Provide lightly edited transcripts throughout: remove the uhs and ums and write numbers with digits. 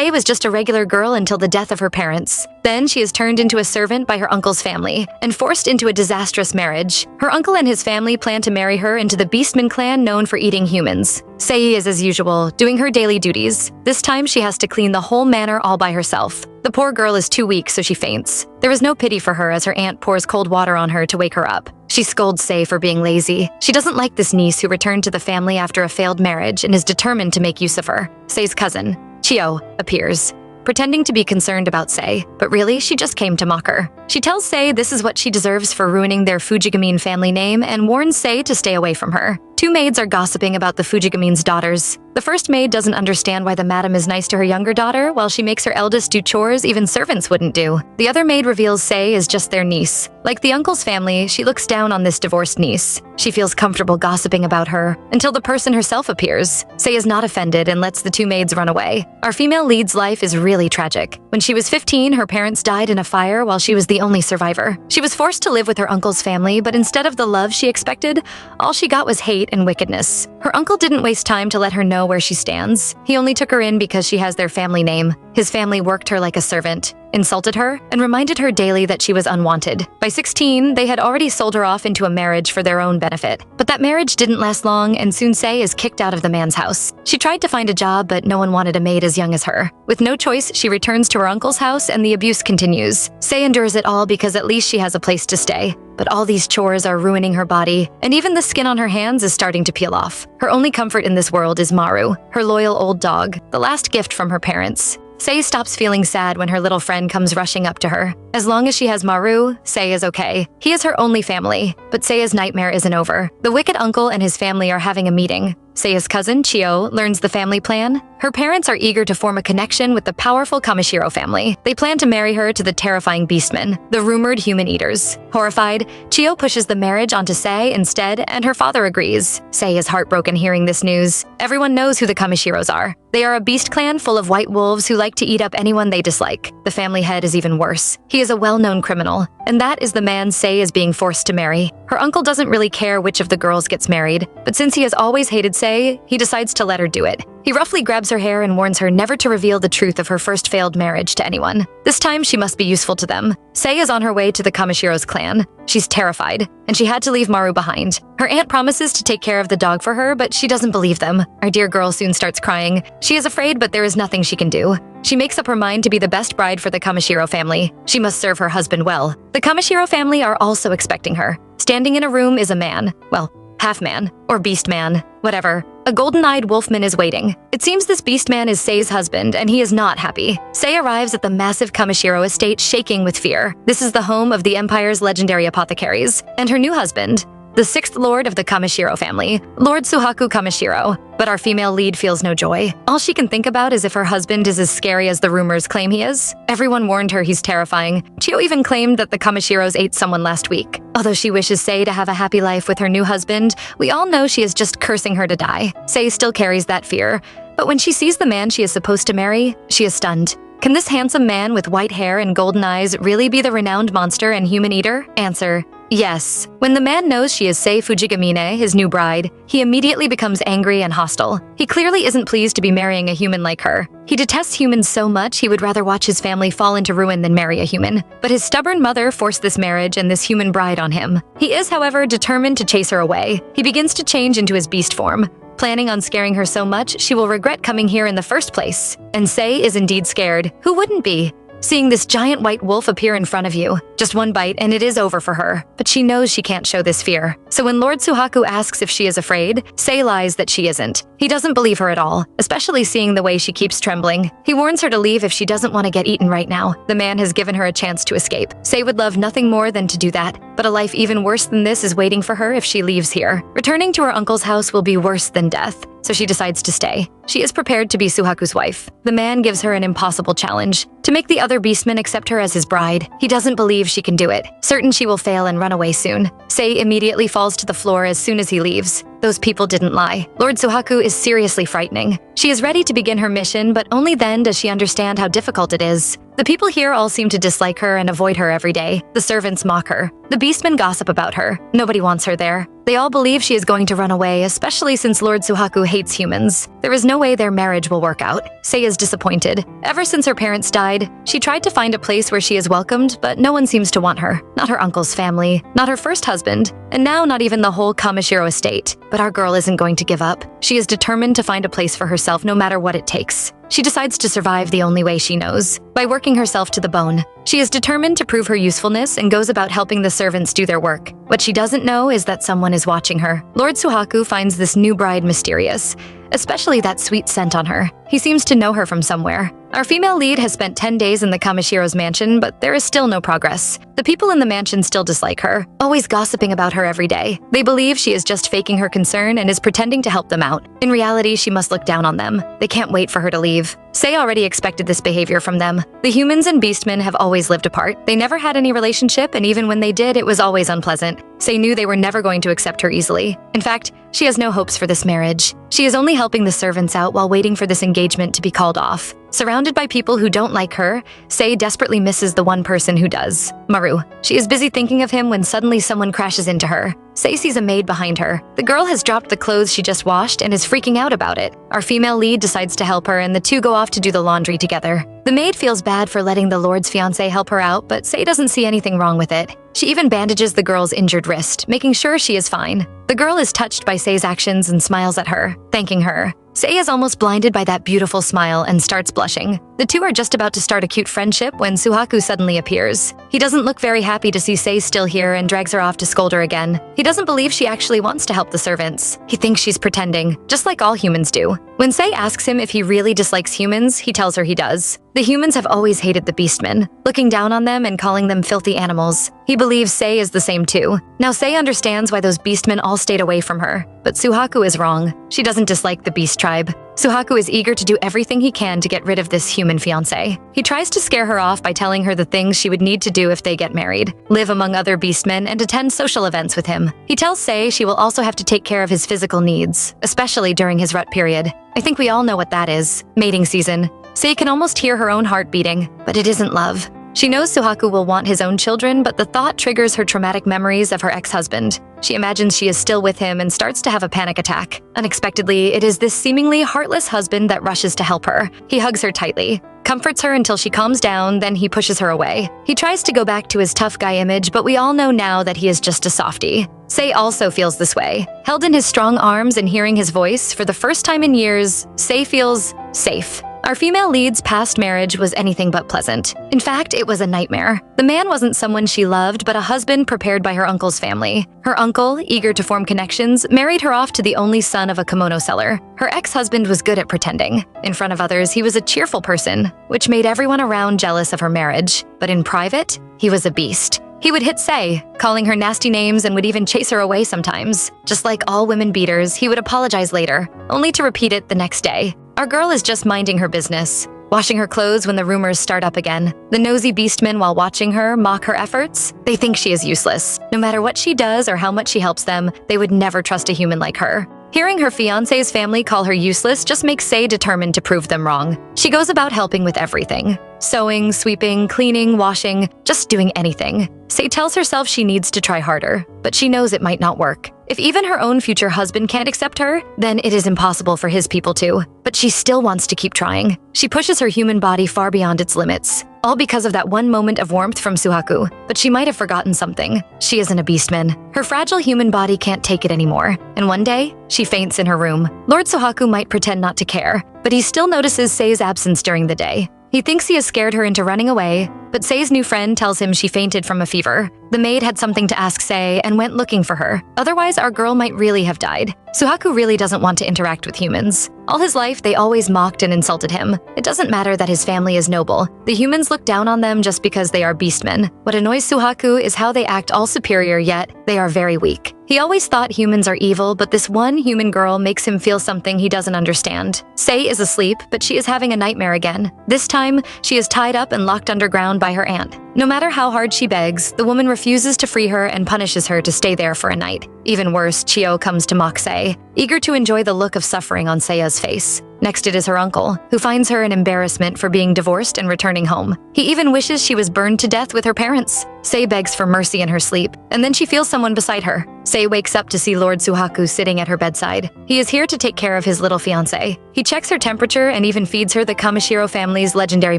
Sei was just a regular girl until the death of her parents. Then she is turned into a servant by her uncle's family and forced into a disastrous marriage. Her uncle and his family plan to marry her into the Beastman clan known for eating humans. Sei is, as usual, doing her daily duties. This time she has to clean the whole manor all by herself. The poor girl is too weak, so she faints. There is no pity for her as her aunt pours cold water on her to wake her up. She scolds Sei for being lazy. She doesn't like this niece who returned to the family after a failed marriage and is determined to make use of her. Sei's cousin, Chio, appears, pretending to be concerned about Sei, but really, she just came to mock her. She tells Sei this is what she deserves for ruining their Fujigamine family name and warns Sei to stay away from her. Two maids are gossiping about the Fujigamines' daughters. The first maid doesn't understand why the madam is nice to her younger daughter, while she makes her eldest do chores even servants wouldn't do. The other maid reveals Sei is just their niece. Like the uncle's family, she looks down on this divorced niece. She feels comfortable gossiping about her, until the person herself appears. Sei is not offended and lets the two maids run away. Our female lead's life is really tragic. When she was 15, her parents died in a fire while she was the only survivor. She was forced to live with her uncle's family, but instead of the love she expected, all she got was hate and wickedness. Her uncle didn't waste time to let her know where she stands. He only took her in because she has their family name. His family worked her like a servant, insulted her, and reminded her daily that she was unwanted. By 16, they had already sold her off into a marriage for their own benefit. But that marriage didn't last long, and soon Sei is kicked out of the man's house. She tried to find a job, but no one wanted a maid as young as her. With no choice, she returns to her uncle's house, and the abuse continues. Sei endures it all because at least she has a place to stay. But all these chores are ruining her body, and even the skin on her hands is starting to peel off. Her only comfort in this world is Maru, her loyal old dog, the last gift from her parents. Sei stops feeling sad when her little friend comes rushing up to her. As long as she has Maru, Sei is okay. He is her only family, but Sei's nightmare isn't over. The wicked uncle and his family are having a meeting. Sei's cousin, Chio, learns the family plan. Her parents are eager to form a connection with the powerful Kamashiro family. They plan to marry her to the terrifying Beastmen, the rumored human eaters. Horrified, Chio pushes the marriage onto Sei instead, and her father agrees. Sei is heartbroken hearing this news. Everyone knows who the Kamashiros are. They are a beast clan full of white wolves who like to eat up anyone they dislike. The family head is even worse. He is a well-known criminal, and that is the man Sei is being forced to marry. Her uncle doesn't really care which of the girls gets married, but since he has always hated Sei, he decides to let her do it. He roughly grabs her hair and warns her never to reveal the truth of her first failed marriage to anyone. This time, she must be useful to them. Sei is on her way to the Kamashiro's clan. She's terrified, and she had to leave Maru behind. Her aunt promises to take care of the dog for her, but she doesn't believe them. Our dear girl soon starts crying. She is afraid, but there is nothing she can do. She makes up her mind to be the best bride for the Kamashiro family. She must serve her husband well. The Kamashiro family are also expecting her. Standing in a room is a man. Well, half-man, or beast-man, whatever. A golden-eyed wolfman is waiting. It seems this beast-man is Sei's husband, and he is not happy. Sei arrives at the massive Kamashiro estate shaking with fear. This is the home of the Empire's legendary apothecaries, and her new husband, the sixth lord of the Kamashiro family, Lord Suaku Kamashiro. But our female lead feels no joy. All she can think about is if her husband is as scary as the rumors claim he is. Everyone warned her he's terrifying. Chio even claimed that the Kamashiros ate someone last week. Although she wishes Sei to have a happy life with her new husband, we all know she is just cursing her to die. Sei still carries that fear. But when she sees the man she is supposed to marry, she is stunned. Can this handsome man with white hair and golden eyes really be the renowned monster and human eater? Answer: yes. When the man knows she is Sei Fujigamine, his new bride, he immediately becomes angry and hostile. He clearly isn't pleased to be marrying a human like her. He detests humans so much he would rather watch his family fall into ruin than marry a human. But his stubborn mother forced this marriage and this human bride on him. He is, however, determined to chase her away. He begins to change into his beast form, planning on scaring her so much she will regret coming here in the first place. And Sei is indeed scared. Who wouldn't be? Seeing this giant white wolf appear in front of you. Just one bite and it is over for her. But she knows she can't show this fear. So when Lord Suaku asks if she is afraid, Sei lies that she isn't. He doesn't believe her at all, especially seeing the way she keeps trembling. He warns her to leave if she doesn't want to get eaten right now. The man has given her a chance to escape. Sei would love nothing more than to do that, but a life even worse than this is waiting for her if she leaves here. Returning to her uncle's house will be worse than death, so she decides to stay. She is prepared to be Suhaku's wife. The man gives her an impossible challenge: to make the other beastmen accept her as his bride. He doesn't believe she can do it, certain she will fail and run away soon. Sei immediately falls to the floor as soon as he leaves. Those people didn't lie. Lord Suaku is seriously frightening. She is ready to begin her mission, but only then does she understand how difficult it is. The people here all seem to dislike her and avoid her every day. The servants mock her. The beastmen gossip about her. Nobody wants her there. They all believe she is going to run away, especially since Lord Suaku hates humans. There is no way their marriage will work out. Sei is disappointed. Ever since her parents died, she tried to find a place where she is welcomed, but no one seems to want her. Not her uncle's family, not her first husband, and now not even the whole Kamashiro estate. But our girl isn't going to give up. She is determined to find a place for herself no matter what it takes. She decides to survive the only way she knows, by working herself to the bone. She is determined to prove her usefulness and goes about helping the servants do their work. What she doesn't know is that someone is watching her. Lord Suaku finds this new bride mysterious, especially that sweet scent on her. He seems to know her from somewhere. Our female lead has spent 10 days in the Kamashiro's mansion, but there is still no progress. The people in the mansion still dislike her, always gossiping about her every day. They believe she is just faking her concern and is pretending to help them out. In reality, she must look down on them. They can't wait for her to leave. Sei already expected this behavior from them. The humans and beastmen have always lived apart. They never had any relationship, and even when they did, it was always unpleasant. Sei knew they were never going to accept her easily. In fact, she has no hopes for this marriage. She is only helping the servants out while waiting for this engagement to be called off. Surrounded by people who don't like her, Sei desperately misses the one person who does, Maru. She is busy thinking of him when suddenly someone crashes into her. Sei sees a maid behind her. The girl has dropped the clothes she just washed and is freaking out about it. Our female lead decides to help her, and the two go off to do the laundry together. The maid feels bad for letting the Lord's fiancé help her out, but Sei doesn't see anything wrong with it. She even bandages the girl's injured wrist, making sure she is fine. The girl is touched by Sei's actions and smiles at her, thanking her. Sei is almost blinded by that beautiful smile and starts blushing. The two are just about to start a cute friendship when Suaku suddenly appears. He doesn't look very happy to see Sei still here and drags her off to scold her again. He doesn't believe she actually wants to help the servants. He thinks she's pretending, just like all humans do. When Sei asks him if he really dislikes humans, he tells her he does. The humans have always hated the beastmen, looking down on them and calling them filthy animals. He believes Sei is the same too. Now Sei understands why those beastmen all stayed away from her. But Suaku is wrong. She doesn't dislike the beast tribe. Suaku is eager to do everything he can to get rid of this human fiancé. He tries to scare her off by telling her the things she would need to do if they get married, live among other beastmen, and attend social events with him. He tells Sei she will also have to take care of his physical needs, especially during his rut period. I think we all know what that is. Mating season. Sei can almost hear her own heart beating, but it isn't love. She knows Suaku will want his own children, but the thought triggers her traumatic memories of her ex-husband. She imagines she is still with him and starts to have a panic attack. Unexpectedly, it is this seemingly heartless husband that rushes to help her. He hugs her tightly, comforts her until she calms down, then he pushes her away. He tries to go back to his tough guy image, but we all know now that he is just a softie. Sei also feels this way. Held in his strong arms and hearing his voice, for the first time in years, Sei feels safe. Our female lead's past marriage was anything but pleasant. In fact, it was a nightmare. The man wasn't someone she loved, but a husband prepared by her uncle's family. Her uncle, eager to form connections, married her off to the only son of a kimono seller. Her ex-husband was good at pretending. In front of others, he was a cheerful person, which made everyone around jealous of her marriage. But in private, he was a beast. He would hit Sei, calling her nasty names, and would even chase her away sometimes. Just like all women beaters, he would apologize later, only to repeat it the next day. Our girl is just minding her business, washing her clothes when the rumors start up again. The nosy beastmen, while watching her, mock her efforts. They think she is useless. No matter what she does or how much she helps them, they would never trust a human like her. Hearing her fiancé's family call her useless just makes Sei determined to prove them wrong. She goes about helping with everything. Sewing, sweeping, cleaning, washing, just doing anything. Sei tells herself she needs to try harder, but she knows it might not work. If even her own future husband can't accept her, then it is impossible for his people to. But she still wants to keep trying. She pushes her human body far beyond its limits, all because of that one moment of warmth from Suaku. But she might have forgotten something. She isn't a beastman. Her fragile human body can't take it anymore. And one day, she faints in her room. Lord Suaku might pretend not to care, but he still notices Sei's absence during the day. He thinks he has scared her into running away, but Sei's new friend tells him she fainted from a fever. The maid had something to ask Sei and went looking for her. Otherwise, our girl might really have died. Suaku really doesn't want to interact with humans. All his life, they always mocked and insulted him. It doesn't matter that his family is noble. The humans look down on them just because they are beastmen. What annoys Suaku is how they act all superior, yet they are very weak. He always thought humans are evil, but this one human girl makes him feel something he doesn't understand. Sei is asleep, but she is having a nightmare again. This time, she is tied up and locked underground by her aunt. No matter how hard she begs, the woman refuses to free her and punishes her to stay there for a night. Even worse, Chio comes to mock Sei, eager to enjoy the look of suffering on Seiya's face. Next it is her uncle, who finds her an embarrassment for being divorced and returning home. He even wishes she was burned to death with her parents. Sei begs for mercy in her sleep, and then she feels someone beside her. Sei wakes up to see Lord Suaku sitting at her bedside. He is here to take care of his little fiancée. He checks her temperature and even feeds her the Kamashiro family's legendary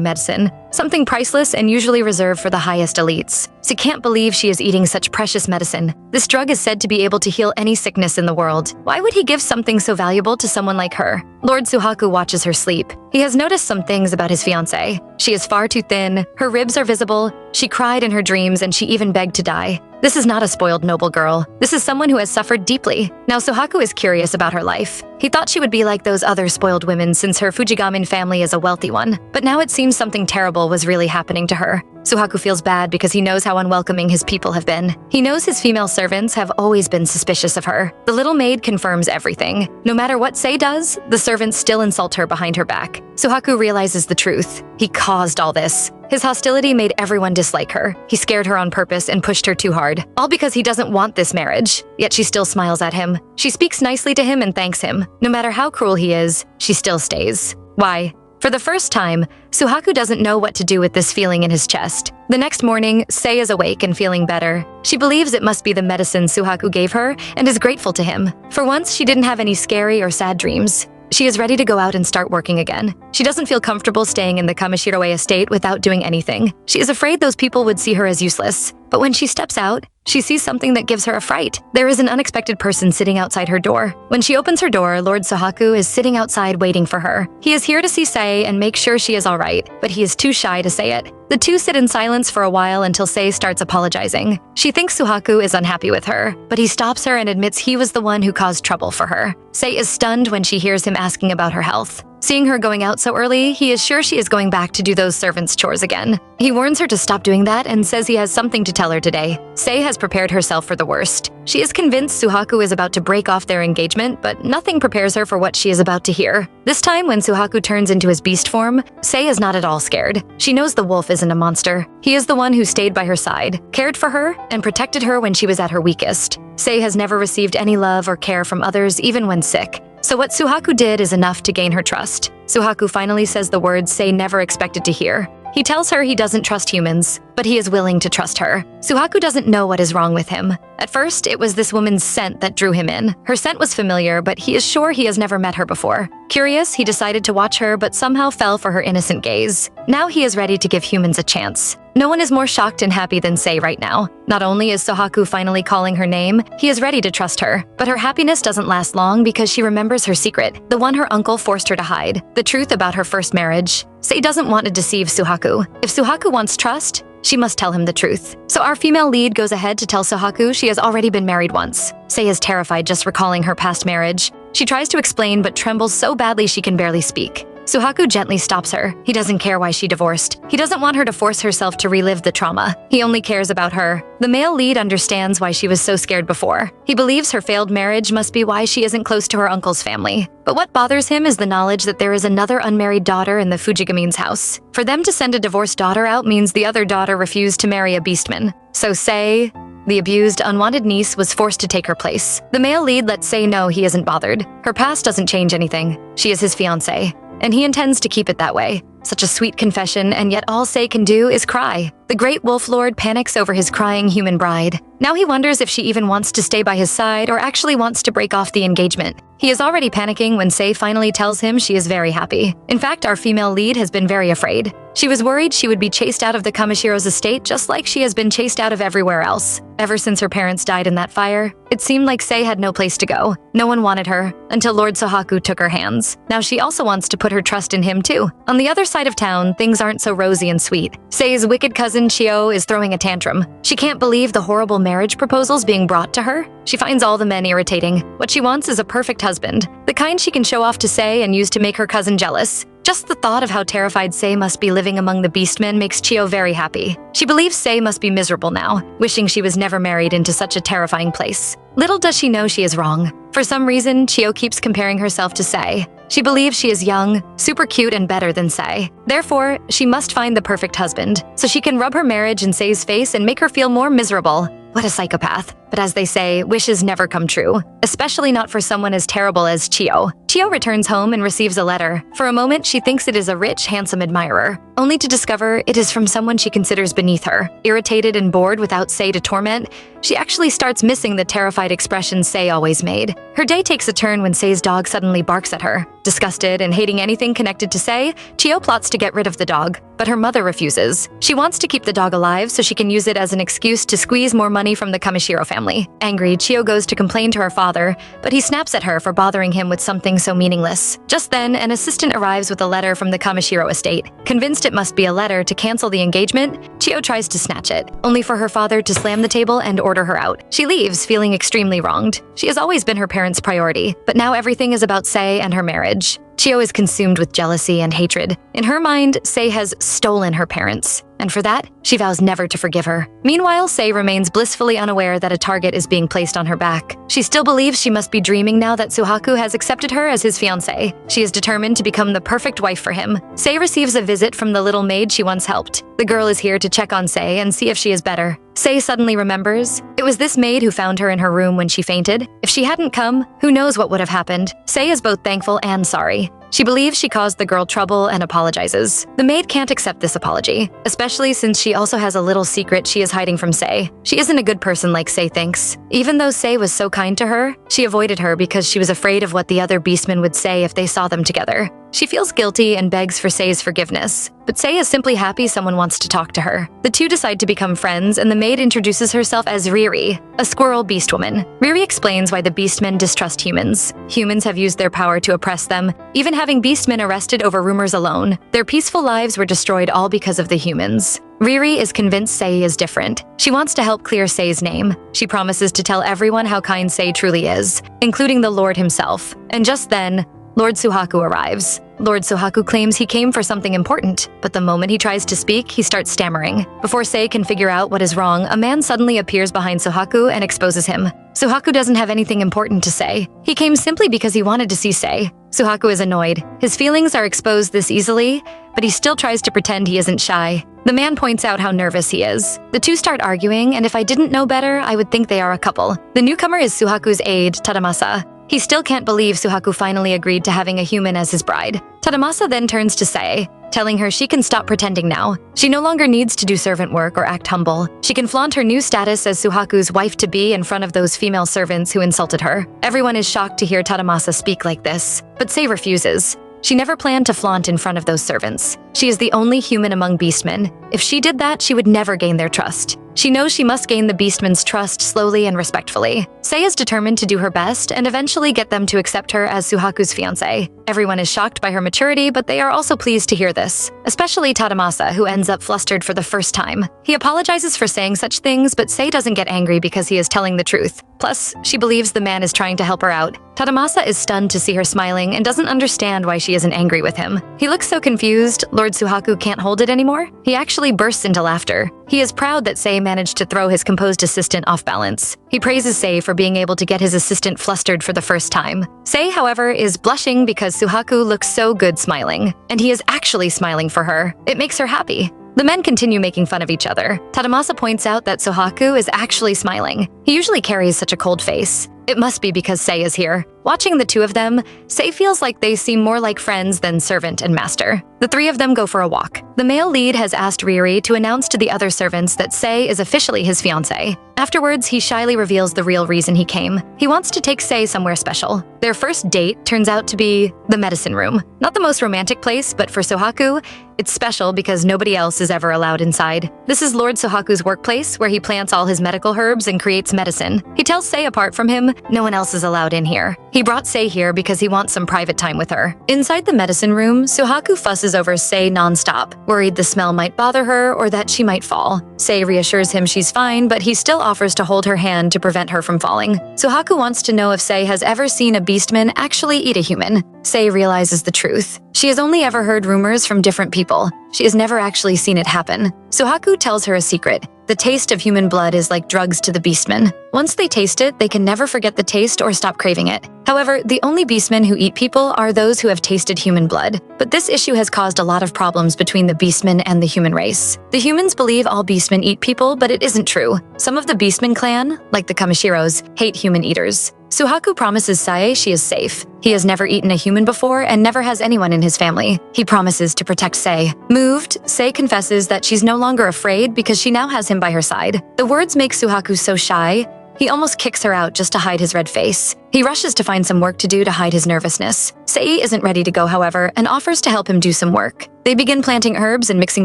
medicine, something priceless and usually reserved for the highest elites. She can't believe she is eating such precious medicine. This drug is said to be able to heal any sickness in the world. Why would he give something so valuable to someone like her? Lord Suaku watches her sleep. He has noticed some things about his fiancée. She is far too thin, her ribs are visible, she cried in her dreams, and she even begged to die. This is not a spoiled noble girl. This is someone who has suffered deeply. Now Suaku is curious about her life. He thought she would be like those other spoiled women since her Fujigamine family is a wealthy one. But now it seems something terrible was really happening to her. Suaku feels bad because he knows how unwelcoming his people have been. He knows his female servants have always been suspicious of her. The little maid confirms everything. No matter what Sei does, the servants still insult her behind her back. Suaku realizes the truth. He caused all this. His hostility made everyone dislike her. He scared her on purpose and pushed her too hard, all because he doesn't want this marriage. Yet she still smiles at him. She speaks nicely to him and thanks him. No matter how cruel he is, she still stays. Why? For the first time, Suaku doesn't know what to do with this feeling in his chest. The next morning, Sei is awake and feeling better. She believes it must be the medicine Suaku gave her and is grateful to him. For once, she didn't have any scary or sad dreams. She is ready to go out and start working again. She doesn't feel comfortable staying in the Kamashiro estate without doing anything. She is afraid those people would see her as useless. But when she steps out, she sees something that gives her a fright. There is an unexpected person sitting outside her door. When she opens her door, Lord Suaku is sitting outside waiting for her. He is here to see Sei and make sure she is all right, but he is too shy to say it. The two sit in silence for a while until Sei starts apologizing. She thinks Suaku is unhappy with her, but he stops her and admits he was the one who caused trouble for her. Sei is stunned when she hears him asking about her health. Seeing her going out so early, he is sure she is going back to do those servants' chores again. He warns her to stop doing that and says he has something to tell her today. Sei has prepared herself for the worst. She is convinced Suaku is about to break off their engagement, but nothing prepares her for what she is about to hear. This time, when Suaku turns into his beast form, Sei is not at all scared. She knows the wolf isn't a monster. He is the one who stayed by her side, cared for her, and protected her when she was at her weakest. Sei has never received any love or care from others, even when sick. So what Suaku did is enough to gain her trust. Suaku finally says the words Sei never expected to hear. He tells her he doesn't trust humans, but he is willing to trust her. Suaku doesn't know what is wrong with him. At first, it was this woman's scent that drew him in. Her scent was familiar, but he is sure he has never met her before. Curious, he decided to watch her, but somehow fell for her innocent gaze. Now he is ready to give humans a chance. No one is more shocked and happy than Sei right now. Not only is Suaku finally calling her name, he is ready to trust her. But her happiness doesn't last long because she remembers her secret, the one her uncle forced her to hide, the truth about her first marriage. Sei doesn't want to deceive Suaku. If Suaku wants trust, she must tell him the truth. So our female lead goes ahead to tell Suaku she has already been married once. Sei is terrified just recalling her past marriage. She tries to explain but trembles so badly she can barely speak. Suaku gently stops her. He doesn't care why she divorced. He doesn't want her to force herself to relive the trauma. He only cares about her. The male lead understands why she was so scared before. He believes her failed marriage must be why she isn't close to her uncle's family. But what bothers him is the knowledge that there is another unmarried daughter in the Fujigamines' house. For them to send a divorced daughter out means the other daughter refused to marry a beastman. So Sei, the abused, unwanted niece, was forced to take her place. The male lead lets Sei know he isn't bothered. Her past doesn't change anything. She is his fiancée, and he intends to keep it that way. Such a sweet confession, and yet all Sei can do is cry. The great wolf lord panics over his crying human bride. Now he wonders if she even wants to stay by his side or actually wants to break off the engagement. He is already panicking when Sei finally tells him she is very happy. In fact, our female lead has been very afraid. She was worried she would be chased out of the Kamashiro's estate just like she has been chased out of everywhere else. Ever since her parents died in that fire, it seemed like Sei had no place to go. No one wanted her, until Lord Suaku took her hands. Now she also wants to put her trust in him too. On the other side of town, things aren't so rosy and sweet. Sei's wicked cousin Chio is throwing a tantrum. She can't believe the horrible marriage proposals being brought to her. She finds all the men irritating. What she wants is a perfect husband, the kind she can show off to Sei and use to make her cousin jealous. Just the thought of how terrified Sei must be living among the beastmen makes Chio very happy. She believes Sei must be miserable now, wishing she was never married into such a terrifying place. Little does she know she is wrong. For some reason, Chio keeps comparing herself to Sei. She believes she is young, super cute, and better than Sei. Therefore, she must find the perfect husband, so she can rub her marriage in Sei's face and make her feel more miserable. What a psychopath. But as they say, wishes never come true, especially not for someone as terrible as Chio. Chio returns home and receives a letter. For a moment, she thinks it is a rich, handsome admirer, only to discover it is from someone she considers beneath her. Irritated and bored without Sei to torment, she actually starts missing the terrified expression Sei always made. Her day takes a turn when Sei's dog suddenly barks at her. Disgusted and hating anything connected to Sei, Chio plots to get rid of the dog, but her mother refuses. She wants to keep the dog alive so she can use it as an excuse to squeeze more money from the Kamashiro family. Angry, Chio goes to complain to her father, but he snaps at her for bothering him with something so meaningless. Just then, an assistant arrives with a letter from the Kamashiro estate. Convinced it must be a letter to cancel the engagement, Chio tries to snatch it, only for her father to slam the table and order her out. She leaves, feeling extremely wronged. She has always been her parents' priority, but now everything is about Sei and her marriage. Chio is consumed with jealousy and hatred. In her mind, Sei has stolen her parents, and for that, she vows never to forgive her. Meanwhile, Sei remains blissfully unaware that a target is being placed on her back. She still believes she must be dreaming now that Suaku has accepted her as his fiancée. She is determined to become the perfect wife for him. Sei receives a visit from the little maid she once helped. The girl is here to check on Sei and see if she is better. Sei suddenly remembers. It was this maid who found her in her room when she fainted. If she hadn't come, who knows what would have happened. Sei is both thankful and sorry. She believes she caused the girl trouble and apologizes. The maid can't accept this apology, especially since she also has a little secret she is hiding from Sei. She isn't a good person like Sei thinks. Even though Sei was so kind to her, she avoided her because she was afraid of what the other beastmen would say if they saw them together. She feels guilty and begs for Sei's forgiveness, but Sei is simply happy someone wants to talk to her. The two decide to become friends, and the maid introduces herself as Riri, a squirrel beast woman. Riri explains why the beastmen distrust humans. Humans have used their power to oppress them, even having beastmen arrested over rumors alone. Their peaceful lives were destroyed all because of the humans. Riri is convinced Sei is different. She wants to help clear Sei's name. She promises to tell everyone how kind Sei truly is, including the Lord himself. And just then, Lord Suaku arrives. Lord Suaku claims he came for something important, but the moment he tries to speak, he starts stammering. Before Sei can figure out what is wrong, a man suddenly appears behind Suaku and exposes him. Suaku doesn't have anything important to say. He came simply because he wanted to see Sei. Suaku is annoyed. His feelings are exposed this easily, but he still tries to pretend he isn't shy. The man points out how nervous he is. The two start arguing, and if I didn't know better, I would think they are a couple. The newcomer is Suhaku's aide, Tadamasa. He still can't believe Suaku finally agreed to having a human as his bride. Tadamasa then turns to Sei, telling her she can stop pretending now. She no longer needs to do servant work or act humble. She can flaunt her new status as Suhaku's wife-to-be in front of those female servants who insulted her. Everyone is shocked to hear Tadamasa speak like this, but Sei refuses. She never planned to flaunt in front of those servants. She is the only human among beastmen. If she did that, she would never gain their trust. She knows she must gain the beastmen's trust slowly and respectfully. Sei is determined to do her best and eventually get them to accept her as Suhaku's fiancée. Everyone is shocked by her maturity, but they are also pleased to hear this, especially Tadamasa, who ends up flustered for the first time. He apologizes for saying such things, but Sei doesn't get angry because he is telling the truth. Plus, she believes the man is trying to help her out. Tadamasa is stunned to see her smiling and doesn't understand why she isn't angry with him. He looks so confused, Lord Suaku can't hold it anymore. He actually bursts into laughter. He is proud that Sei managed to throw his composed assistant off balance. He praises Sei for being able to get his assistant flustered for the first time. Sei, however, is blushing because Suaku looks so good smiling, and he is actually smiling for her. It makes her happy. The men continue making fun of each other. Tadamasa points out that Suaku is actually smiling. He usually carries such a cold face. It must be because Sei is here. Watching the two of them, Sei feels like they seem more like friends than servant and master. The three of them go for a walk. The male lead has asked Riri to announce to the other servants that Sei is officially his fiancée. Afterwards, he shyly reveals the real reason he came. He wants to take Sei somewhere special. Their first date turns out to be the medicine room. Not the most romantic place, but for Suaku, it's special because nobody else is ever allowed inside. This is Lord Suaku's workplace, where he plants all his medical herbs and creates medicine. He tells Sei apart from him, no one else is allowed in here. He brought Sei here because he wants some private time with her. Inside the medicine room, Suaku fusses over Sei non-stop, worried the smell might bother her or that she might fall. Sei reassures him she's fine, but he still offers to hold her hand to prevent her from falling. Suaku wants to know if Sei has ever seen a beastman actually eat a human. Sei realizes the truth. She has only ever heard rumors from different people. She has never actually seen it happen. Suaku tells her a secret. The taste of human blood is like drugs to the beastmen. Once they taste it, they can never forget the taste or stop craving it. However, the only beastmen who eat people are those who have tasted human blood. But this issue has caused a lot of problems between the beastmen and the human race. The humans believe all beastmen eat people, but it isn't true. Some of the beastmen clan, like the Kamashiros, hate human eaters. Suaku promises Sae she is safe. He has never eaten a human before and never has anyone in his family. He promises to protect Sae. Moved, Sae confesses that she's no longer afraid because she now has him by her side. The words make Suaku so shy, he almost kicks her out just to hide his red face. He rushes to find some work to do to hide his nervousness. Sei isn't ready to go, however, and offers to help him do some work. They begin planting herbs and mixing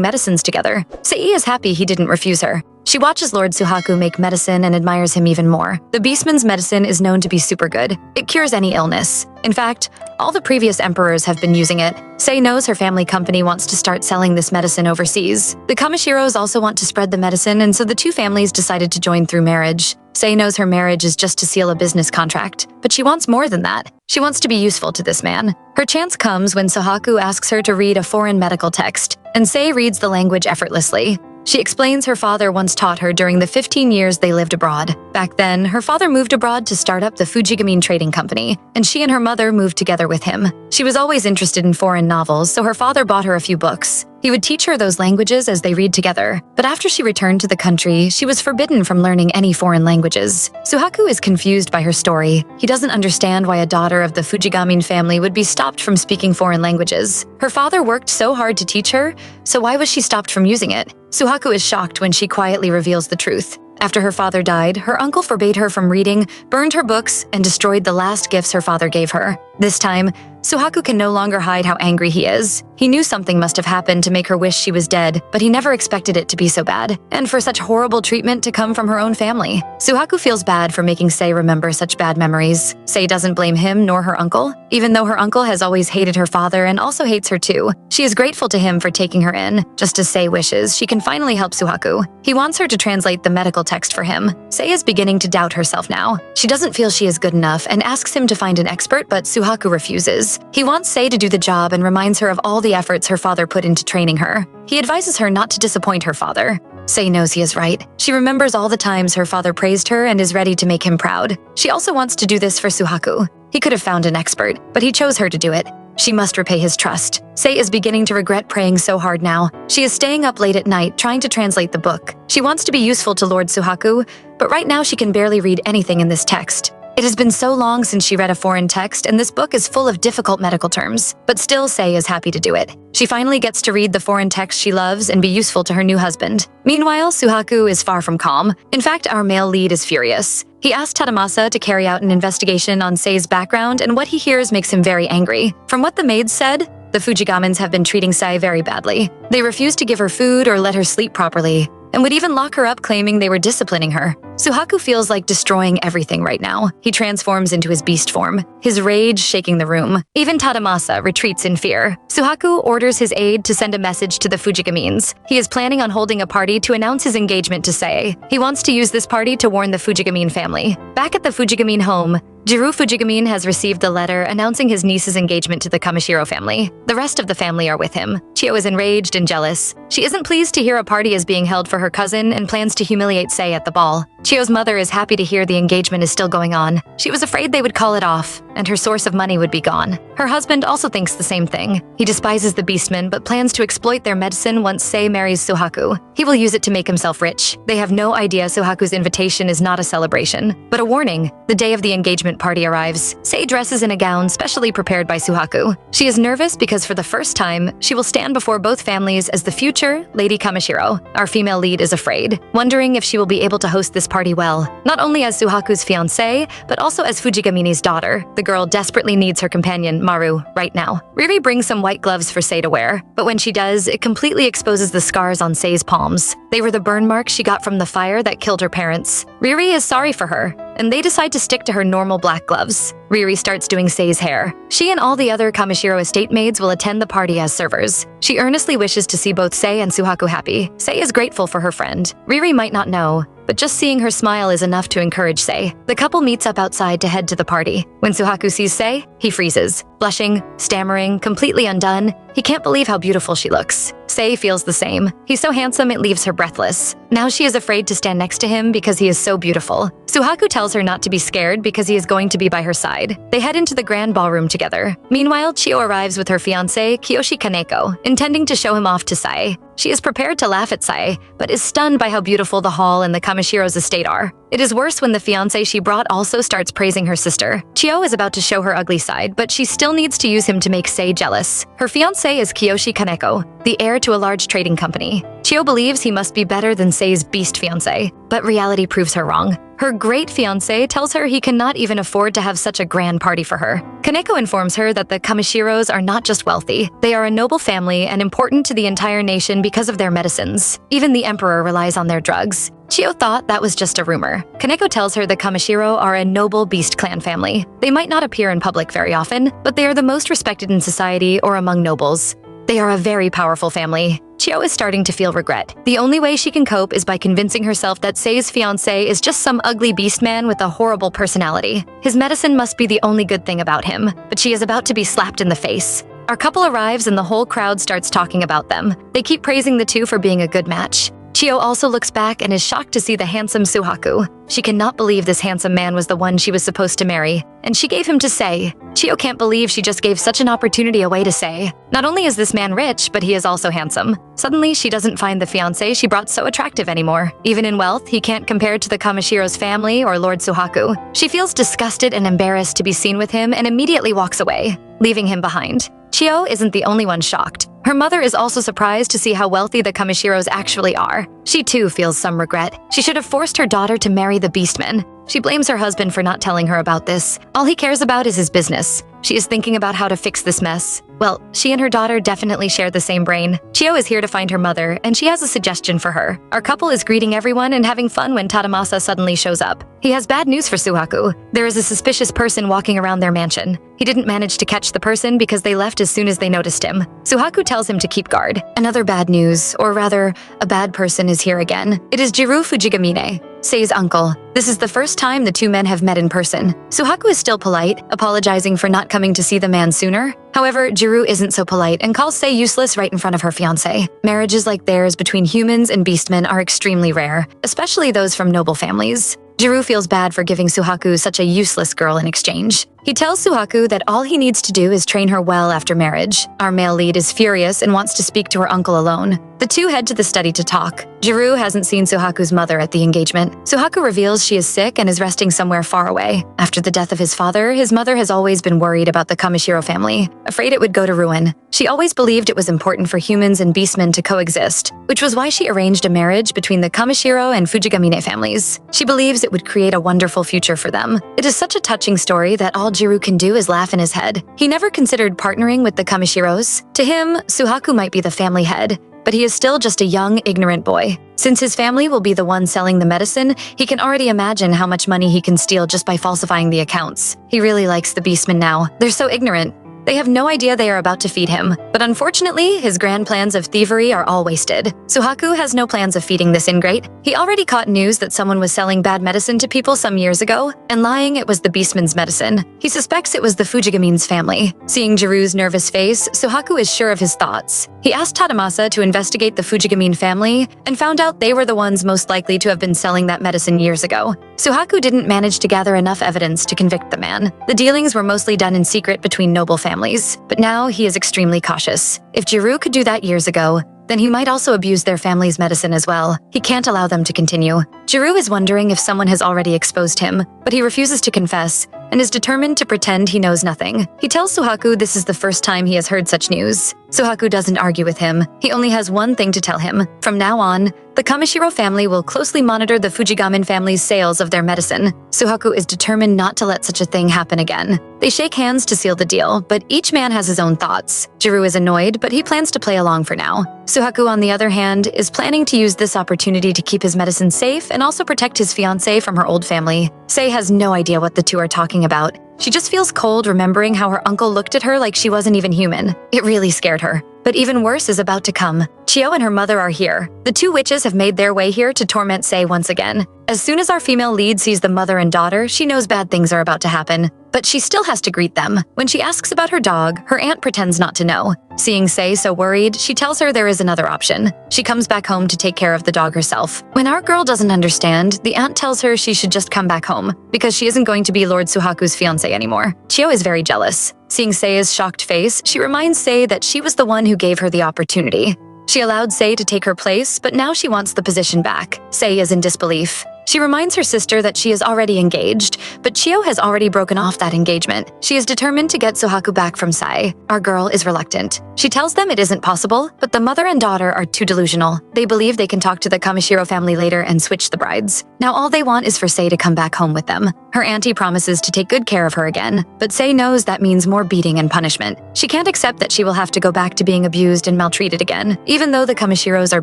medicines together. Sei is happy he didn't refuse her. She watches Lord Suhaku make medicine and admires him even more. The Beastman's medicine is known to be super good. It cures any illness. In fact, all the previous emperors have been using it. Sei knows her family company wants to start selling this medicine overseas. The Kamashiros also want to spread the medicine, and so the two families decided to join through marriage. Sei knows her marriage is just to seal a business contract, but she wants more than that. She wants to be useful to this man. Her chance comes when Suhaku asks her to read a foreign medical text, and Sei reads the language effortlessly. She explains her father once taught her during the 15 years they lived abroad. Back then, her father moved abroad to start up the Fujigamine trading company, and she and her mother moved together with him. She was always interested in foreign novels, so her father bought her a few books. He would teach her those languages as they read together. But after she returned to the country, she was forbidden from learning any foreign languages. Suhaku is confused by her story. He doesn't understand why a daughter of the Fujigamine family would be stopped from speaking foreign languages. Her father worked so hard to teach her, so why was she stopped from using it? Suhaku is shocked when she quietly reveals the truth. After her father died, her uncle forbade her from reading, burned her books, and destroyed the last gifts her father gave her. This time, Suhaku can no longer hide how angry he is. He knew something must have happened to make her wish she was dead, but he never expected it to be so bad, and for such horrible treatment to come from her own family. Suhaku feels bad for making Sei remember such bad memories. Sei doesn't blame him nor her uncle, even though her uncle has always hated her father and also hates her too. She is grateful to him for taking her in. Just as Sei wishes, she can finally help Suhaku. He wants her to translate the medical text for him. Sei is beginning to doubt herself now. She doesn't feel she is good enough and asks him to find an expert, but Suhaku refuses. He wants Sei to do the job and reminds her of all the efforts her father put into training her. He advises her not to disappoint her father. Sei knows he is right. She remembers all the times her father praised her and is ready to make him proud. She also wants to do this for Suhaku. He could have found an expert, but he chose her to do it. She must repay his trust. Sei is beginning to regret praying so hard now. She is staying up late at night trying to translate the book. She wants to be useful to Lord Suhaku, but right now she can barely read anything in this text. It has been so long since she read a foreign text, and this book is full of difficult medical terms. But still, Sei is happy to do it. She finally gets to read the foreign text she loves and be useful to her new husband. Meanwhile, Suhaku is far from calm. In fact, our male lead is furious. He asks Tadamasa to carry out an investigation on Sei's background, and what he hears makes him very angry. From what the maids said, the Fujigamines have been treating Sei very badly. They refuse to give her food or let her sleep properly, and would even lock her up claiming they were disciplining her. Suhaku feels like destroying everything right now. He transforms into his beast form, his rage shaking the room. Even Tadamasa retreats in fear. Suhaku orders his aide to send a message to the Fujigamines. He is planning on holding a party to announce his engagement to Sei. He wants to use this party to warn the Fujigamine family. Back at the Fujigamine home, Jiro Fujigamine has received the letter announcing his niece's engagement to the Kamashiro family. The rest of the family are with him. Chio is enraged and jealous. She isn't pleased to hear a party is being held for her cousin and plans to humiliate Sei at the ball. Chio's mother is happy to hear the engagement is still going on. She was afraid they would call it off, and her source of money would be gone. Her husband also thinks the same thing. He despises the Beastmen, but plans to exploit their medicine once Sei marries Suhaku. He will use it to make himself rich. They have no idea Suhaku's invitation is not a celebration, but a warning. The day of the engagement party arrives. Sei dresses in a gown specially prepared by Suhaku. She is nervous because for the first time, she will stand before both families as the future Lady Kamashiro. Our female lead is afraid, wondering if she will be able to host this party well, not only as Suhaku's fiancée, but also as Fujigamine's daughter. The girl desperately needs her companion, Maru, right now. Riri brings some white gloves for Sei to wear, but when she does, it completely exposes the scars on Sei's palms. They were the burn marks she got from the fire that killed her parents. Riri is sorry for her, and they decide to stick to her normal black gloves. Riri starts doing Sei's hair. She and all the other Kamashiro estate maids will attend the party as servers. She earnestly wishes to see both Sei and Suaku happy. Sei is grateful for her friend. Riri might not know, but just seeing her smile is enough to encourage Sei. The couple meets up outside to head to the party. When Suaku sees Sei, he freezes. Blushing, stammering, completely undone, he can't believe how beautiful she looks. Sei feels the same. He's so handsome it leaves her breathless. Now she is afraid to stand next to him because he is so beautiful. Suaku tells her not to be scared because he is going to be by her side. They head into the grand ballroom together. Meanwhile, Chio arrives with her fiancé, Kiyoshi Kaneko, intending to show him off to Sae. She is prepared to laugh at Sae, but is stunned by how beautiful the hall and the Kamashiro's estate are. It is worse when the fiancé she brought also starts praising her sister. Chio is about to show her ugly side, but she still needs to use him to make Sae jealous. Her fiancé is Kiyoshi Kaneko, the heir to a large trading company. Chio believes he must be better than Sei's beast fiancé, but reality proves her wrong. Her great fiancé tells her he cannot even afford to have such a grand party for her. Kaneko informs her that the Kamashiros are not just wealthy, they are a noble family and important to the entire nation because of their medicines. Even the emperor relies on their drugs. Chio thought that was just a rumor. Kaneko tells her the Kamashiro are a noble beast clan family. They might not appear in public very often, but they are the most respected in society or among nobles. They are a very powerful family. Chio is starting to feel regret. The only way she can cope is by convincing herself that Sei's fiancé is just some ugly beast man with a horrible personality. His medicine must be the only good thing about him, but she is about to be slapped in the face. Our couple arrives and the whole crowd starts talking about them. They keep praising the two for being a good match. Chio also looks back and is shocked to see the handsome Suaku. She cannot believe this handsome man was the one she was supposed to marry, and she gave him to Sei. Chio can't believe she just gave such an opportunity away to Sei. Not only is this man rich, but he is also handsome. Suddenly, she doesn't find the fiancé she brought so attractive anymore. Even in wealth, he can't compare to the Kamashiro's family or Lord Suaku. She feels disgusted and embarrassed to be seen with him and immediately walks away, leaving him behind. Chio isn't the only one shocked. Her mother is also surprised to see how wealthy the Kamashiros actually are. She too feels some regret. She should have forced her daughter to marry the beastman. She blames her husband for not telling her about this. All he cares about is his business. She is thinking about how to fix this mess. Well, she and her daughter definitely share the same brain. Chio is here to find her mother, and she has a suggestion for her. Our couple is greeting everyone and having fun when Tadamasa suddenly shows up. He has bad news for Suaku. There is a suspicious person walking around their mansion. He didn't manage to catch the person because they left as soon as they noticed him. Suaku tells him to keep guard. Another bad news, or rather, a bad person is here again. It is Jiro Fujigamine, Sei's uncle. This is the first time the two men have met in person. Suaku is still polite, apologizing for not coming to see the man sooner. However, Jiro isn't so polite and calls Sei useless right in front of her fiancé. Marriages like theirs between humans and beastmen are extremely rare, especially those from noble families. Jiro feels bad for giving Suaku such a useless girl in exchange. He tells Suaku that all he needs to do is train her well after marriage. Our male lead is furious and wants to speak to her uncle alone. The two head to the study to talk. Jiro hasn't seen Suhaku's mother at the engagement. Suaku reveals she is sick and is resting somewhere far away. After the death of his father, his mother has always been worried about the Kamashiro family, afraid it would go to ruin. She always believed it was important for humans and beastmen to coexist, which was why she arranged a marriage between the Kamashiro and Fujigamine families. She believes it would create a wonderful future for them. It is such a touching story that all Jiro can do is laugh in his head. He never considered partnering with the Kamashiros. To him, Suaku might be the family head, but he is still just a young, ignorant boy. Since his family will be the one selling the medicine, he can already imagine how much money he can steal just by falsifying the accounts. He really likes the beastmen now. They're so ignorant. They have no idea they are about to feed him, but unfortunately, his grand plans of thievery are all wasted. Suaku has no plans of feeding this ingrate. He already caught news that someone was selling bad medicine to people some years ago, and lying it was the beastman's medicine. He suspects it was the Fujigamines family. Seeing Jiru's nervous face, Suaku is sure of his thoughts. He asked Tadamasa to investigate the Fujigamine family, and found out they were the ones most likely to have been selling that medicine years ago. Suaku didn't manage to gather enough evidence to convict the man. The dealings were mostly done in secret between noble families, but now he is extremely cautious. If Jiro could do that years ago, then he might also abuse their family's medicine as well. He can't allow them to continue. Jiro is wondering if someone has already exposed him, but he refuses to confess and is determined to pretend he knows nothing. He tells Suaku this is the first time he has heard such news. Suaku doesn't argue with him. He only has one thing to tell him. From now on, the Kamashiro family will closely monitor the Fujigamine family's sales of their medicine. Suaku is determined not to let such a thing happen again. They shake hands to seal the deal, but each man has his own thoughts. Jiro is annoyed, but he plans to play along for now. Suaku, on the other hand, is planning to use this opportunity to keep his medicine safe and and also protect his fiancée from her old family. Sei has no idea what the two are talking about. She just feels cold remembering how her uncle looked at her like she wasn't even human. It really scared her. But even worse is about to come. Chio and her mother are here. The two witches have made their way here to torment Sei once again. As soon as our female lead sees the mother and daughter, she knows bad things are about to happen. But she still has to greet them. When she asks about her dog, her aunt pretends not to know. Seeing Sei so worried, she tells her there is another option. She comes back home to take care of the dog herself. When our girl doesn't understand, the aunt tells her she should just come back home, because she isn't going to be Lord Suhaku's fiancé anymore. Chio is very jealous. Seeing Sei's shocked face, she reminds Sei that she was the one who gave her the opportunity. She allowed Sei to take her place, but now she wants the position back. Sei is in disbelief. She reminds her sister that she is already engaged, but Chio has already broken off that engagement. She is determined to get Suhaku back from Sei. Our girl is reluctant. She tells them it isn't possible, but the mother and daughter are too delusional. They believe they can talk to the Kamashiro family later and switch the brides. Now all they want is for Sei to come back home with them. Her auntie promises to take good care of her again, but Sei knows that means more beating and punishment. She can't accept that she will have to go back to being abused and maltreated again. Even though the Kamashiros are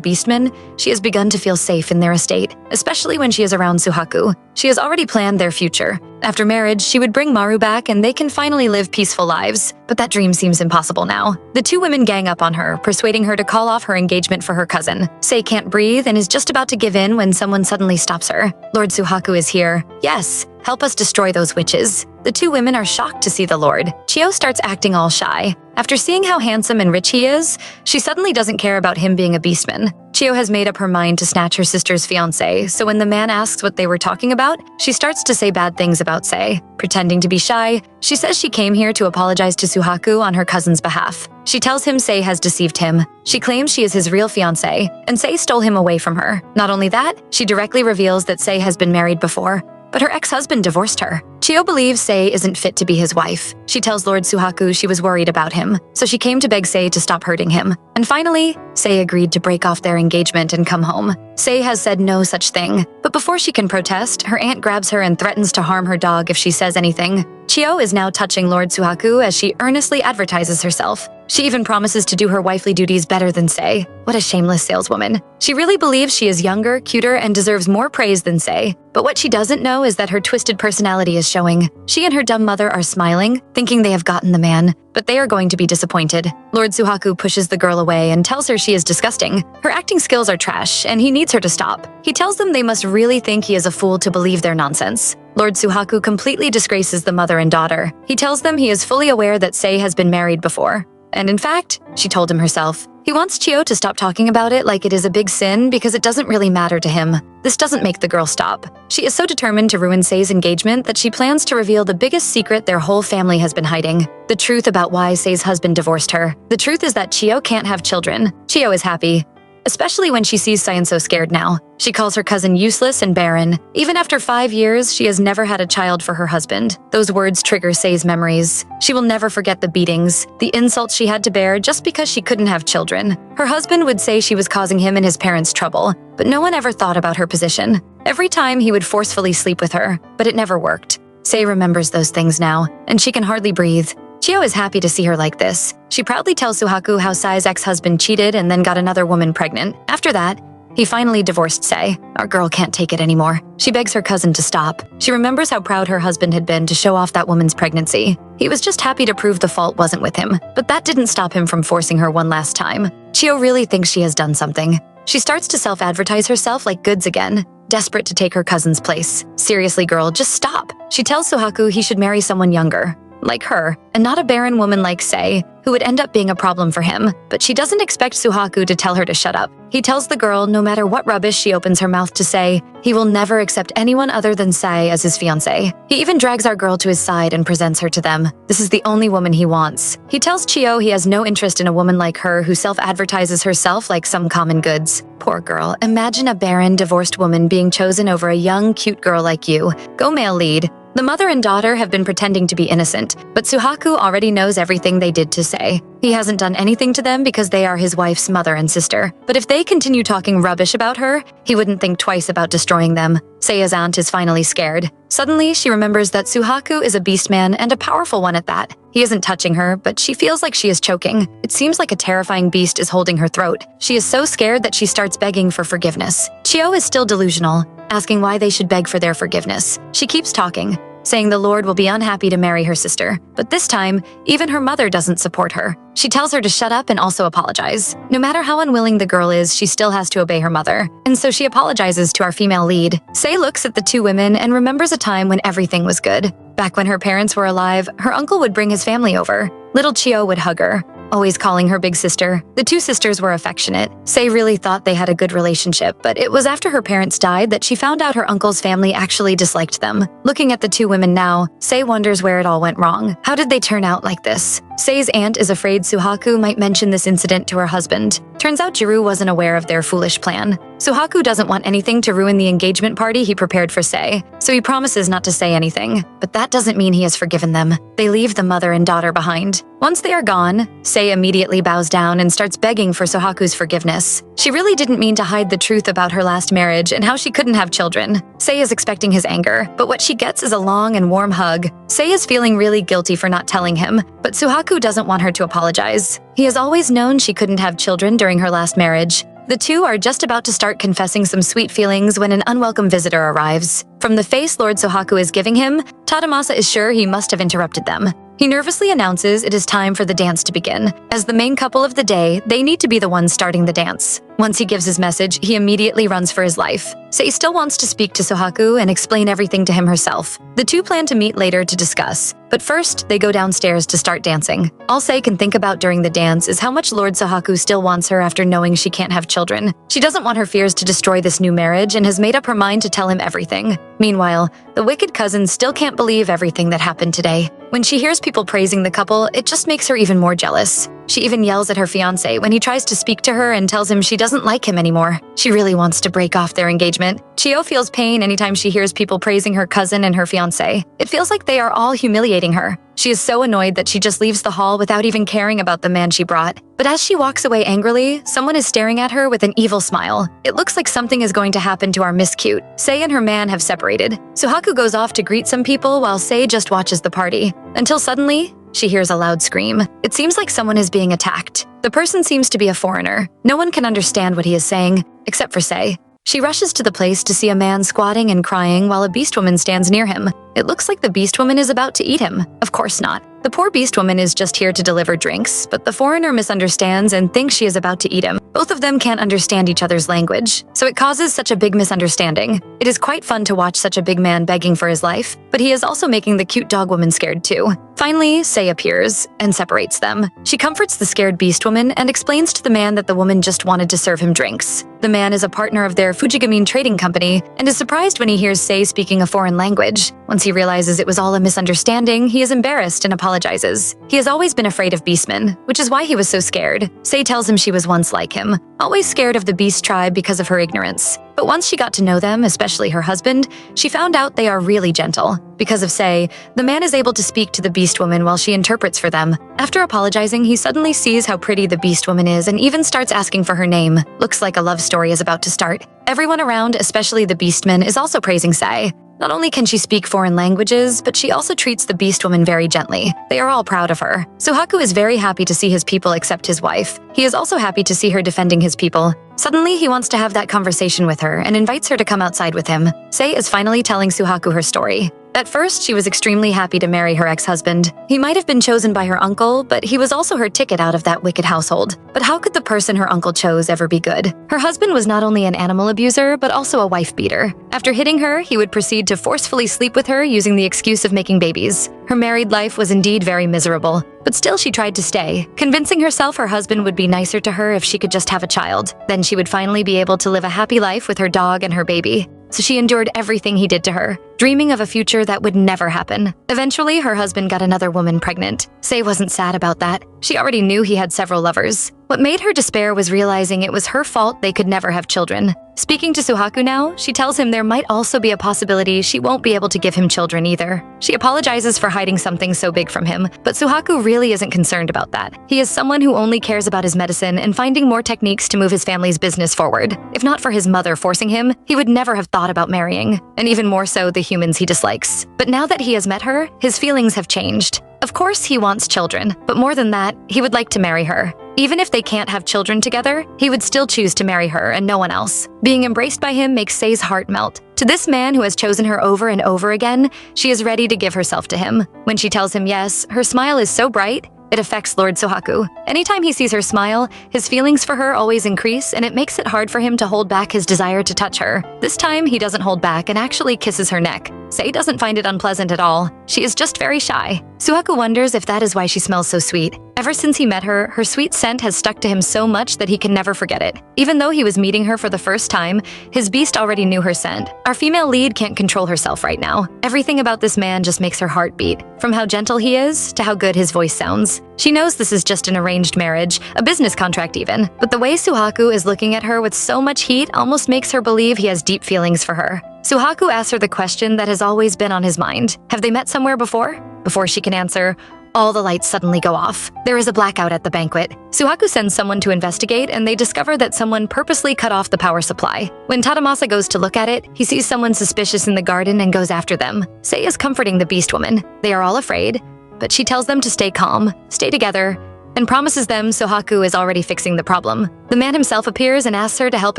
beastmen, she has begun to feel safe in their estate, especially when she is around Suhaku. She has already planned their future. After marriage, she would bring Maru back and they can finally live peaceful lives. But that dream seems impossible now. The two women gang up on her, persuading her to call off her engagement for her cousin. Sei can't breathe and is just about to give in when someone suddenly stops her. Lord Suhaku is here. Yes, help us destroy those witches. The two women are shocked to see the Lord. Chio starts acting all shy. After seeing how handsome and rich he is, she suddenly doesn't care about him being a beastman. Chio has made up her mind to snatch her sister's fiancé, so when the man asks what they were talking about, she starts to say bad things about Sei. Pretending to be shy, she says she came here to apologize to Suhaku on her cousin's behalf. She tells him Sei has deceived him. She claims she is his real fiancé, and Sei stole him away from her. Not only that, she directly reveals that Sei has been married before, but her ex-husband divorced her. Chio believes Sei isn't fit to be his wife. She tells Lord Suhaku she was worried about him, so she came to beg Sei to stop hurting him. And finally, Sei agreed to break off their engagement and come home. Sei has said no such thing, but before she can protest, her aunt grabs her and threatens to harm her dog if she says anything. Chio is now touching Lord Suhaku as she earnestly advertises herself. She even promises to do her wifely duties better than Sei. What a shameless saleswoman. She really believes she is younger, cuter, and deserves more praise than Sei. But what she doesn't know is that her twisted personality is showing. She and her dumb mother are smiling, thinking they have gotten the man, but they are going to be disappointed. Lord Suhaku pushes the girl away and tells her she is disgusting. Her acting skills are trash, and he needs her to stop. He tells them they must really think he is a fool to believe their nonsense. Lord Suhaku completely disgraces the mother and daughter. He tells them he is fully aware that Sei has been married before. And in fact, she told him herself. He wants Chio to stop talking about it like it is a big sin because it doesn't really matter to him. This doesn't make the girl stop. She is so determined to ruin Sei's engagement that she plans to reveal the biggest secret their whole family has been hiding. The truth about why Sei's husband divorced her. The truth is that Chio can't have children. Chio is happy, especially when she sees Sei so scared now. She calls her cousin useless and barren. Even after 5 years, she has never had a child for her husband. Those words trigger Sei's memories. She will never forget the beatings, the insults she had to bear just because she couldn't have children. Her husband would say she was causing him and his parents trouble, but no one ever thought about her position. Every time he would forcefully sleep with her, but it never worked. Sei remembers those things now, and she can hardly breathe. Chio is happy to see her like this. She proudly tells Suhaku how Sei's ex-husband cheated and then got another woman pregnant. After that, he finally divorced Sei. Our girl can't take it anymore. She begs her cousin to stop. She remembers how proud her husband had been to show off that woman's pregnancy. He was just happy to prove the fault wasn't with him, but that didn't stop him from forcing her one last time. Chio really thinks she has done something. She starts to self-advertise herself like goods again, desperate to take her cousin's place. Seriously, girl, just stop. She tells Suhaku he should marry someone younger, like her, and not a barren woman like Sei, who would end up being a problem for him. But she doesn't expect Suhaku to tell her to shut up. He tells the girl no matter what rubbish she opens her mouth to say, he will never accept anyone other than Sei as his fiancée. He even drags our girl to his side and presents her to them. This is the only woman he wants. He tells Chio he has no interest in a woman like her who self-advertises herself like some common goods. Poor girl, imagine a barren, divorced woman being chosen over a young, cute girl like you. Go male lead. The mother and daughter have been pretending to be innocent, but Suhaku already knows everything they did to Sei. He hasn't done anything to them because they are his wife's mother and sister. But if they continue talking rubbish about her, he wouldn't think twice about destroying them. Sei's aunt is finally scared. Suddenly, she remembers that Suhaku is a beastman and a powerful one at that. He isn't touching her, but she feels like she is choking. It seems like a terrifying beast is holding her throat. She is so scared that she starts begging for forgiveness. Chio is still delusional. asking why they should beg for their forgiveness. She keeps talking, saying the Lord will be unhappy to marry her sister. But this time, even her mother doesn't support her. She tells her to shut up and also apologize. No matter how unwilling the girl is, she still has to obey her mother. And so she apologizes to our female lead. Sei looks at the two women and remembers a time when everything was good. Back when her parents were alive, her uncle would bring his family over. Little Chio would hug her, always calling her big sister. The two sisters were affectionate. Sei really thought they had a good relationship, but it was after her parents died that she found out her uncle's family actually disliked them. Looking at the two women now, Sei wonders where it all went wrong. How did they turn out like this? Sei's aunt is afraid Suaku might mention this incident to her husband. Turns out Jiru wasn't aware of their foolish plan. Suaku doesn't want anything to ruin the engagement party he prepared for Sei, so he promises not to say anything. But that doesn't mean he has forgiven them. They leave the mother and daughter behind. Once they are gone, Sei immediately bows down and starts begging for Suhaku's forgiveness. She really didn't mean to hide the truth about her last marriage and how she couldn't have children. Sei is expecting his anger, but what she gets is a long and warm hug. Sei is feeling really guilty for not telling him, but Suaku doesn't want her to apologize. He has always known she couldn't have children during her last marriage. The two are just about to start confessing some sweet feelings when an unwelcome visitor arrives. From the face Lord Suaku is giving him, Tadamasa is sure he must have interrupted them. He nervously announces it is time for the dance to begin. As the main couple of the day, they need to be the ones starting the dance. Once he gives his message, he immediately runs for his life. Sei still wants to speak to Suhaku and explain everything to him herself. The two plan to meet later to discuss, but first, they go downstairs to start dancing. All Sei can think about during the dance is how much Lord Suhaku still wants her after knowing she can't have children. She doesn't want her fears to destroy this new marriage and has made up her mind to tell him everything. Meanwhile, the wicked cousin still can't believe everything that happened today. When she hears people praising the couple, it just makes her even more jealous. She even yells at her fiancé when he tries to speak to her and tells him she doesn't like him anymore. She really wants to break off their engagement. Chio feels pain anytime she hears people praising her cousin and her fiancé. It feels like they are all humiliating her. She is so annoyed that she just leaves the hall without even caring about the man she brought. But as she walks away angrily, someone is staring at her with an evil smile. It looks like something is going to happen to our Miss Cute. Sei and her man have separated. Suhaku goes off to greet some people while Sei just watches the party. Until suddenly, she hears a loud scream. It seems like someone is being attacked. The person seems to be a foreigner. No one can understand what he is saying, except for Sei. She rushes to the place to see a man squatting and crying while a beast woman stands near him. It looks like the beast woman is about to eat him. Of course not. The poor beast woman is just here to deliver drinks, but the foreigner misunderstands and thinks she is about to eat him. Both of them can't understand each other's language, so it causes such a big misunderstanding. It is quite fun to watch such a big man begging for his life, but he is also making the cute dog woman scared too. Finally, Sei appears and separates them. She comforts the scared beast woman and explains to the man that the woman just wanted to serve him drinks. The man is a partner of their Fujigamine trading company and is surprised when he hears Sei speaking a foreign language. Once he realizes it was all a misunderstanding, he is embarrassed and apologizes. He has always been afraid of beastmen, which is why he was so scared. Sei tells him she was once like him, always scared of the beast tribe because of her ignorance. But once she got to know them, especially her husband, she found out they are really gentle. Because of Sei, the man is able to speak to the beast woman while she interprets for them. After apologizing, he suddenly sees how pretty the beast woman is and even starts asking for her name. Looks like a love story is about to start. Everyone around, especially the beastman, is also praising Sei. Not only can she speak foreign languages, but she also treats the beast woman very gently. They are all proud of her. Suhaku is very happy to see his people accept his wife. He is also happy to see her defending his people. Suddenly, he wants to have that conversation with her and invites her to come outside with him. Sei is finally telling Suhaku her story. At first, she was extremely happy to marry her ex-husband. He might have been chosen by her uncle, but he was also her ticket out of that wicked household. But how could the person her uncle chose ever be good? Her husband was not only an animal abuser, but also a wife beater. After hitting her, he would proceed to forcefully sleep with her using the excuse of making babies. Her married life was indeed very miserable, but still she tried to stay, convincing herself her husband would be nicer to her if she could just have a child. Then she would finally be able to live a happy life with her dog and her baby. So she endured everything he did to her, dreaming of a future that would never happen. Eventually, her husband got another woman pregnant. Sei wasn't sad about that. She already knew he had several lovers. What made her despair was realizing it was her fault they could never have children. Speaking to Suhaku now, she tells him there might also be a possibility she won't be able to give him children either. She apologizes for hiding something so big from him, but Suhaku really isn't concerned about that. He is someone who only cares about his medicine and finding more techniques to move his family's business forward. If not for his mother forcing him, he would never have thought about marrying, and even more so the humans he dislikes. But now that he has met her, his feelings have changed. Of course, he wants children, but more than that, he would like to marry her. Even if they can't have children together, he would still choose to marry her and no one else. Being embraced by him makes Sei's heart melt. To this man who has chosen her over and over again, she is ready to give herself to him. When she tells him yes, her smile is so bright, it affects Lord Suaku. Anytime he sees her smile, his feelings for her always increase, and it makes it hard for him to hold back his desire to touch her. This time, he doesn't hold back and actually kisses her neck. Sei doesn't find it unpleasant at all. She is just very shy. Suaku wonders if that is why she smells so sweet. Ever since he met her, her sweet scent has stuck to him so much that he can never forget it. Even though he was meeting her for the first time, his beast already knew her scent. Our female lead can't control herself right now. Everything about this man just makes her heart beat. From how gentle he is, to how good his voice sounds. She knows this is just an arranged marriage, a business contract even, but the way Suaku is looking at her with so much heat almost makes her believe he has deep feelings for her. Suaku asks her the question that has always been on his mind. Have they met somewhere before? Before she can answer, all the lights suddenly go off. There is a blackout at the banquet. Suaku sends someone to investigate, and they discover that someone purposely cut off the power supply. When Tadamasa goes to look at it, he sees someone suspicious in the garden and goes after them. Sei is comforting the beast woman. They are all afraid, but she tells them to stay calm, stay together, and promises them Suaku is already fixing the problem. The man himself appears and asks her to help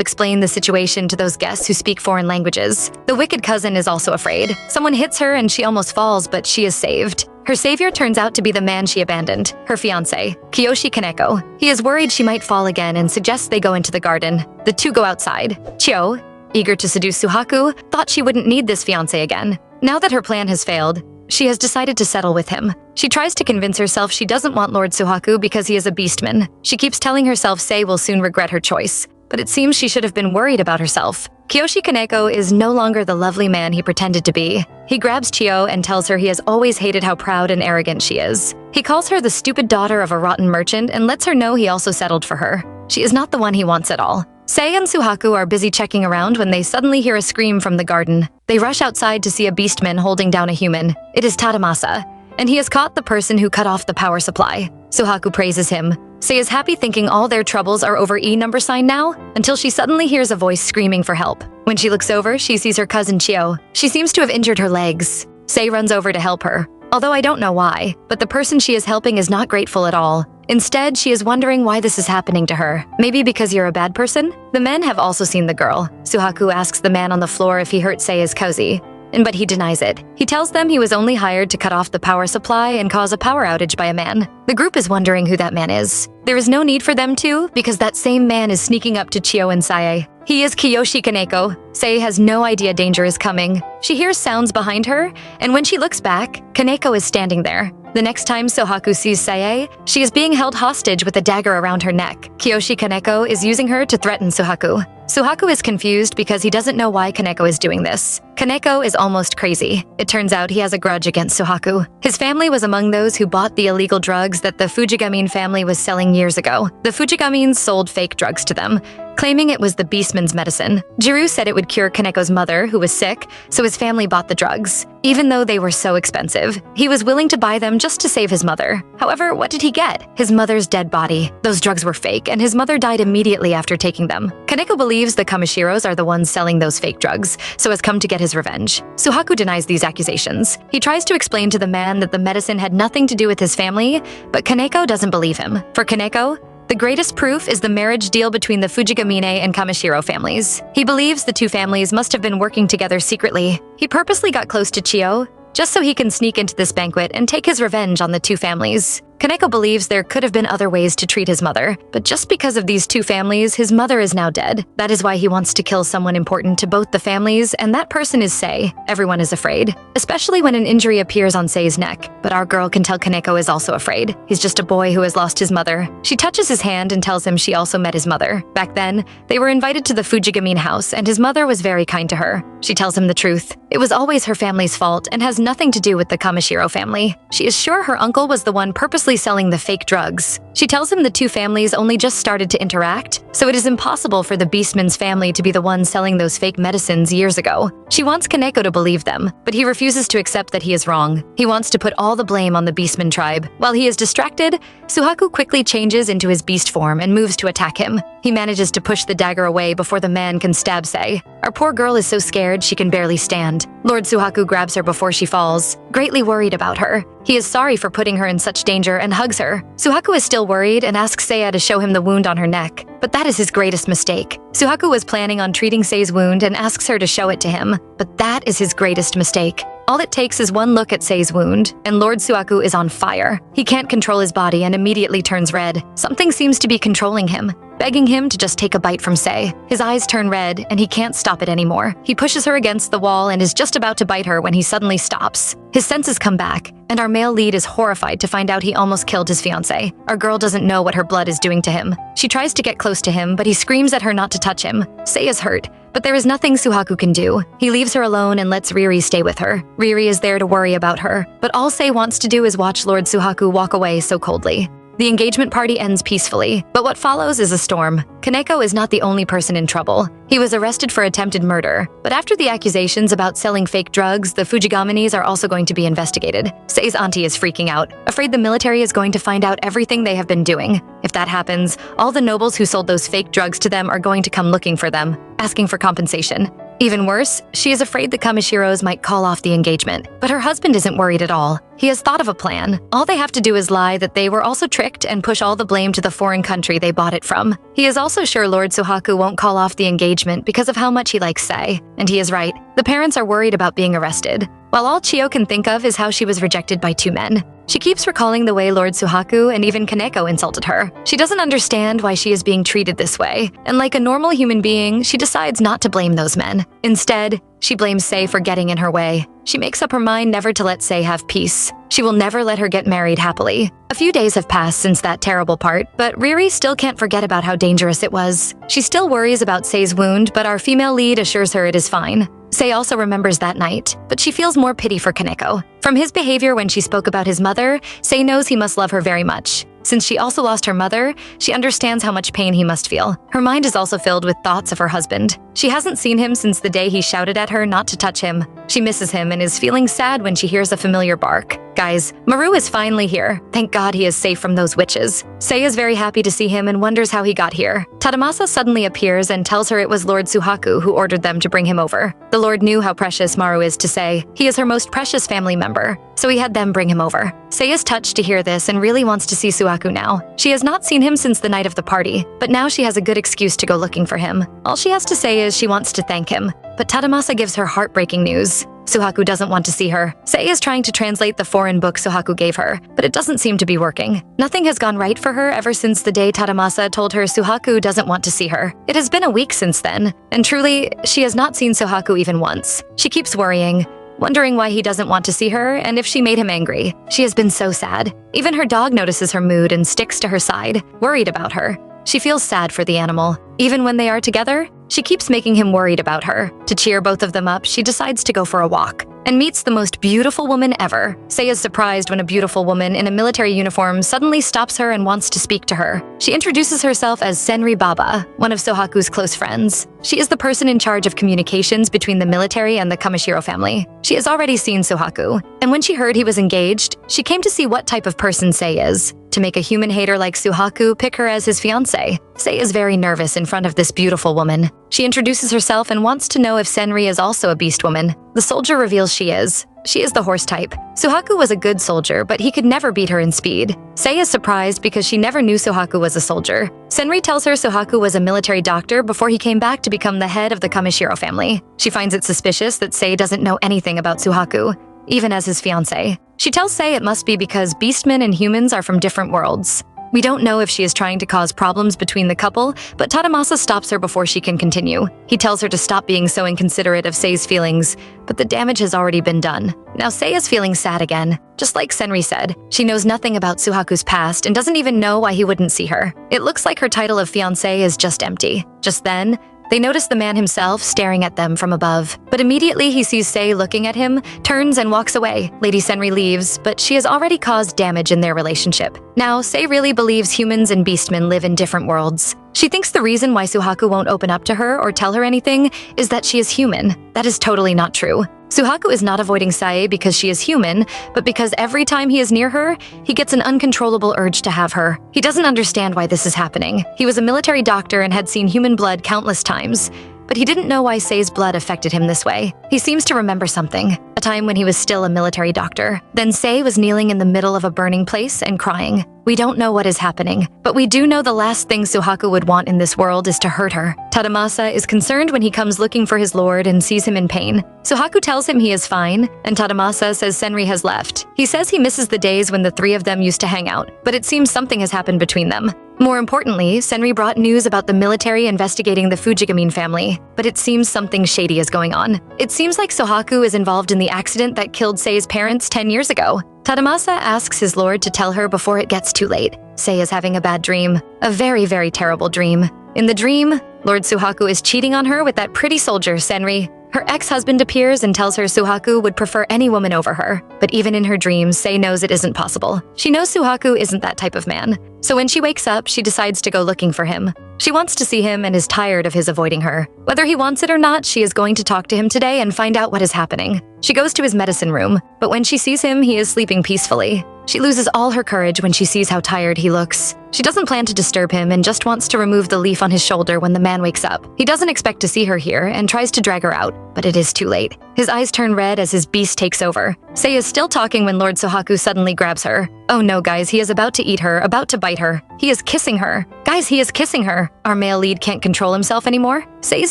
explain the situation to those guests who speak foreign languages. The wicked cousin is also afraid. Someone hits her and she almost falls, but she is saved. Her savior turns out to be the man she abandoned, her fiancé, Kiyoshi Kaneko. He is worried she might fall again and suggests they go into the garden. The two go outside. Chio, eager to seduce Suaku, thought she wouldn't need this fiancé again. Now that her plan has failed, she has decided to settle with him. She tries to convince herself she doesn't want Lord Suaku because he is a beastman. She keeps telling herself Sei will soon regret her choice, but it seems she should have been worried about herself. Kiyoshi Kaneko is no longer the lovely man he pretended to be. He grabs Chio and tells her he has always hated how proud and arrogant she is. He calls her the stupid daughter of a rotten merchant and lets her know he also settled for her. She is not the one he wants at all. Sei and Suaku are busy checking around when they suddenly hear a scream from the garden. They rush outside to see a beastman holding down a human. It is Tadamasa, and he has caught the person who cut off the power supply. Suaku praises him. Sei is happy thinking all their troubles are over E number sign now, until she suddenly hears a voice screaming for help. When she looks over, she sees her cousin Chio. She seems to have injured her legs. Sei runs over to help her, although I don't know why, but the person she is helping is not grateful at all. Instead, she is wondering why this is happening to her. Maybe because you're a bad person? The men have also seen the girl. Suaku asks the man on the floor if he hurt Sei's cozy, but he denies it. He tells them he was only hired to cut off the power supply and cause a power outage by a man. The group is wondering who that man is. There is no need for them to, because that same man is sneaking up to Chio and Sae. He is Kiyoshi Kaneko. Sei has no idea danger is coming. She hears sounds behind her, and when she looks back, Kaneko is standing there. The next time Suaku sees Sae, she is being held hostage with a dagger around her neck. Kiyoshi Kaneko is using her to threaten Suaku. Suaku is confused because he doesn't know why Kaneko is doing this. Kaneko is almost crazy. It turns out he has a grudge against Suaku. His family was among those who bought the illegal drugs that the Fujigamine family was selling years ago. The Fujigamines sold fake drugs to them, claiming it was the beastman's medicine. Jiru said it would cure Kaneko's mother, who was sick, so his family bought the drugs. Even though they were so expensive, he was willing to buy them just to save his mother. However, what did he get? His mother's dead body. Those drugs were fake, and his mother died immediately after taking them. Kaneko believes the Kamashiros are the ones selling those fake drugs, so has come to get his revenge. Suaku denies these accusations. He tries to explain to the man that the medicine had nothing to do with his family, but Kaneko doesn't believe him. For Kaneko, the greatest proof is the marriage deal between the Fujigamine and Kamashiro families. He believes the two families must have been working together secretly. He purposely got close to Chio, just so he can sneak into this banquet and take his revenge on the two families. Kaneko believes there could have been other ways to treat his mother, but just because of these two families, his mother is now dead. That is why he wants to kill someone important to both the families, and that person is Sei. Everyone is afraid, especially when an injury appears on Sei's neck. But our girl can tell Kaneko is also afraid. He's just a boy who has lost his mother. She touches his hand and tells him she also met his mother. Back then, they were invited to the Fujigamine house, and his mother was very kind to her. She tells him the truth. It was always her family's fault and has nothing to do with the Kamashiro family. She is sure her uncle was the one purposely selling the fake drugs. She tells him the two families only just started to interact, so it is impossible for the beastman's family to be the one selling those fake medicines years ago. She wants Kaneko to believe them, but he refuses to accept that he is wrong. He wants to put all the blame on the beastman tribe. While he is distracted, Suaku quickly changes into his beast form and moves to attack him. He manages to push the dagger away before the man can stab Sei. Our poor girl is so scared she can barely stand. Lord Suaku grabs her before she falls, greatly worried about her. He is sorry for putting her in such danger and hugs her. Suaku is still worried and asks Seiya to show him the wound on her neck, but that is his greatest mistake. Suaku was planning on treating Sei's wound and asks her to show it to him, but that is his greatest mistake. All it takes is one look at Sei's wound, and Lord Suaku is on fire. He can't control his body and immediately turns red. Something seems to be controlling him, begging him to just take a bite from Sei. His eyes turn red, and he can't stop it anymore. He pushes her against the wall and is just about to bite her when he suddenly stops. His senses come back, and our male lead is horrified to find out he almost killed his fiancée. Our girl doesn't know what her blood is doing to him. She tries to get close to him, but he screams at her not to touch him. Sei is hurt, but there is nothing Suaku can do. He leaves her alone and lets Riri stay with her. Riri is there to worry about her, but all Sei wants to do is watch Lord Suaku walk away so coldly. The engagement party ends peacefully, but what follows is a storm. Kaneko is not the only person in trouble. He was arrested for attempted murder, but after the accusations about selling fake drugs, the Fujigamines are also going to be investigated. Sei's auntie is freaking out, afraid the military is going to find out everything they have been doing. If that happens, all the nobles who sold those fake drugs to them are going to come looking for them, asking for compensation. Even worse, she is afraid the Kamashiros might call off the engagement, but her husband isn't worried at all. He has thought of a plan. All they have to do is lie that they were also tricked and push all the blame to the foreign country they bought it from. He is also sure Lord Suaku won't call off the engagement because of how much he likes Sei, and he is right. The parents are worried about being arrested, while all Chio can think of is how she was rejected by 2 men. She keeps recalling the way Lord Suaku and even Kaneko insulted her. She doesn't understand why she is being treated this way, and like a normal human being, she decides not to blame those men. Instead, she blames Sei for getting in her way. She makes up her mind never to let Sei have peace. She will never let her get married happily. A few days have passed since that terrible part, but Riri still can't forget about how dangerous it was. She still worries about Sei's wound, but our female lead assures her it is fine. Sei also remembers that night, but she feels more pity for Kaneko. From his behavior when she spoke about his mother, Sei knows he must love her very much. Since she also lost her mother, she understands how much pain he must feel. Her mind is also filled with thoughts of her husband. She hasn't seen him since the day he shouted at her not to touch him. She misses him and is feeling sad when she hears a familiar bark. Guys, Maru is finally here. Thank God he is safe from those witches. Sei is very happy to see him and wonders how he got here. Tadamasa suddenly appears and tells her it was Lord Suaku who ordered them to bring him over. The Lord knew how precious Maru is to Sei. He is her most precious family member, so he had them bring him over. Sei is touched to hear this and really wants to see Suaku now. She has not seen him since the night of the party, but now she has a good excuse to go looking for him. All she has to say is she wants to thank him, but Tadamasa gives her heartbreaking news. Suaku doesn't want to see her. Sei is trying to translate the foreign book Suaku gave her, but it doesn't seem to be working. Nothing has gone right for her ever since the day Tadamasa told her Suaku doesn't want to see her. It has been a week since then, and truly, she has not seen Suaku even once. She keeps worrying, wondering why he doesn't want to see her and if she made him angry. She has been so sad. Even her dog notices her mood and sticks to her side, worried about her. She feels sad for the animal. Even when they are together, she keeps making him worried about her. To cheer both of them up, she decides to go for a walk and meets the most beautiful woman ever. Sei is surprised when a beautiful woman in a military uniform suddenly stops her and wants to speak to her. She introduces herself as Senri Baba, one of Sohaku's close friends. She is the person in charge of communications between the military and the Kamashiro family. She has already seen Suaku, and when she heard he was engaged, she came to see what type of person Sei is. To make a human hater like Suaku pick her as his fiancé. Sei is very nervous in front of this beautiful woman. She introduces herself and wants to know if Senri is also a beast woman. The soldier reveals she is. She is the horse type. Suaku was a good soldier, but he could never beat her in speed. Sei is surprised because she never knew Suaku was a soldier. Senri tells her Suaku was a military doctor before he came back to become the head of the Kamashiro family. She finds it suspicious that Sei doesn't know anything about Suaku, even as his fiancé. She tells Sei it must be because beastmen and humans are from different worlds. We don't know if she is trying to cause problems between the couple, but Tadamasa stops her before she can continue. He tells her to stop being so inconsiderate of Sei's feelings, but the damage has already been done. Now Sei is feeling sad again. Just like Senri said, she knows nothing about Suhaku's past and doesn't even know why he wouldn't see her. It looks like her title of fiancé is just empty. Just then, they notice the man himself staring at them from above. But immediately he sees Sei looking at him, turns and walks away. Lady Senri leaves, but she has already caused damage in their relationship. Now, Sei really believes humans and beastmen live in different worlds. She thinks the reason why Suaku won't open up to her or tell her anything is that she is human. That is totally not true. Suaku is not avoiding Sei because she is human, but because every time he is near her, he gets an uncontrollable urge to have her. He doesn't understand why this is happening. He was a military doctor and had seen human blood countless times, but he didn't know why Sei's blood affected him this way. He seems to remember something, a time when he was still a military doctor. Then Sei was kneeling in the middle of a burning place and crying. We don't know what is happening, but we do know the last thing Suaku would want in this world is to hurt her. Tadamasa is concerned when he comes looking for his lord and sees him in pain. Suaku tells him he is fine, and Tadamasa says Senri has left. He says he misses the days when the three of them used to hang out, but it seems something has happened between them. More importantly, Senri brought news about the military investigating the Fujigamine family, but it seems something shady is going on. It seems like Suaku is involved in the accident that killed Sei's parents 10 years ago. Tadamasa asks his lord to tell her before it gets too late. Sei is having a bad dream, a very, very terrible dream. In the dream, Lord Suaku is cheating on her with that pretty soldier, Senri. Her ex-husband appears and tells her Suaku would prefer any woman over her. But even in her dreams, Sei knows it isn't possible. She knows Suaku isn't that type of man. So when she wakes up, she decides to go looking for him. She wants to see him and is tired of his avoiding her. Whether he wants it or not, she is going to talk to him today and find out what is happening. She goes to his medicine room, but when she sees him, he is sleeping peacefully. She loses all her courage when she sees how tired he looks. She doesn't plan to disturb him and just wants to remove the leaf on his shoulder when the man wakes up. He doesn't expect to see her here and tries to drag her out, but it is too late. His eyes turn red as his beast takes over. Sei is still talking when Lord Suaku suddenly grabs her. Oh no, guys, he is about to eat her, about to bite her. He is kissing her. Guys, he is kissing her. Our male lead can't control himself anymore. Sei's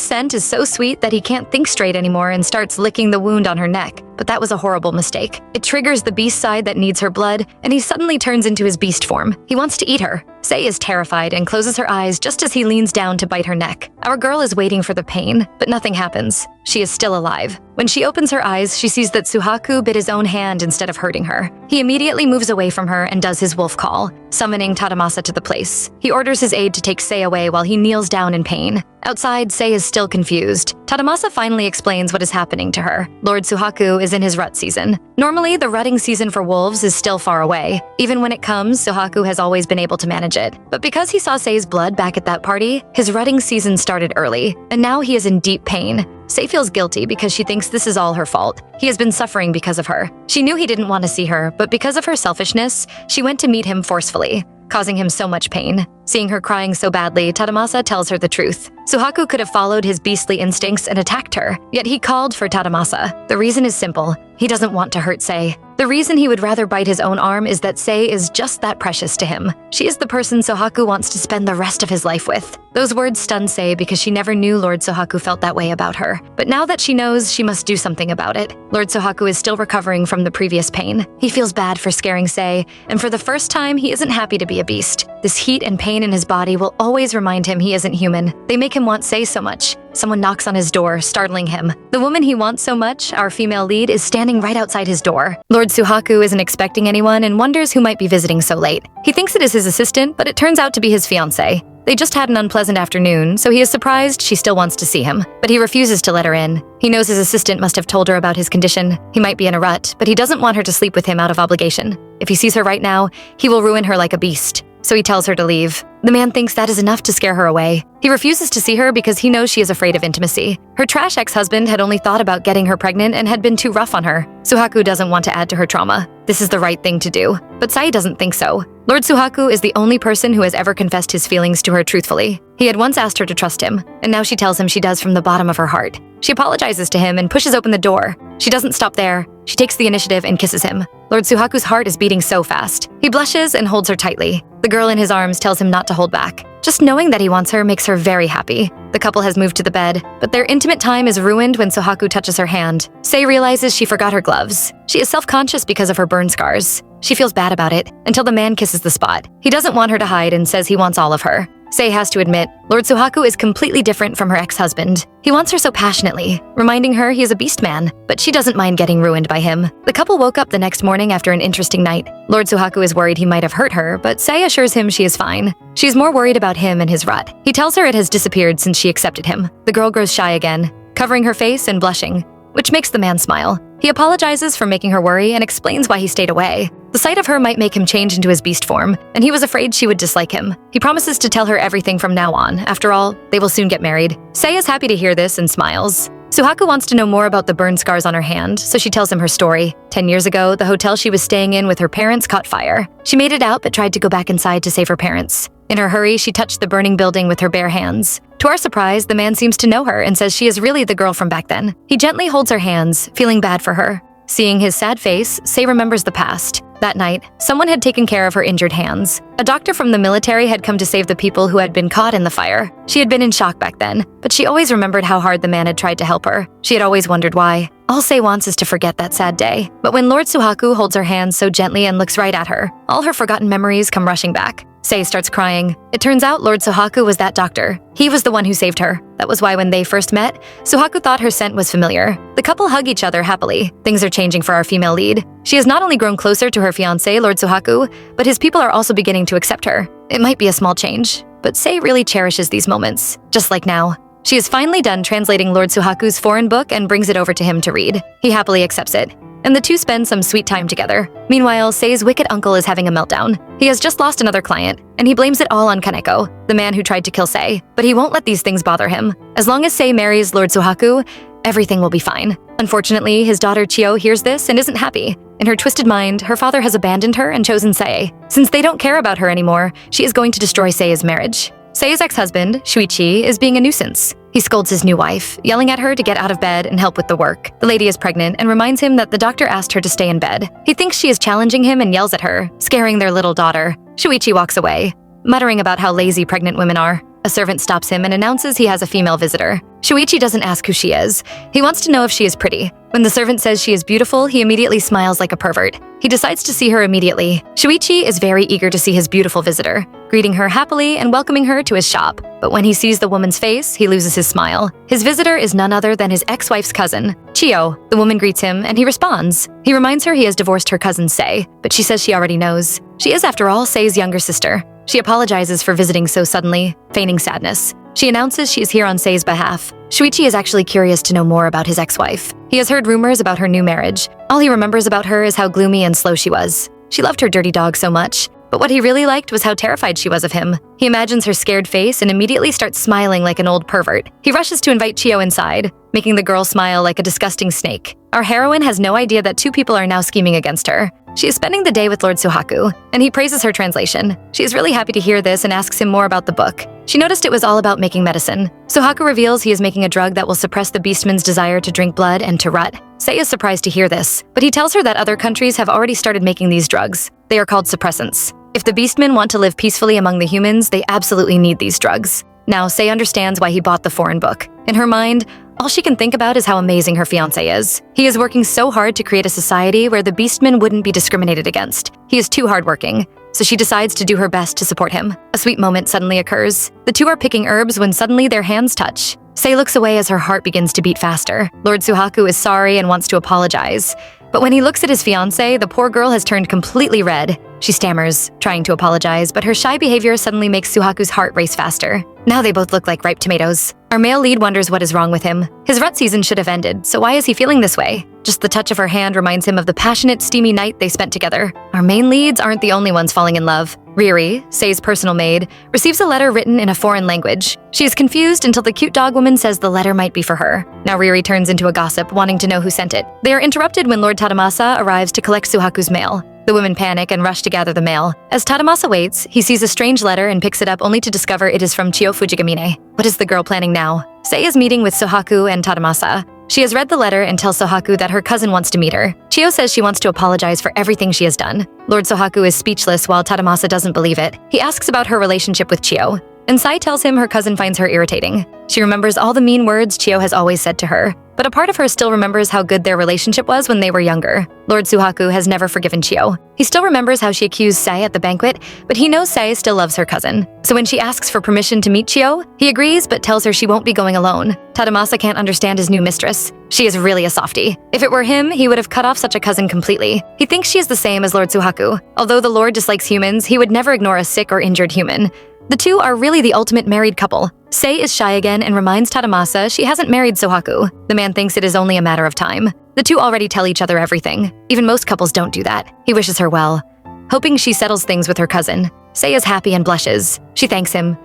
scent is so sweet that he can't think straight anymore and starts licking the wound on her neck. But that was a horrible mistake. It triggers the beast side that needs her blood, and he suddenly turns into his beast form. He wants to eat her. Sei is terrified and closes her eyes just as he leans down to bite her neck. Our girl is waiting for the pain, but nothing happens. She is still alive. When she opens her eyes, she sees that Suaku bit his own hand instead of hurting her. He immediately moves away from her and does his wolf call, summoning Tadamasa to the place. He orders his aide to take Sei away while he kneels down in pain. Outside, Sei is still confused. Tadamasa finally explains what is happening to her. Lord Suaku is in his rut season. Normally, the rutting season for wolves is still far away. Even when it comes, Suaku has always been able to manage it. But because he saw Sei's blood back at that party, his rutting season started early, and now he is in deep pain. Sei feels guilty because she thinks this is all her fault. He has been suffering because of her. She knew he didn't want to see her, but because of her selfishness, she went to meet him forcefully, causing him so much pain. Seeing her crying so badly, Tadamasa tells her the truth. Suaku could have followed his beastly instincts and attacked her, yet he called for Tadamasa. The reason is simple. He doesn't want to hurt Sei. The reason he would rather bite his own arm is that Sei is just that precious to him. She is the person Suaku wants to spend the rest of his life with. Those words stun Sei because she never knew Lord Suaku felt that way about her. But now that she knows, she must do something about it. Lord Suaku is still recovering from the previous pain. He feels bad for scaring Sei, and for the first time, he isn't happy to be a beast. This heat and pain in his body will always remind him he isn't human. They make him want Sei so much. Someone knocks on his door, startling him. The woman he wants so much, our female lead, is standing right outside his door. Lord Suaku isn't expecting anyone and wonders who might be visiting so late. He thinks it is his assistant, but it turns out to be his fiancée. They just had an unpleasant afternoon, so he is surprised she still wants to see him. But he refuses to let her in. He knows his assistant must have told her about his condition. He might be in a rut, but he doesn't want her to sleep with him out of obligation. If he sees her right now, he will ruin her like a beast. So he tells her to leave. The man thinks that is enough to scare her away. He refuses to see her because he knows she is afraid of intimacy. Her trash ex-husband had only thought about getting her pregnant and had been too rough on her. Suaku doesn't want to add to her trauma. This is the right thing to do. But Sei doesn't think so. Lord Suaku is the only person who has ever confessed his feelings to her truthfully. He had once asked her to trust him, and now she tells him she does from the bottom of her heart. She apologizes to him and pushes open the door. She doesn't stop there. She takes the initiative and kisses him. Lord Suhaku's heart is beating so fast. He blushes and holds her tightly. The girl in his arms tells him not to hold back. Just knowing that he wants her makes her very happy. The couple has moved to the bed, but their intimate time is ruined when Suaku touches her hand. Sei realizes she forgot her gloves. She is self-conscious because of her burn scars. She feels bad about it until the man kisses the spot. He doesn't want her to hide and says he wants all of her. Sei has to admit, Lord Suaku is completely different from her ex-husband. He wants her so passionately, reminding her he is a beast man, but she doesn't mind getting ruined by him. The couple woke up the next morning after an interesting night. Lord Suaku is worried he might have hurt her, but Sei assures him she is fine. She's more worried about him and his rut. He tells her it has disappeared since she accepted him. The girl grows shy again, covering her face and blushing, which makes the man smile. He apologizes for making her worry and explains why he stayed away. The sight of her might make him change into his beast form, and he was afraid she would dislike him. He promises to tell her everything from now on. After all, they will soon get married. Sei is happy to hear this and smiles. Suaku wants to know more about the burn scars on her hand, so she tells him her story. 10 years ago, the hotel she was staying in with her parents caught fire. She made it out but tried to go back inside to save her parents. In her hurry, she touched the burning building with her bare hands. To our surprise, the man seems to know her and says she is really the girl from back then. He gently holds her hands, feeling bad for her. Seeing his sad face, Sei remembers the past. That night, someone had taken care of her injured hands. A doctor from the military had come to save the people who had been caught in the fire. She had been in shock back then, but she always remembered how hard the man had tried to help her. She had always wondered why. All Sei wants is to forget that sad day. But when Lord Suaku holds her hand so gently and looks right at her, all her forgotten memories come rushing back. Sei starts crying. It turns out Lord Suaku was that doctor. He was the one who saved her. That was why when they first met, Suaku thought her scent was familiar. The couple hug each other happily. Things are changing for our female lead. She has not only grown closer to her fiancé, Lord Suaku, but his people are also beginning to accept her. It might be a small change, but Sei really cherishes these moments, just like now. She is finally done translating Lord Suhaku's foreign book and brings it over to him to read. He happily accepts it, and the two spend some sweet time together. Meanwhile, Sei's wicked uncle is having a meltdown. He has just lost another client, and he blames it all on Kaneko, the man who tried to kill Sei. But he won't let these things bother him. As long as Sei marries Lord Suhaku, everything will be fine. Unfortunately, his daughter Chio hears this and isn't happy. In her twisted mind, her father has abandoned her and chosen Sei. Since they don't care about her anymore, she is going to destroy Sei's marriage. Sei's ex-husband, Shuichi, is being a nuisance. He scolds his new wife, yelling at her to get out of bed and help with the work. The lady is pregnant and reminds him that the doctor asked her to stay in bed. He thinks she is challenging him and yells at her, scaring their little daughter. Shuichi walks away, muttering about how lazy pregnant women are. A servant stops him and announces he has a female visitor. Shuichi doesn't ask who she is. He wants to know if she is pretty. When the servant says she is beautiful, he immediately smiles like a pervert. He decides to see her immediately. Shuichi is very eager to see his beautiful visitor, greeting her happily and welcoming her to his shop. But when he sees the woman's face, he loses his smile. His visitor is none other than his ex-wife's cousin, Chio. The woman greets him and he responds. He reminds her he has divorced her cousin Sei, but she says she already knows. She is, after all, Sei's younger sister. She apologizes for visiting so suddenly, feigning sadness. She announces she is here on Sei's behalf. Shuichi is actually curious to know more about his ex-wife. He has heard rumors about her new marriage. All he remembers about her is how gloomy and slow she was. She loved her dirty dog so much, but what he really liked was how terrified she was of him. He imagines her scared face and immediately starts smiling like an old pervert. He rushes to invite Chio inside, making the girl smile like a disgusting snake. Our heroine has no idea that two people are now scheming against her. She is spending the day with Lord Suhaku, and he praises her translation. She is really happy to hear this and asks him more about the book. She noticed it was all about making medicine. Suhaku reveals he is making a drug that will suppress the beastman's desire to drink blood and to rot. Sei is surprised to hear this, but he tells her that other countries have already started making these drugs. They are called suppressants. If the beastmen want to live peacefully among the humans, they absolutely need these drugs. Now, Sei understands why he bought the foreign book. In her mind, all she can think about is how amazing her fiancé is. He is working so hard to create a society where the beastmen wouldn't be discriminated against. He is too hardworking, so she decides to do her best to support him. A sweet moment suddenly occurs. The two are picking herbs when suddenly their hands touch. Sei looks away as her heart begins to beat faster. Lord Suhaku is sorry and wants to apologize. But when he looks at his fiancé, the poor girl has turned completely red. She stammers, trying to apologize, but her shy behavior suddenly makes Suhaku's heart race faster. Now they both look like ripe tomatoes. Our male lead wonders what is wrong with him. His rut season should have ended, so why is he feeling this way? Just the touch of her hand reminds him of the passionate, steamy night they spent together. Our main leads aren't the only ones falling in love. Riri, Sei's personal maid, receives a letter written in a foreign language. She is confused until the cute dog woman says the letter might be for her. Now Riri turns into a gossip, wanting to know who sent it. They are interrupted when Lord Tadamasa arrives to collect Suhaku's mail. The women panic and rush to gather the mail. As Tadamasa waits, he sees a strange letter and picks it up only to discover it is from Chio Fujigamine. What is the girl planning now? Sei is meeting with Suhaku and Tadamasa. She has read the letter and tells Suhaku that her cousin wants to meet her. Chio says she wants to apologize for everything she has done. Lord Suhaku is speechless while Tadamasa doesn't believe it. He asks about her relationship with Chio, and Sai tells him her cousin finds her irritating. She remembers all the mean words Chio has always said to her, but a part of her still remembers how good their relationship was when they were younger. Lord Suhaku has never forgiven Chio. He still remembers how she accused Sai at the banquet, but he knows Sai still loves her cousin. So when she asks for permission to meet Chio, he agrees but tells her she won't be going alone. Tadamasa can't understand his new mistress. She is really a softie. If it were him, he would have cut off such a cousin completely. He thinks she is the same as Lord Suhaku. Although the Lord dislikes humans, he would never ignore a sick or injured human. The two are really the ultimate married couple. Sei is shy again and reminds Tadamasa she hasn't married Suhaku. The man thinks it is only a matter of time. The two already tell each other everything. Even most couples don't do that. He wishes her well, hoping she settles things with her cousin. Sei is happy and blushes. She thanks him,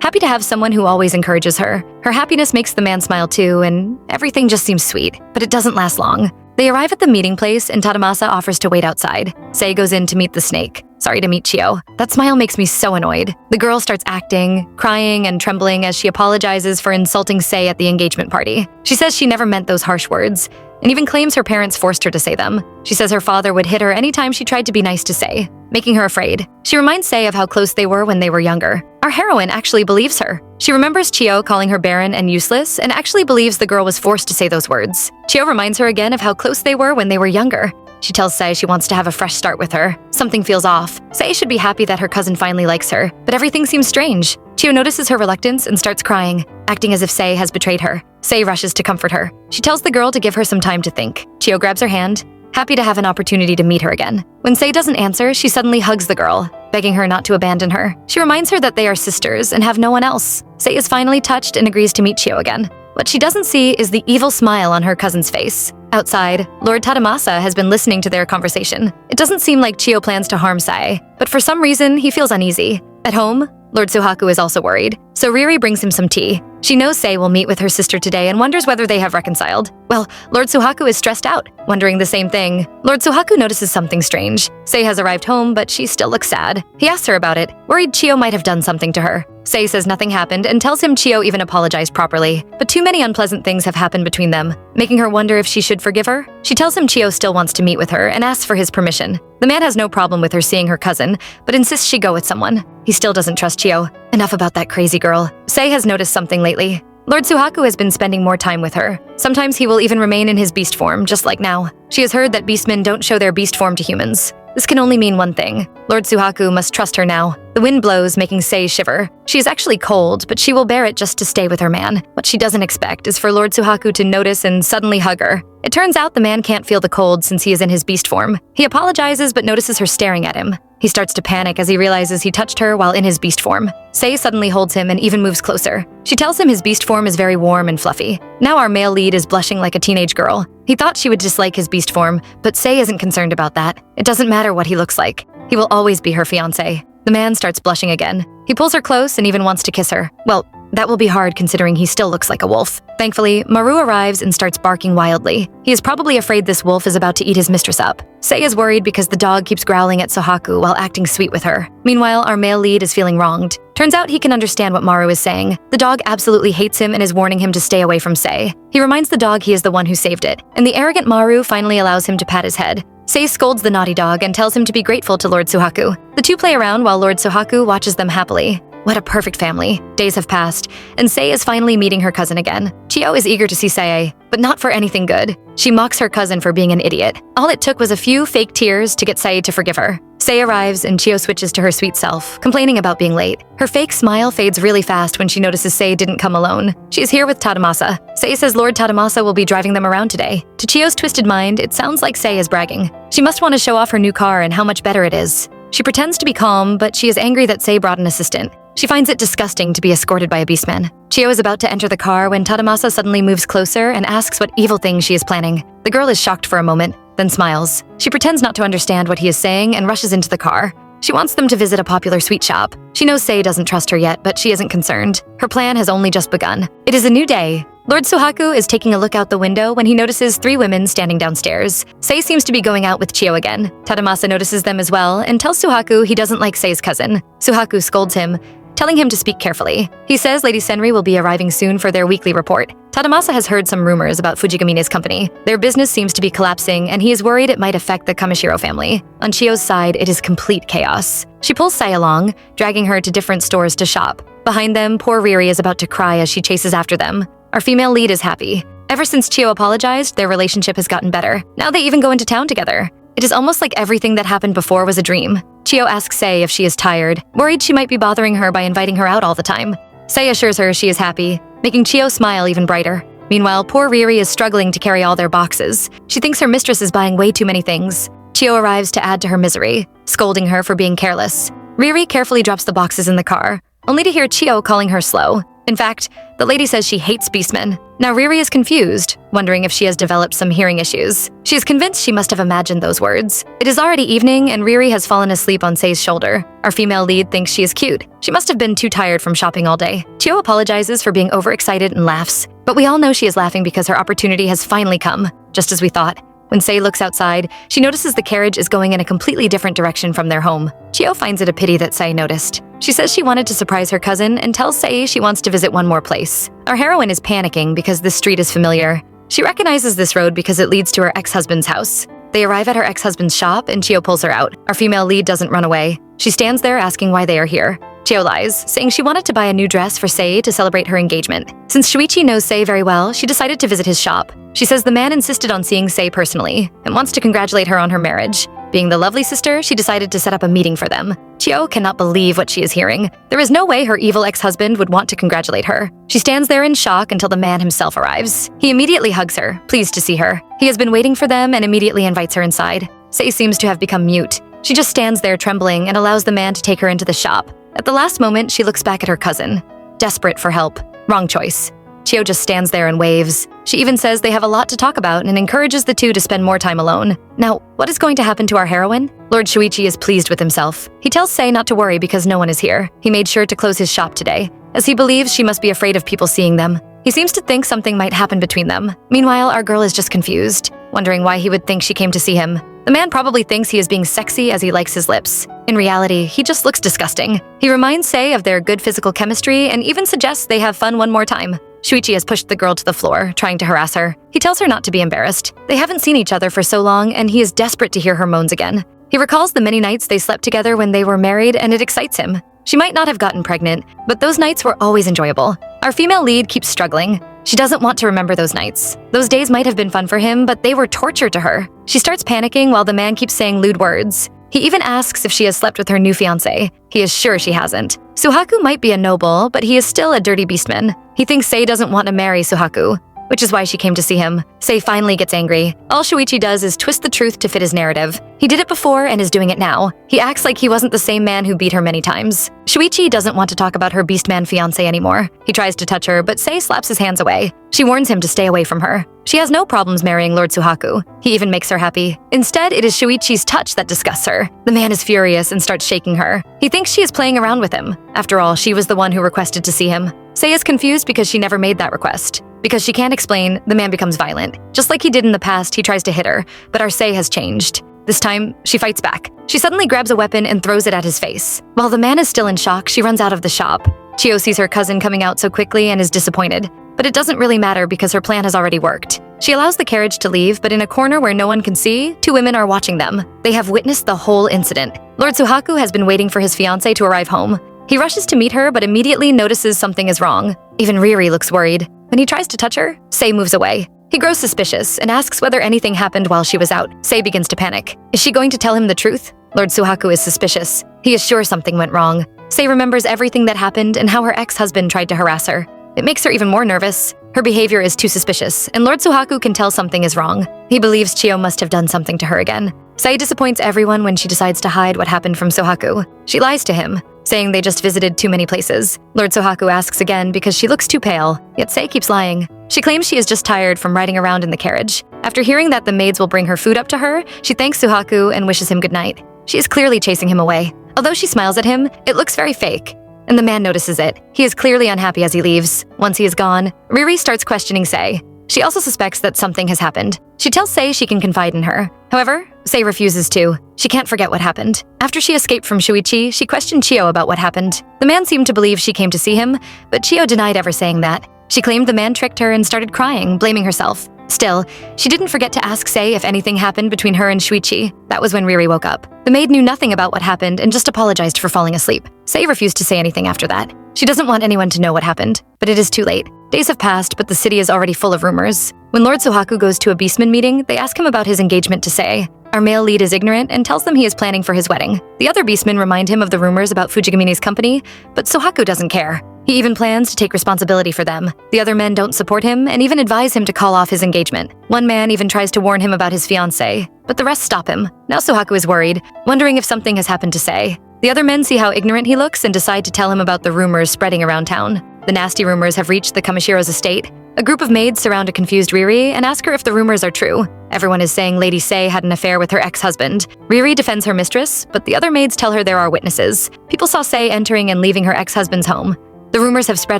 happy to have someone who always encourages her. Her happiness makes the man smile too, and everything just seems sweet, but it doesn't last long. They arrive at the meeting place and Tadamasa offers to wait outside. Sei goes in to meet the snake. Sorry to meet Chio. That smile makes me so annoyed. The girl starts acting, crying and trembling as she apologizes for insulting Sei at the engagement party. She says she never meant those harsh words, and even claims her parents forced her to say them. She says her father would hit her anytime she tried to be nice to Sei, making her afraid. She reminds Sei of how close they were when they were younger. Our heroine actually believes her. She remembers Chio calling her barren and useless and actually believes the girl was forced to say those words. Chio reminds her again of how close they were when they were younger. She tells Sei she wants to have a fresh start with her. Something feels off. Sei should be happy that her cousin finally likes her, but everything seems strange. Chio notices her reluctance and starts crying, acting as if Sei has betrayed her. Sei rushes to comfort her. She tells the girl to give her some time to think. Chio grabs her hand, happy to have an opportunity to meet her again. When Sei doesn't answer, she suddenly hugs the girl, begging her not to abandon her. She reminds her that they are sisters and have no one else. Sei is finally touched and agrees to meet Chio again. What she doesn't see is the evil smile on her cousin's face. Outside, Lord Tadamasa has been listening to their conversation. It doesn't seem like Chio plans to harm Sei, but for some reason, he feels uneasy. At home, Lord Suaku is also worried, so Riri brings him some tea. She knows Sei will meet with her sister today and wonders whether they have reconciled. Well, Lord Suaku is stressed out, wondering the same thing. Lord Suaku notices something strange. Sei has arrived home, but she still looks sad. He asks her about it, worried Chio might have done something to her. Sei says nothing happened and tells him Chio even apologized properly, but too many unpleasant things have happened between them, making her wonder if she should forgive her. She tells him Chio still wants to meet with her and asks for his permission. The man has no problem with her seeing her cousin, but insists she go with someone. He still doesn't trust Chio. Enough about that crazy girl. Sei has noticed something lately. Lord Suaku has been spending more time with her. Sometimes he will even remain in his beast form, just like now. She has heard that beastmen don't show their beast form to humans. This can only mean one thing. Lord Suaku must trust her now. The wind blows, making Sei shiver. She is actually cold, but she will bear it just to stay with her man. What she doesn't expect is for Lord Suaku to notice and suddenly hug her. It turns out the man can't feel the cold since he is in his beast form. He apologizes but notices her staring at him. He starts to panic as he realizes he touched her while in his beast form. Sei suddenly holds him and even moves closer. She tells him his beast form is very warm and fluffy. Now our male lead is blushing like a teenage girl. He thought she would dislike his beast form, but Sei isn't concerned about that. It doesn't matter what he looks like. He will always be her fiancé. The man starts blushing again. He pulls her close and even wants to kiss her. Well, that will be hard considering he still looks like a wolf. Thankfully, Maru arrives and starts barking wildly. He is probably afraid this wolf is about to eat his mistress up. Sei is worried because the dog keeps growling at Suaku while acting sweet with her. Meanwhile, our male lead is feeling wronged. Turns out he can understand what Maru is saying. The dog absolutely hates him and is warning him to stay away from Sei. He reminds the dog he is the one who saved it, and the arrogant Maru finally allows him to pat his head. Sei scolds the naughty dog and tells him to be grateful to Lord Suaku. The two play around while Lord Suaku watches them happily. What a perfect family. Days have passed, and Sei is finally meeting her cousin again. Chio is eager to see Sei, but not for anything good. She mocks her cousin for being an idiot. All it took was a few fake tears to get Sei to forgive her. Sei arrives and Chio switches to her sweet self, complaining about being late. Her fake smile fades really fast when she notices Sei didn't come alone. She is here with Tadamasa. Sei says Lord Tadamasa will be driving them around today. To Chio's twisted mind, it sounds like Sei is bragging. She must want to show off her new car and how much better it is. She pretends to be calm, but she is angry that Sei brought an assistant. She finds it disgusting to be escorted by a beastman. Chio is about to enter the car when Tadamasa suddenly moves closer and asks what evil thing she is planning. The girl is shocked for a moment, then smiles. She pretends not to understand what he is saying and rushes into the car. She wants them to visit a popular sweet shop. She knows Sei doesn't trust her yet, but she isn't concerned. Her plan has only just begun. It is a new day. Lord Suaku is taking a look out the window when he notices 3 women standing downstairs. Sei seems to be going out with Chio again. Tadamasa notices them as well and tells Suaku he doesn't like Sei's cousin. Suaku scolds him, telling him to speak carefully. He says Lady Senri will be arriving soon for their weekly report. Tadamasa has heard some rumors about Fujigamine's company. Their business seems to be collapsing, and he is worried it might affect the Kamashiro family. On Chio's side, it is complete chaos. She pulls Sei along, dragging her to different stores to shop. Behind them, poor Riri is about to cry as she chases after them. Our female lead is happy. Ever since Chio apologized, their relationship has gotten better. Now they even go into town together. It is almost like everything that happened before was a dream. Chio asks Sei if she is tired, worried she might be bothering her by inviting her out all the time. Sei assures her she is happy, making Chio smile even brighter. Meanwhile, poor Riri is struggling to carry all their boxes. She thinks her mistress is buying way too many things. Chio arrives to add to her misery, scolding her for being careless. Riri carefully drops the boxes in the car, only to hear Chio calling her slow. In fact, the lady says she hates beastmen. Now Riri is confused, wondering if she has developed some hearing issues. She is convinced she must have imagined those words. It is already evening and Riri has fallen asleep on Sei's shoulder. Our female lead thinks she is cute. She must have been too tired from shopping all day. Chio apologizes for being overexcited and laughs, but we all know she is laughing because her opportunity has finally come, just as we thought. When Sei looks outside, she notices the carriage is going in a completely different direction from their home. Chio finds it a pity that Sei noticed. She says she wanted to surprise her cousin and tells Sei she wants to visit one more place. Our heroine is panicking because this street is familiar. She recognizes this road because it leads to her ex-husband's house. They arrive at her ex-husband's shop and Chio pulls her out. Our female lead doesn't run away. She stands there asking why they are here. Chio lies, saying she wanted to buy a new dress for Sei to celebrate her engagement. Since Shuichi knows Sei very well, she decided to visit his shop. She says the man insisted on seeing Sei personally and wants to congratulate her on her marriage. Being the lovely sister, she decided to set up a meeting for them. Chio cannot believe what she is hearing. There is no way her evil ex-husband would want to congratulate her. She stands there in shock until the man himself arrives. He immediately hugs her, pleased to see her. He has been waiting for them and immediately invites her inside. Sei seems to have become mute. She just stands there trembling and allows the man to take her into the shop. At the last moment, she looks back at her cousin. Desperate for help. Wrong choice. Chio just stands there and waves. She even says they have a lot to talk about and encourages the two to spend more time alone. Now, what is going to happen to our heroine? Lord Shuichi is pleased with himself. He tells Sei not to worry because no one is here. He made sure to close his shop today, as he believes she must be afraid of people seeing them. He seems to think something might happen between them. Meanwhile, our girl is just confused, wondering why he would think she came to see him. The man probably thinks he is being sexy as he likes his lips. In reality, he just looks disgusting. He reminds Sei of their good physical chemistry and even suggests they have fun one more time. Shuichi has pushed the girl to the floor, trying to harass her. He tells her not to be embarrassed. They haven't seen each other for so long, and he is desperate to hear her moans again. He recalls the many nights they slept together when they were married, and it excites him. She might not have gotten pregnant, but those nights were always enjoyable. Our female lead keeps struggling. She doesn't want to remember those nights. Those days might have been fun for him, but they were torture to her. She starts panicking while the man keeps saying lewd words. He even asks if she has slept with her new fiancé. He is sure she hasn't. Suaku might be a noble, but he is still a dirty beastman. He thinks Sei doesn't want to marry Suaku, which is why she came to see him. Sei finally gets angry. All Shuichi does is twist the truth to fit his narrative. He did it before and is doing it now. He acts like he wasn't the same man who beat her many times. Shuichi doesn't want to talk about her beastman fiancé anymore. He tries to touch her, but Sei slaps his hands away. She warns him to stay away from her. She has no problems marrying Lord Suaku. He even makes her happy. Instead, it is Shuichi's touch that disgusts her. The man is furious and starts shaking her. He thinks she is playing around with him. After all, she was the one who requested to see him. Sei is confused because she never made that request. Because she can't explain, the man becomes violent. Just like he did in the past, he tries to hit her, but our Sei has changed. This time, she fights back. She suddenly grabs a weapon and throws it at his face. While the man is still in shock, she runs out of the shop. Chio sees her cousin coming out so quickly and is disappointed. But it doesn't really matter because her plan has already worked. She allows the carriage to leave, but in a corner where no one can see, two women are watching them. They have witnessed the whole incident. Lord Suaku has been waiting for his fiancée to arrive home. He rushes to meet her, but immediately notices something is wrong. Even Riri looks worried. When he tries to touch her, Sei moves away. He grows suspicious and asks whether anything happened while she was out. Sei begins to panic. Is she going to tell him the truth? Lord Suaku is suspicious. He is sure something went wrong. Sei remembers everything that happened and how her ex-husband tried to harass her. It makes her even more nervous. Her behavior is too suspicious, and Lord Suaku can tell something is wrong. He believes Chio must have done something to her again. Sei disappoints everyone when she decides to hide what happened from Suaku. She lies to him, saying they just visited too many places. Lord Suaku asks again because she looks too pale, yet Sei keeps lying. She claims she is just tired from riding around in the carriage. After hearing that the maids will bring her food up to her, she thanks Suaku and wishes him goodnight. She is clearly chasing him away. Although she smiles at him, it looks very fake. And the man notices it. He is clearly unhappy as he leaves. Once he is gone, Riri starts questioning Sei. She also suspects that something has happened. She tells Sei she can confide in her. However, Sei refuses to. She can't forget what happened. After she escaped from Shuichi, she questioned Chio about what happened. The man seemed to believe she came to see him, but Chio denied ever saying that. She claimed the man tricked her and started crying, blaming herself. Still, she didn't forget to ask Sei if anything happened between her and Shuichi. That was when Riri woke up. The maid knew nothing about what happened and just apologized for falling asleep. Sei refused to say anything after that. She doesn't want anyone to know what happened, but it is too late. Days have passed, but the city is already full of rumors. When Lord Suaku goes to a beastman meeting, they ask him about his engagement to Sei. Our male lead is ignorant and tells them he is planning for his wedding. The other beastmen remind him of the rumors about Fujigamine's company, but Suaku doesn't care. He even plans to take responsibility for them. The other men don't support him and even advise him to call off his engagement. One man even tries to warn him about his fiancée, but the rest stop him. Now Suaku is worried, wondering if something has happened to Sei. The other men see how ignorant he looks and decide to tell him about the rumors spreading around town. The nasty rumors have reached the Kamashiro's estate. A group of maids surround a confused Riri and ask her if the rumors are true. Everyone is saying Lady Sei had an affair with her ex-husband. Riri defends her mistress, but the other maids tell her there are witnesses. People saw Sei entering and leaving her ex-husband's home. The rumors have spread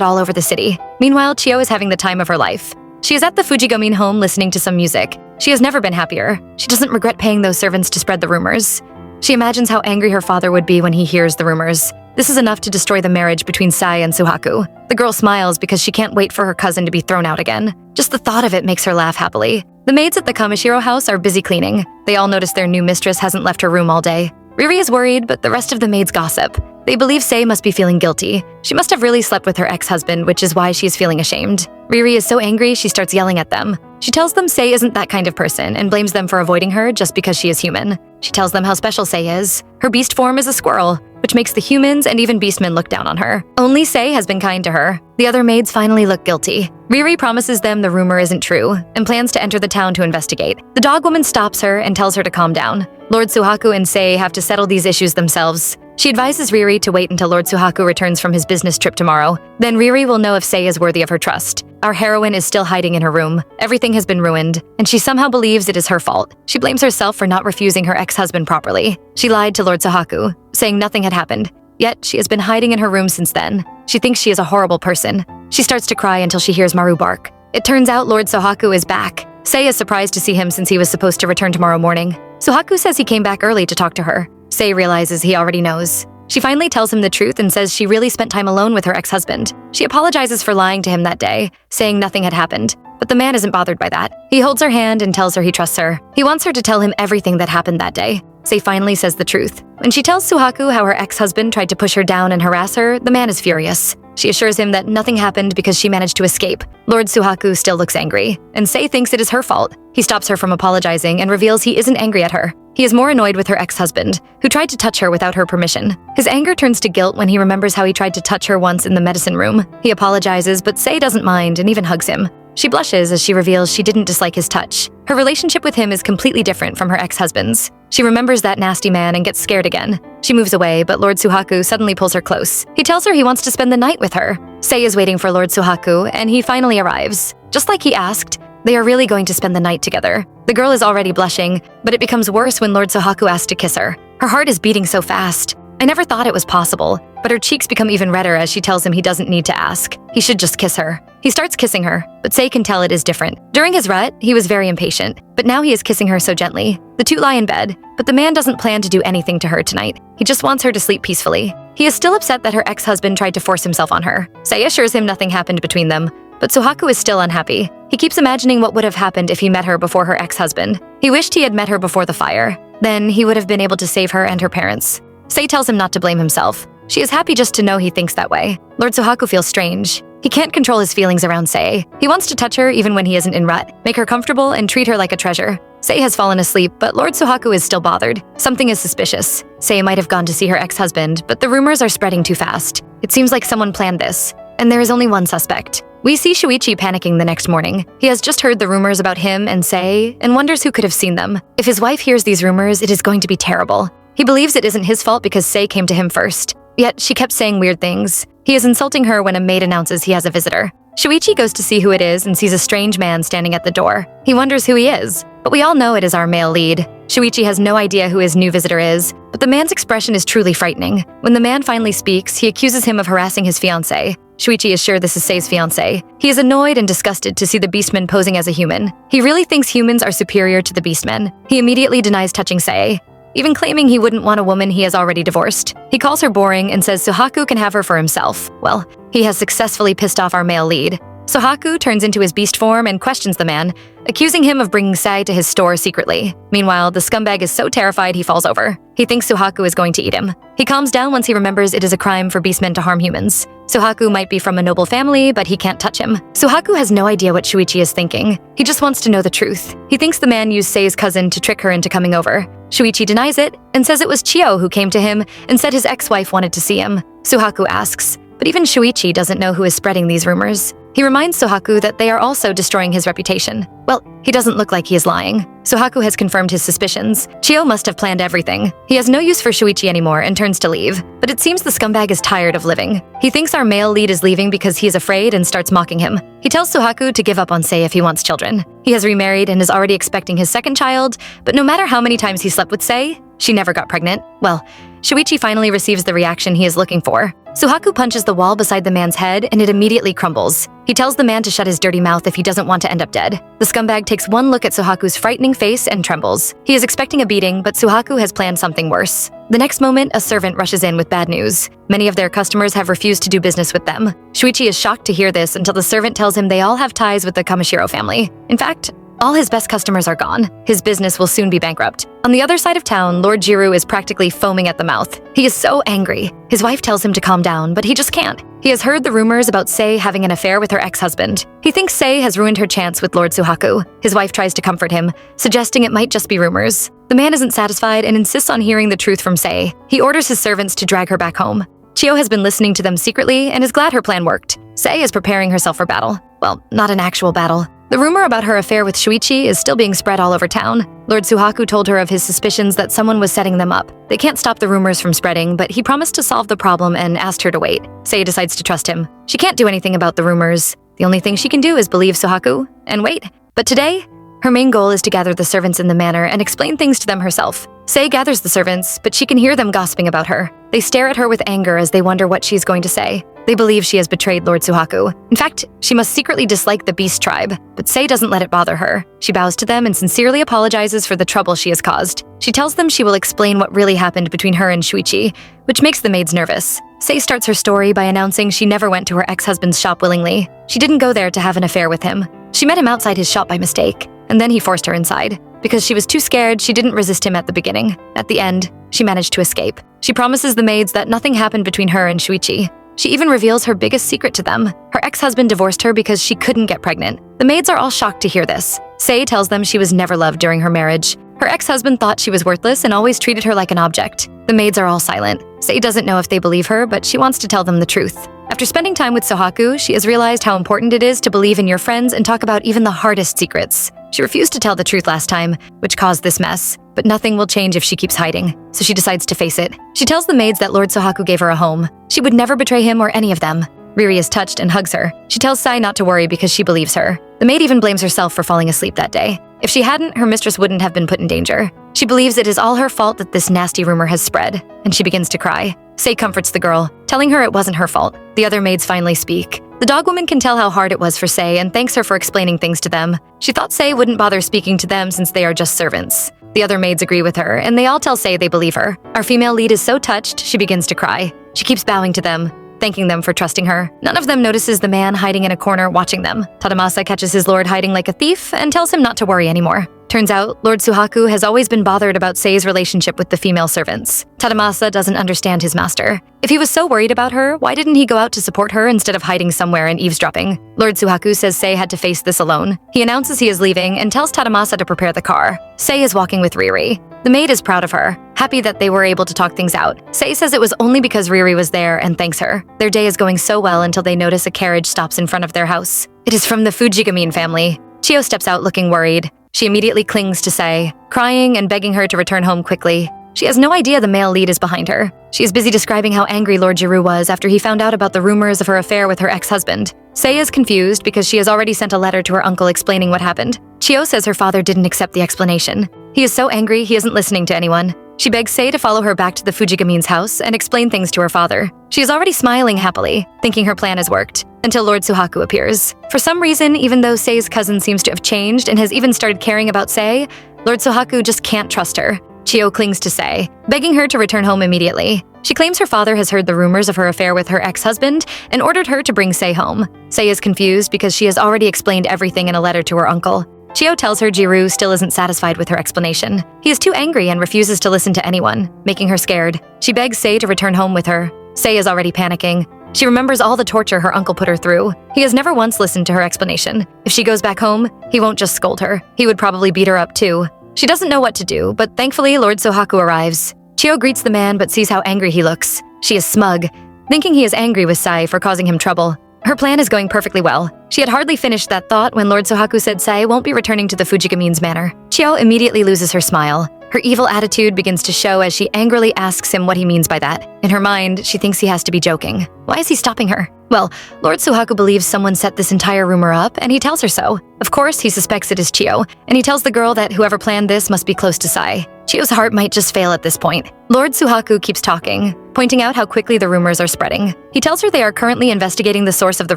all over the city. Meanwhile, Chio is having the time of her life. She is at the Fujigamine home listening to some music. She has never been happier. She doesn't regret paying those servants to spread the rumors. She imagines how angry her father would be when he hears the rumors. This is enough to destroy the marriage between Sai and Suaku. The girl smiles because she can't wait for her cousin to be thrown out again. Just the thought of it makes her laugh happily. The maids at the Kamashiro house are busy cleaning. They all notice their new mistress hasn't left her room all day. Riri is worried, but the rest of the maids gossip. They believe Sei must be feeling guilty. She must have really slept with her ex-husband, which is why she is feeling ashamed. Riri is so angry she starts yelling at them. She tells them Sei isn't that kind of person and blames them for avoiding her just because she is human. She tells them how special Sei is. Her beast form is a squirrel, which makes the humans and even beastmen look down on her. Only Sei has been kind to her. The other maids finally look guilty. Riri promises them the rumor isn't true and plans to enter the town to investigate. The dog woman stops her and tells her to calm down. Lord Suaku and Sei have to settle these issues themselves. She advises Riri to wait until Lord Suaku returns from his business trip tomorrow. Then Riri will know if Sei is worthy of her trust. Our heroine is still hiding in her room. Everything has been ruined, and she somehow believes it is her fault. She blames herself for not refusing her ex-husband properly. She lied to Lord Suaku, saying nothing had happened. Yet, she has been hiding in her room since then. She thinks she is a horrible person. She starts to cry until she hears Maru bark. It turns out Lord Suaku is back. Sei is surprised to see him since he was supposed to return tomorrow morning. Suaku says he came back early to talk to her. Sei realizes he already knows. She finally tells him the truth and says she really spent time alone with her ex-husband. She apologizes for lying to him that day, saying nothing had happened. But the man isn't bothered by that. He holds her hand and tells her he trusts her. He wants her to tell him everything that happened that day. Sei finally says the truth. When she tells Suaku how her ex-husband tried to push her down and harass her, the man is furious. She assures him that nothing happened because she managed to escape. Lord Suaku still looks angry, and Sei thinks it is her fault. He stops her from apologizing and reveals he isn't angry at her. He is more annoyed with her ex-husband, who tried to touch her without her permission. His anger turns to guilt when he remembers how he tried to touch her once in the medicine room. He apologizes, but Sei doesn't mind and even hugs him. She blushes as she reveals she didn't dislike his touch. Her relationship with him is completely different from her ex-husband's. She remembers that nasty man and gets scared again. She moves away, but Lord Suaku suddenly pulls her close. He tells her he wants to spend the night with her. Sei is waiting for Lord Suaku, and he finally arrives. Just like he asked, they are really going to spend the night together. The girl is already blushing, but it becomes worse when Lord Suaku asks to kiss her. Her heart is beating so fast. I never thought it was possible, but her cheeks become even redder as she tells him he doesn't need to ask. He should just kiss her. He starts kissing her, but Sei can tell it is different. During his rut, he was very impatient, but now he is kissing her so gently. The two lie in bed, but the man doesn't plan to do anything to her tonight. He just wants her to sleep peacefully. He is still upset that her ex-husband tried to force himself on her. Sei assures him nothing happened between them, but Suaku is still unhappy. He keeps imagining what would have happened if he met her before her ex-husband. He wished he had met her before the fire. Then he would have been able to save her and her parents. Sei tells him not to blame himself. She is happy just to know he thinks that way. Lord Suaku feels strange. He can't control his feelings around Sei. He wants to touch her even when he isn't in rut, make her comfortable and treat her like a treasure. Sei has fallen asleep, but Lord Suaku is still bothered. Something is suspicious. Sei might have gone to see her ex-husband, but the rumors are spreading too fast. It seems like someone planned this, and there is only one suspect. We see Shuichi panicking the next morning. He has just heard the rumors about him and Sei, and wonders who could have seen them. If his wife hears these rumors, it is going to be terrible. He believes it isn't his fault because Sei came to him first. Yet she kept saying weird things. He is insulting her when a maid announces he has a visitor. Shuichi goes to see who it is and sees a strange man standing at the door. He wonders who he is, but we all know it is our male lead. Shuichi has no idea who his new visitor is, but the man's expression is truly frightening. When the man finally speaks, he accuses him of harassing his fiancée. Shuichi is sure this is Sei's fiancée. He is annoyed and disgusted to see the beastman posing as a human. He really thinks humans are superior to the beastmen. He immediately denies touching Sei, even claiming he wouldn't want a woman he has already divorced. He calls her boring and says Suaku can have her for himself. Well, he has successfully pissed off our male lead. Suaku turns into his beast form and questions the man, accusing him of bringing Sei to his store secretly. Meanwhile, the scumbag is so terrified he falls over. He thinks Suaku is going to eat him. He calms down once he remembers it is a crime for beastmen to harm humans. Suaku might be from a noble family, but he can't touch him. Suaku has no idea what Shuichi is thinking. He just wants to know the truth. He thinks the man used Sei's cousin to trick her into coming over. Shuichi denies it and says it was Chio who came to him and said his ex-wife wanted to see him. Suaku asks, but even Shuichi doesn't know who is spreading these rumors. He reminds Suaku that they are also destroying his reputation. Well, he doesn't look like he is lying. Suaku has confirmed his suspicions. Chio must have planned everything. He has no use for Shuichi anymore and turns to leave. But it seems the scumbag is tired of living. He thinks our male lead is leaving because he is afraid and starts mocking him. He tells Suaku to give up on Sei if he wants children. He has remarried and is already expecting his second child, but no matter how many times he slept with Sei, she never got pregnant. Well, Shuichi finally receives the reaction he is looking for. Suaku punches the wall beside the man's head and it immediately crumbles. He tells the man to shut his dirty mouth if he doesn't want to end up dead. The scumbag takes one look at Suhaku's frightening face and trembles. He is expecting a beating, but Suaku has planned something worse. The next moment, a servant rushes in with bad news. Many of their customers have refused to do business with them. Shuichi is shocked to hear this until the servant tells him they all have ties with the Kamashiro family. In fact, all his best customers are gone. His business will soon be bankrupt. On the other side of town, Lord Jiru is practically foaming at the mouth. He is so angry. His wife tells him to calm down, but he just can't. He has heard the rumors about Sei having an affair with her ex-husband. He thinks Sei has ruined her chance with Lord Suaku. His wife tries to comfort him, suggesting it might just be rumors. The man isn't satisfied and insists on hearing the truth from Sei. He orders his servants to drag her back home. Chio has been listening to them secretly and is glad her plan worked. Sei is preparing herself for battle. Well, not an actual battle. The rumor about her affair with Shuichi is still being spread all over town. Lord Suaku told her of his suspicions that someone was setting them up. They can't stop the rumors from spreading, but he promised to solve the problem and asked her to wait. Sei decides to trust him. She can't do anything about the rumors. The only thing she can do is believe Suaku and wait. But today, her main goal is to gather the servants in the manor and explain things to them herself. Sei gathers the servants, but she can hear them gossiping about her. They stare at her with anger as they wonder what she's going to say. They believe she has betrayed Lord Suaku. In fact, she must secretly dislike the Beast tribe, but Sei doesn't let it bother her. She bows to them and sincerely apologizes for the trouble she has caused. She tells them she will explain what really happened between her and Shuichi, which makes the maids nervous. Sei starts her story by announcing she never went to her ex-husband's shop willingly. She didn't go there to have an affair with him. She met him outside his shop by mistake, and then he forced her inside. Because she was too scared, she didn't resist him at the beginning. At the end, she managed to escape. She promises the maids that nothing happened between her and Shuichi. She even reveals her biggest secret to them. Her ex-husband divorced her because she couldn't get pregnant. The maids are all shocked to hear this. Sei tells them she was never loved during her marriage. Her ex-husband thought she was worthless and always treated her like an object. The maids are all silent. Sei doesn't know if they believe her, but she wants to tell them the truth. After spending time with Suaku, she has realized how important it is to believe in your friends and talk about even the hardest secrets. She refused to tell the truth last time, which caused this mess. But nothing will change if she keeps hiding, so she decides to face it. She tells the maids that Lord Suaku gave her a home. She would never betray him or any of them. Riri is touched and hugs her. She tells Sai not to worry because she believes her. The maid even blames herself for falling asleep that day. If she hadn't, her mistress wouldn't have been put in danger. She believes it is all her fault that this nasty rumor has spread, and she begins to cry. Sei comforts the girl, telling her it wasn't her fault. The other maids finally speak. The dogwoman can tell how hard it was for Sei and thanks her for explaining things to them. She thought Sei wouldn't bother speaking to them since they are just servants. The other maids agree with her, and they all tell Sei they believe her. Our female lead is so touched, she begins to cry. She keeps bowing to them, thanking them for trusting her. None of them notices the man hiding in a corner watching them. Tadamasa catches his lord hiding like a thief and tells him not to worry anymore. Turns out, Lord Suaku has always been bothered about Sei's relationship with the female servants. Tadamasa doesn't understand his master. If he was so worried about her, why didn't he go out to support her instead of hiding somewhere and eavesdropping? Lord Suaku says Sei had to face this alone. He announces he is leaving and tells Tadamasa to prepare the car. Sei is walking with Riri. The maid is proud of her, happy that they were able to talk things out. Sei says it was only because Riri was there and thanks her. Their day is going so well until they notice a carriage stops in front of their house. It is from the Fujigamine family. Chio steps out looking worried. She immediately clings to Sei, crying and begging her to return home quickly. She has no idea the male lead is behind her. She is busy describing how angry Lord Jiru was after he found out about the rumors of her affair with her ex-husband. Sei is confused because she has already sent a letter to her uncle explaining what happened. Chio says her father didn't accept the explanation. He is so angry he isn't listening to anyone. She begs Sei to follow her back to the Fujigamine's house and explain things to her father. She is already smiling happily, thinking her plan has worked, until Lord Suaku appears. For some reason, even though Sei's cousin seems to have changed and has even started caring about Sei, Lord Suaku just can't trust her. Chio clings to Sei, begging her to return home immediately. She claims her father has heard the rumors of her affair with her ex-husband and ordered her to bring Sei home. Sei is confused because she has already explained everything in a letter to her uncle. Chio tells her Jiru still isn't satisfied with her explanation. He is too angry and refuses to listen to anyone, making her scared. She begs Sei to return home with her. Sei is already panicking. She remembers all the torture her uncle put her through. He has never once listened to her explanation. If she goes back home, he won't just scold her. He would probably beat her up too. She doesn't know what to do, but thankfully Lord Suaku arrives. Chio greets the man but sees how angry he looks. She is smug, thinking he is angry with Sei for causing him trouble. Her plan is going perfectly well. She had hardly finished that thought when Lord Suaku said Sei won't be returning to the Fujigamine's manor. Chio immediately loses her smile. Her evil attitude begins to show as she angrily asks him what he means by that. In her mind, she thinks he has to be joking. Why is he stopping her? Well, Lord Suaku believes someone set this entire rumor up, and he tells her so. Of course, he suspects it is Chio, and he tells the girl that whoever planned this must be close to Sai. Chio's heart might just fail at this point. Lord Suaku keeps talking, pointing out how quickly the rumors are spreading. He tells her they are currently investigating the source of the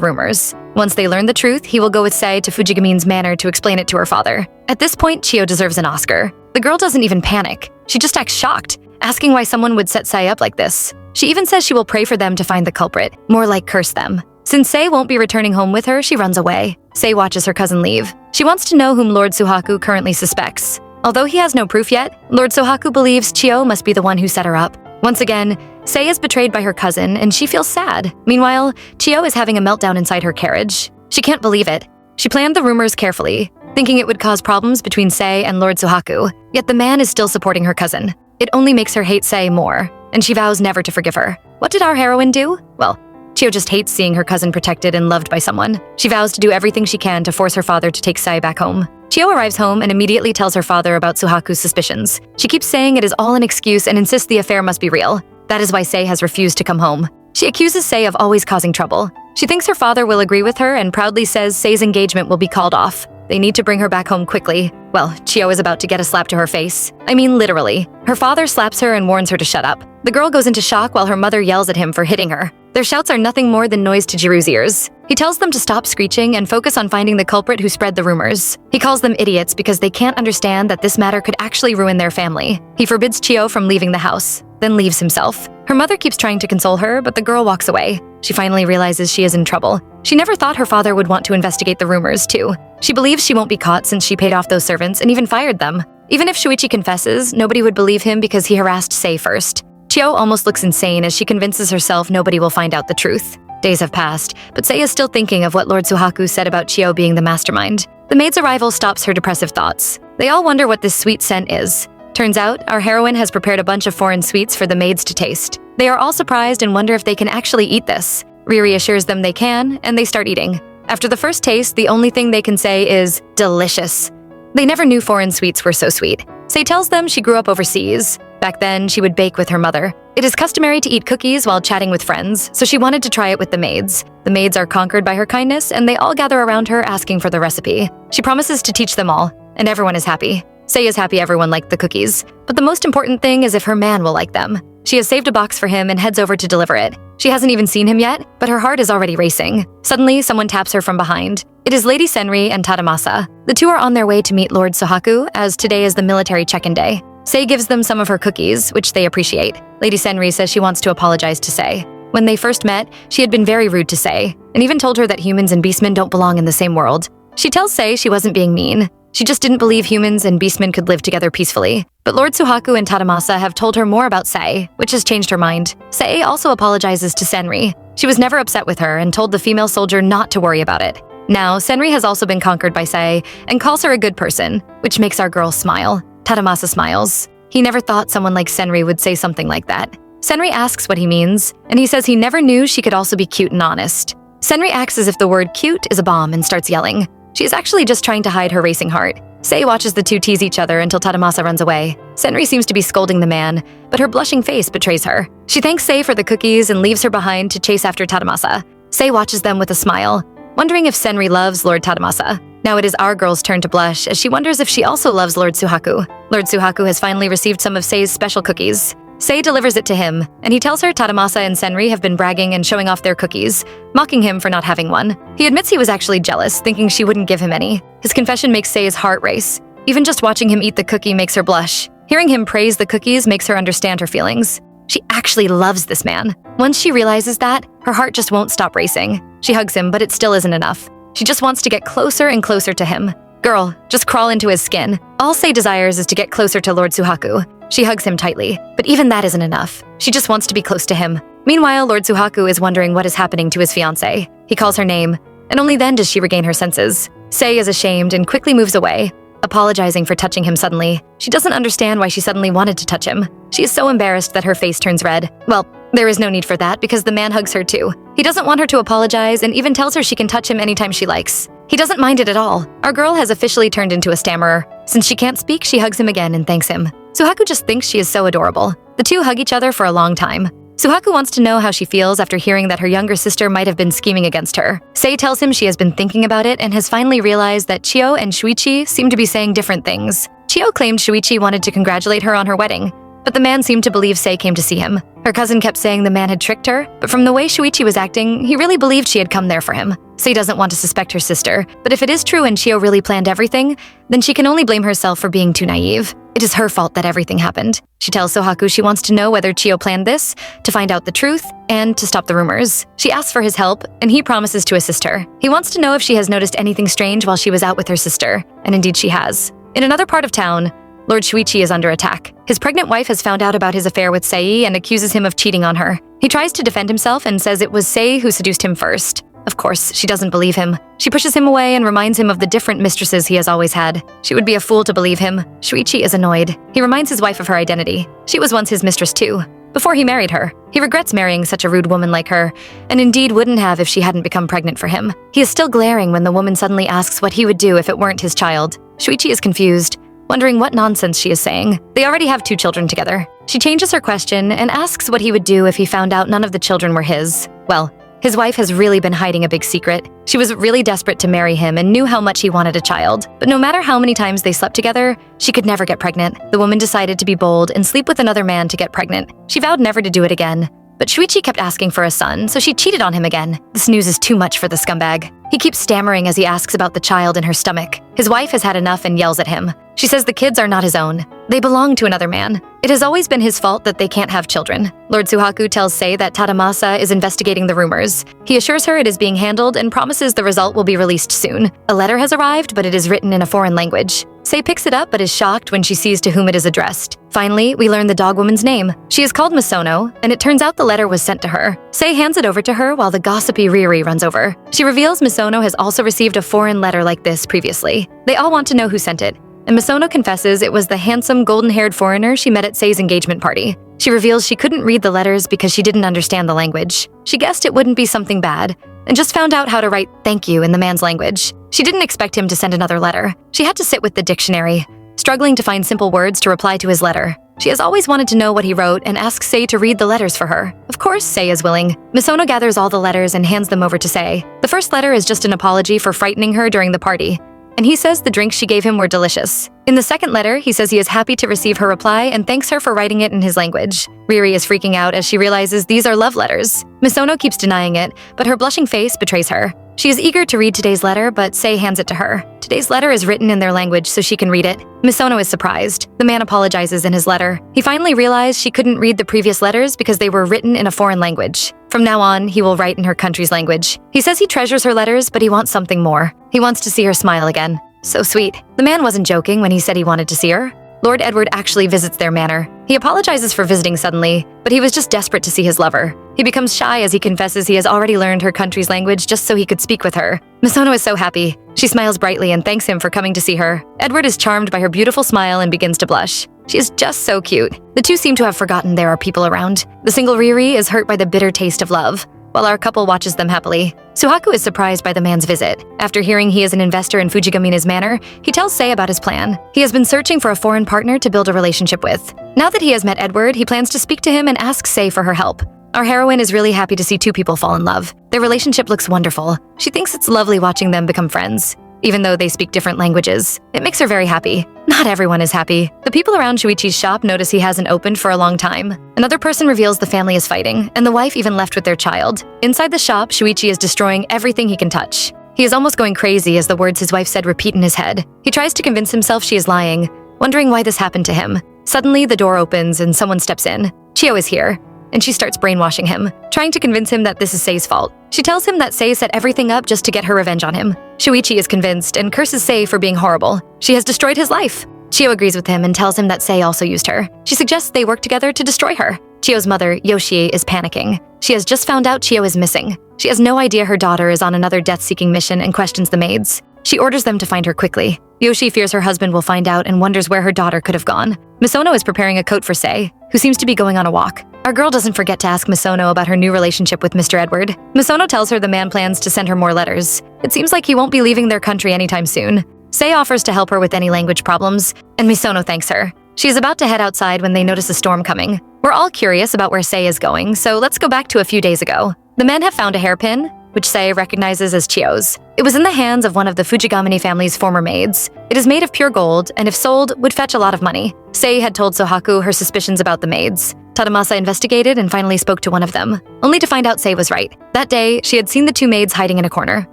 rumors. Once they learn the truth, he will go with Sai to Fujigamine's manor to explain it to her father. At this point, Chio deserves an Oscar. The girl doesn't even panic. She just acts shocked, asking why someone would set Sai up like this. She even says she will pray for them to find the culprit, more like curse them. Since Sei won't be returning home with her, she runs away. Sei watches her cousin leave. She wants to know whom Lord Suaku currently suspects. Although he has no proof yet, Lord Suaku believes Chio must be the one who set her up. Once again, Sei is betrayed by her cousin, and she feels sad. Meanwhile, Chio is having a meltdown inside her carriage. She can't believe it. She planned the rumors carefully, thinking it would cause problems between Sei and Lord Suaku, yet the man is still supporting her cousin. It only makes her hate Sei more, and she vows never to forgive her. What did our heroine do? Well, Chio just hates seeing her cousin protected and loved by someone. She vows to do everything she can to force her father to take Sai back home. Chio arrives home and immediately tells her father about Suhaku's suspicions. She keeps saying it is all an excuse and insists the affair must be real. That is why Sei has refused to come home. She accuses Sei of always causing trouble. She thinks her father will agree with her and proudly says Sei's engagement will be called off. They need to bring her back home quickly. Well, Chio is about to get a slap to her face. I mean, literally. Her father slaps her and warns her to shut up. The girl goes into shock while her mother yells at him for hitting her. Their shouts are nothing more than noise to Jiru's ears. He tells them to stop screeching and focus on finding the culprit who spread the rumors. He calls them idiots because they can't understand that this matter could actually ruin their family. He forbids Chio from leaving the house, then leaves himself. Her mother keeps trying to console her, but the girl walks away. She finally realizes she is in trouble. She never thought her father would want to investigate the rumors, too. She believes she won't be caught since she paid off those servants and even fired them. Even if Shuichi confesses, nobody would believe him because he harassed Sei first. Chio almost looks insane as she convinces herself nobody will find out the truth. Days have passed, but Sei is still thinking of what Lord Suhaku said about Chio being the mastermind. The maid's arrival stops her depressive thoughts. They all wonder what this sweet scent is. Turns out, our heroine has prepared a bunch of foreign sweets for the maids to taste. They are all surprised and wonder if they can actually eat this. Riri assures them they can, and they start eating. After the first taste, the only thing they can say is, delicious. They never knew foreign sweets were so sweet. Sei tells them she grew up overseas. Back then, she would bake with her mother. It is customary to eat cookies while chatting with friends, so she wanted to try it with the maids. The maids are conquered by her kindness, and they all gather around her asking for the recipe. She promises to teach them all, and everyone is happy. Sei is happy everyone liked the cookies, but the most important thing is if her man will like them. She has saved a box for him and heads over to deliver it. She hasn't even seen him yet, but her heart is already racing. Suddenly, someone taps her from behind. It is Lady Senri and Tadamasa. The two are on their way to meet Lord Suhaku, as today is the military check-in day. Sei gives them some of her cookies, which they appreciate. Lady Senri says she wants to apologize to Sei. When they first met, she had been very rude to Sei, and even told her that humans and beastmen don't belong in the same world. She tells Sei she wasn't being mean. She just didn't believe humans and beastmen could live together peacefully. But Lord Suhaku and Tadamasa have told her more about Sei, which has changed her mind. Sei also apologizes to Senri. She was never upset with her and told the female soldier not to worry about it. Now, Senri has also been conquered by Sei and calls her a good person, which makes our girl smile. Tadamasa smiles. He never thought someone like Senri would say something like that. Senri asks what he means, and he says he never knew she could also be cute and honest. Senri acts as if the word cute is a bomb and starts yelling. She is actually just trying to hide her racing heart. Sei watches the two tease each other until Tadamasa runs away. Senri seems to be scolding the man, but her blushing face betrays her. She thanks Sei for the cookies and leaves her behind to chase after Tadamasa. Sei watches them with a smile, wondering if Senri loves Lord Tadamasa. Now it is our girl's turn to blush as she wonders if she also loves Lord Suhaku. Lord Suhaku has finally received some of Sei's special cookies. Sei delivers it to him, and he tells her Tadamasa and Senri have been bragging and showing off their cookies, mocking him for not having one. He admits he was actually jealous, thinking she wouldn't give him any. His confession makes Sei's heart race. Even just watching him eat the cookie makes her blush. Hearing him praise the cookies makes her understand her feelings. She actually loves this man. Once she realizes that, her heart just won't stop racing. She hugs him, but it still isn't enough. She just wants to get closer and closer to him. Girl, just crawl into his skin. All Sei desires is to get closer to Lord Suhaku. She hugs him tightly, but even that isn't enough. She just wants to be close to him. Meanwhile, Lord Suhaku is wondering what is happening to his fiancée. He calls her name, and only then does she regain her senses. Sei is ashamed and quickly moves away, apologizing for touching him suddenly. She doesn't understand why she suddenly wanted to touch him. She is so embarrassed that her face turns red. Well, there is no need for that because the man hugs her too. He doesn't want her to apologize and even tells her she can touch him anytime she likes. He doesn't mind it at all. Our girl has officially turned into a stammerer. Since she can't speak, she hugs him again and thanks him. Suhaku just thinks she is so adorable. The two hug each other for a long time. Suaku wants to know how she feels after hearing that her younger sister might have been scheming against her. Sei tells him she has been thinking about it and has finally realized that Chio and Shuichi seem to be saying different things. Chio claimed Shuichi wanted to congratulate her on her wedding, but the man seemed to believe Sei came to see him. Her cousin kept saying the man had tricked her, but from the way Shuichi was acting, he really believed she had come there for him. Sei doesn't want to suspect her sister, but if it is true and Chio really planned everything, then she can only blame herself for being too naive. It is her fault that everything happened. She tells Suaku she wants to know whether Chio planned this, to find out the truth, and to stop the rumors. She asks for his help, and he promises to assist her. He wants to know if she has noticed anything strange while she was out with her sister, and indeed she has. In another part of town, Lord Shuichi is under attack. His pregnant wife has found out about his affair with Sei and accuses him of cheating on her. He tries to defend himself and says it was Sei who seduced him first. Of course, she doesn't believe him. She pushes him away and reminds him of the different mistresses he has always had. She would be a fool to believe him. Shuichi is annoyed. He reminds his wife of her identity. She was once his mistress too, before he married her. He regrets marrying such a rude woman like her, and indeed wouldn't have if she hadn't become pregnant for him. He is still glaring when the woman suddenly asks what he would do if it weren't his child. Shuichi is confused, wondering what nonsense she is saying. They already have 2 children together. She changes her question and asks what he would do if he found out none of the children were his. Well, his wife has really been hiding a big secret. She was really desperate to marry him and knew how much he wanted a child. But no matter how many times they slept together, she could never get pregnant. The woman decided to be bold and sleep with another man to get pregnant. She vowed never to do it again. But Shuichi kept asking for a son, so she cheated on him again. This news is too much for the scumbag. He keeps stammering as he asks about the child in her stomach. His wife has had enough and yells at him. She says the kids are not his own. They belong to another man. It has always been his fault that they can't have children. Lord Suaku tells Sei that Tadamasa is investigating the rumors. He assures her it is being handled and promises the result will be released soon. A letter has arrived, but it is written in a foreign language. Sei picks it up but is shocked when she sees to whom it is addressed. Finally, we learn the dog woman's name. She is called Misono, and it turns out the letter was sent to her. Sei hands it over to her while the gossipy Riri runs over. She reveals Misono has also received a foreign letter like this previously. They all want to know who sent it, and Misono confesses it was the handsome, golden-haired foreigner she met at Sei's engagement party. She reveals she couldn't read the letters because she didn't understand the language. She guessed it wouldn't be something bad, and just found out how to write thank you in the man's language. She didn't expect him to send another letter. She had to sit with the dictionary, struggling to find simple words to reply to his letter. She has always wanted to know what he wrote and asks Sei to read the letters for her. Of course, Sei is willing. Misono gathers all the letters and hands them over to Sei. The first letter is just an apology for frightening her during the party, and he says the drinks she gave him were delicious. In the second letter, he says he is happy to receive her reply and thanks her for writing it in his language. Riri is freaking out as she realizes these are love letters. Misono keeps denying it, but her blushing face betrays her. She is eager to read today's letter, but Sei hands it to her. Today's letter is written in their language so she can read it. Misono is surprised. The man apologizes in his letter. He finally realized she couldn't read the previous letters because they were written in a foreign language. From now on, he will write in her country's language. He says he treasures her letters, but he wants something more. He wants to see her smile again. So sweet. The man wasn't joking when he said he wanted to see her. Lord Edward actually visits their manor. He apologizes for visiting suddenly, but he was just desperate to see his lover. He becomes shy as he confesses he has already learned her country's language just so he could speak with her. Misono is so happy. She smiles brightly and thanks him for coming to see her. Edward is charmed by her beautiful smile and begins to blush. She is just so cute. The two seem to have forgotten there are people around. The single Riri is hurt by the bitter taste of love, while our couple watches them happily. Suaku is surprised by the man's visit. After hearing he is an investor in Fujigamine's manor, he tells Sei about his plan. He has been searching for a foreign partner to build a relationship with. Now that he has met Edward, he plans to speak to him and ask Sei for her help. Our heroine is really happy to see two people fall in love. Their relationship looks wonderful. She thinks it's lovely watching them become friends, even though they speak different languages. It makes her very happy. Not everyone is happy. The people around Shuichi's shop notice he hasn't opened for a long time. Another person reveals the family is fighting, and the wife even left with their child. Inside the shop, Shuichi is destroying everything he can touch. He is almost going crazy as the words his wife said repeat in his head. He tries to convince himself she is lying, wondering why this happened to him. Suddenly, the door opens and someone steps in. Chio is here, and she starts brainwashing him, trying to convince him that this is Sei's fault. She tells him that Sei set everything up just to get her revenge on him. Shuichi is convinced and curses Sei for being horrible. She has destroyed his life. Chio agrees with him and tells him that Sei also used her. She suggests they work together to destroy her. Chio's mother, Yoshie, is panicking. She has just found out Chio is missing. She has no idea her daughter is on another death-seeking mission and questions the maids. She orders them to find her quickly. Yoshie fears her husband will find out and wonders where her daughter could have gone. Misono is preparing a coat for Sei, who seems to be going on a walk. Our girl doesn't forget to ask Misono about her new relationship with Mr. Edward. Misono tells her the man plans to send her more letters. It seems like he won't be leaving their country anytime soon. Sei offers to help her with any language problems, and Misono thanks her. She is about to head outside when they notice a storm coming. We're all curious about where Sei is going, so let's go back to a few days ago. The men have found a hairpin, which Sei recognizes as Chio's. It was in the hands of one of the Fujigamine family's former maids. It is made of pure gold, and if sold, would fetch a lot of money. Sei had told Suaku her suspicions about the maids. Tadamasa investigated and finally spoke to one of them, only to find out Sei was right. That day, she had seen the two maids hiding in a corner,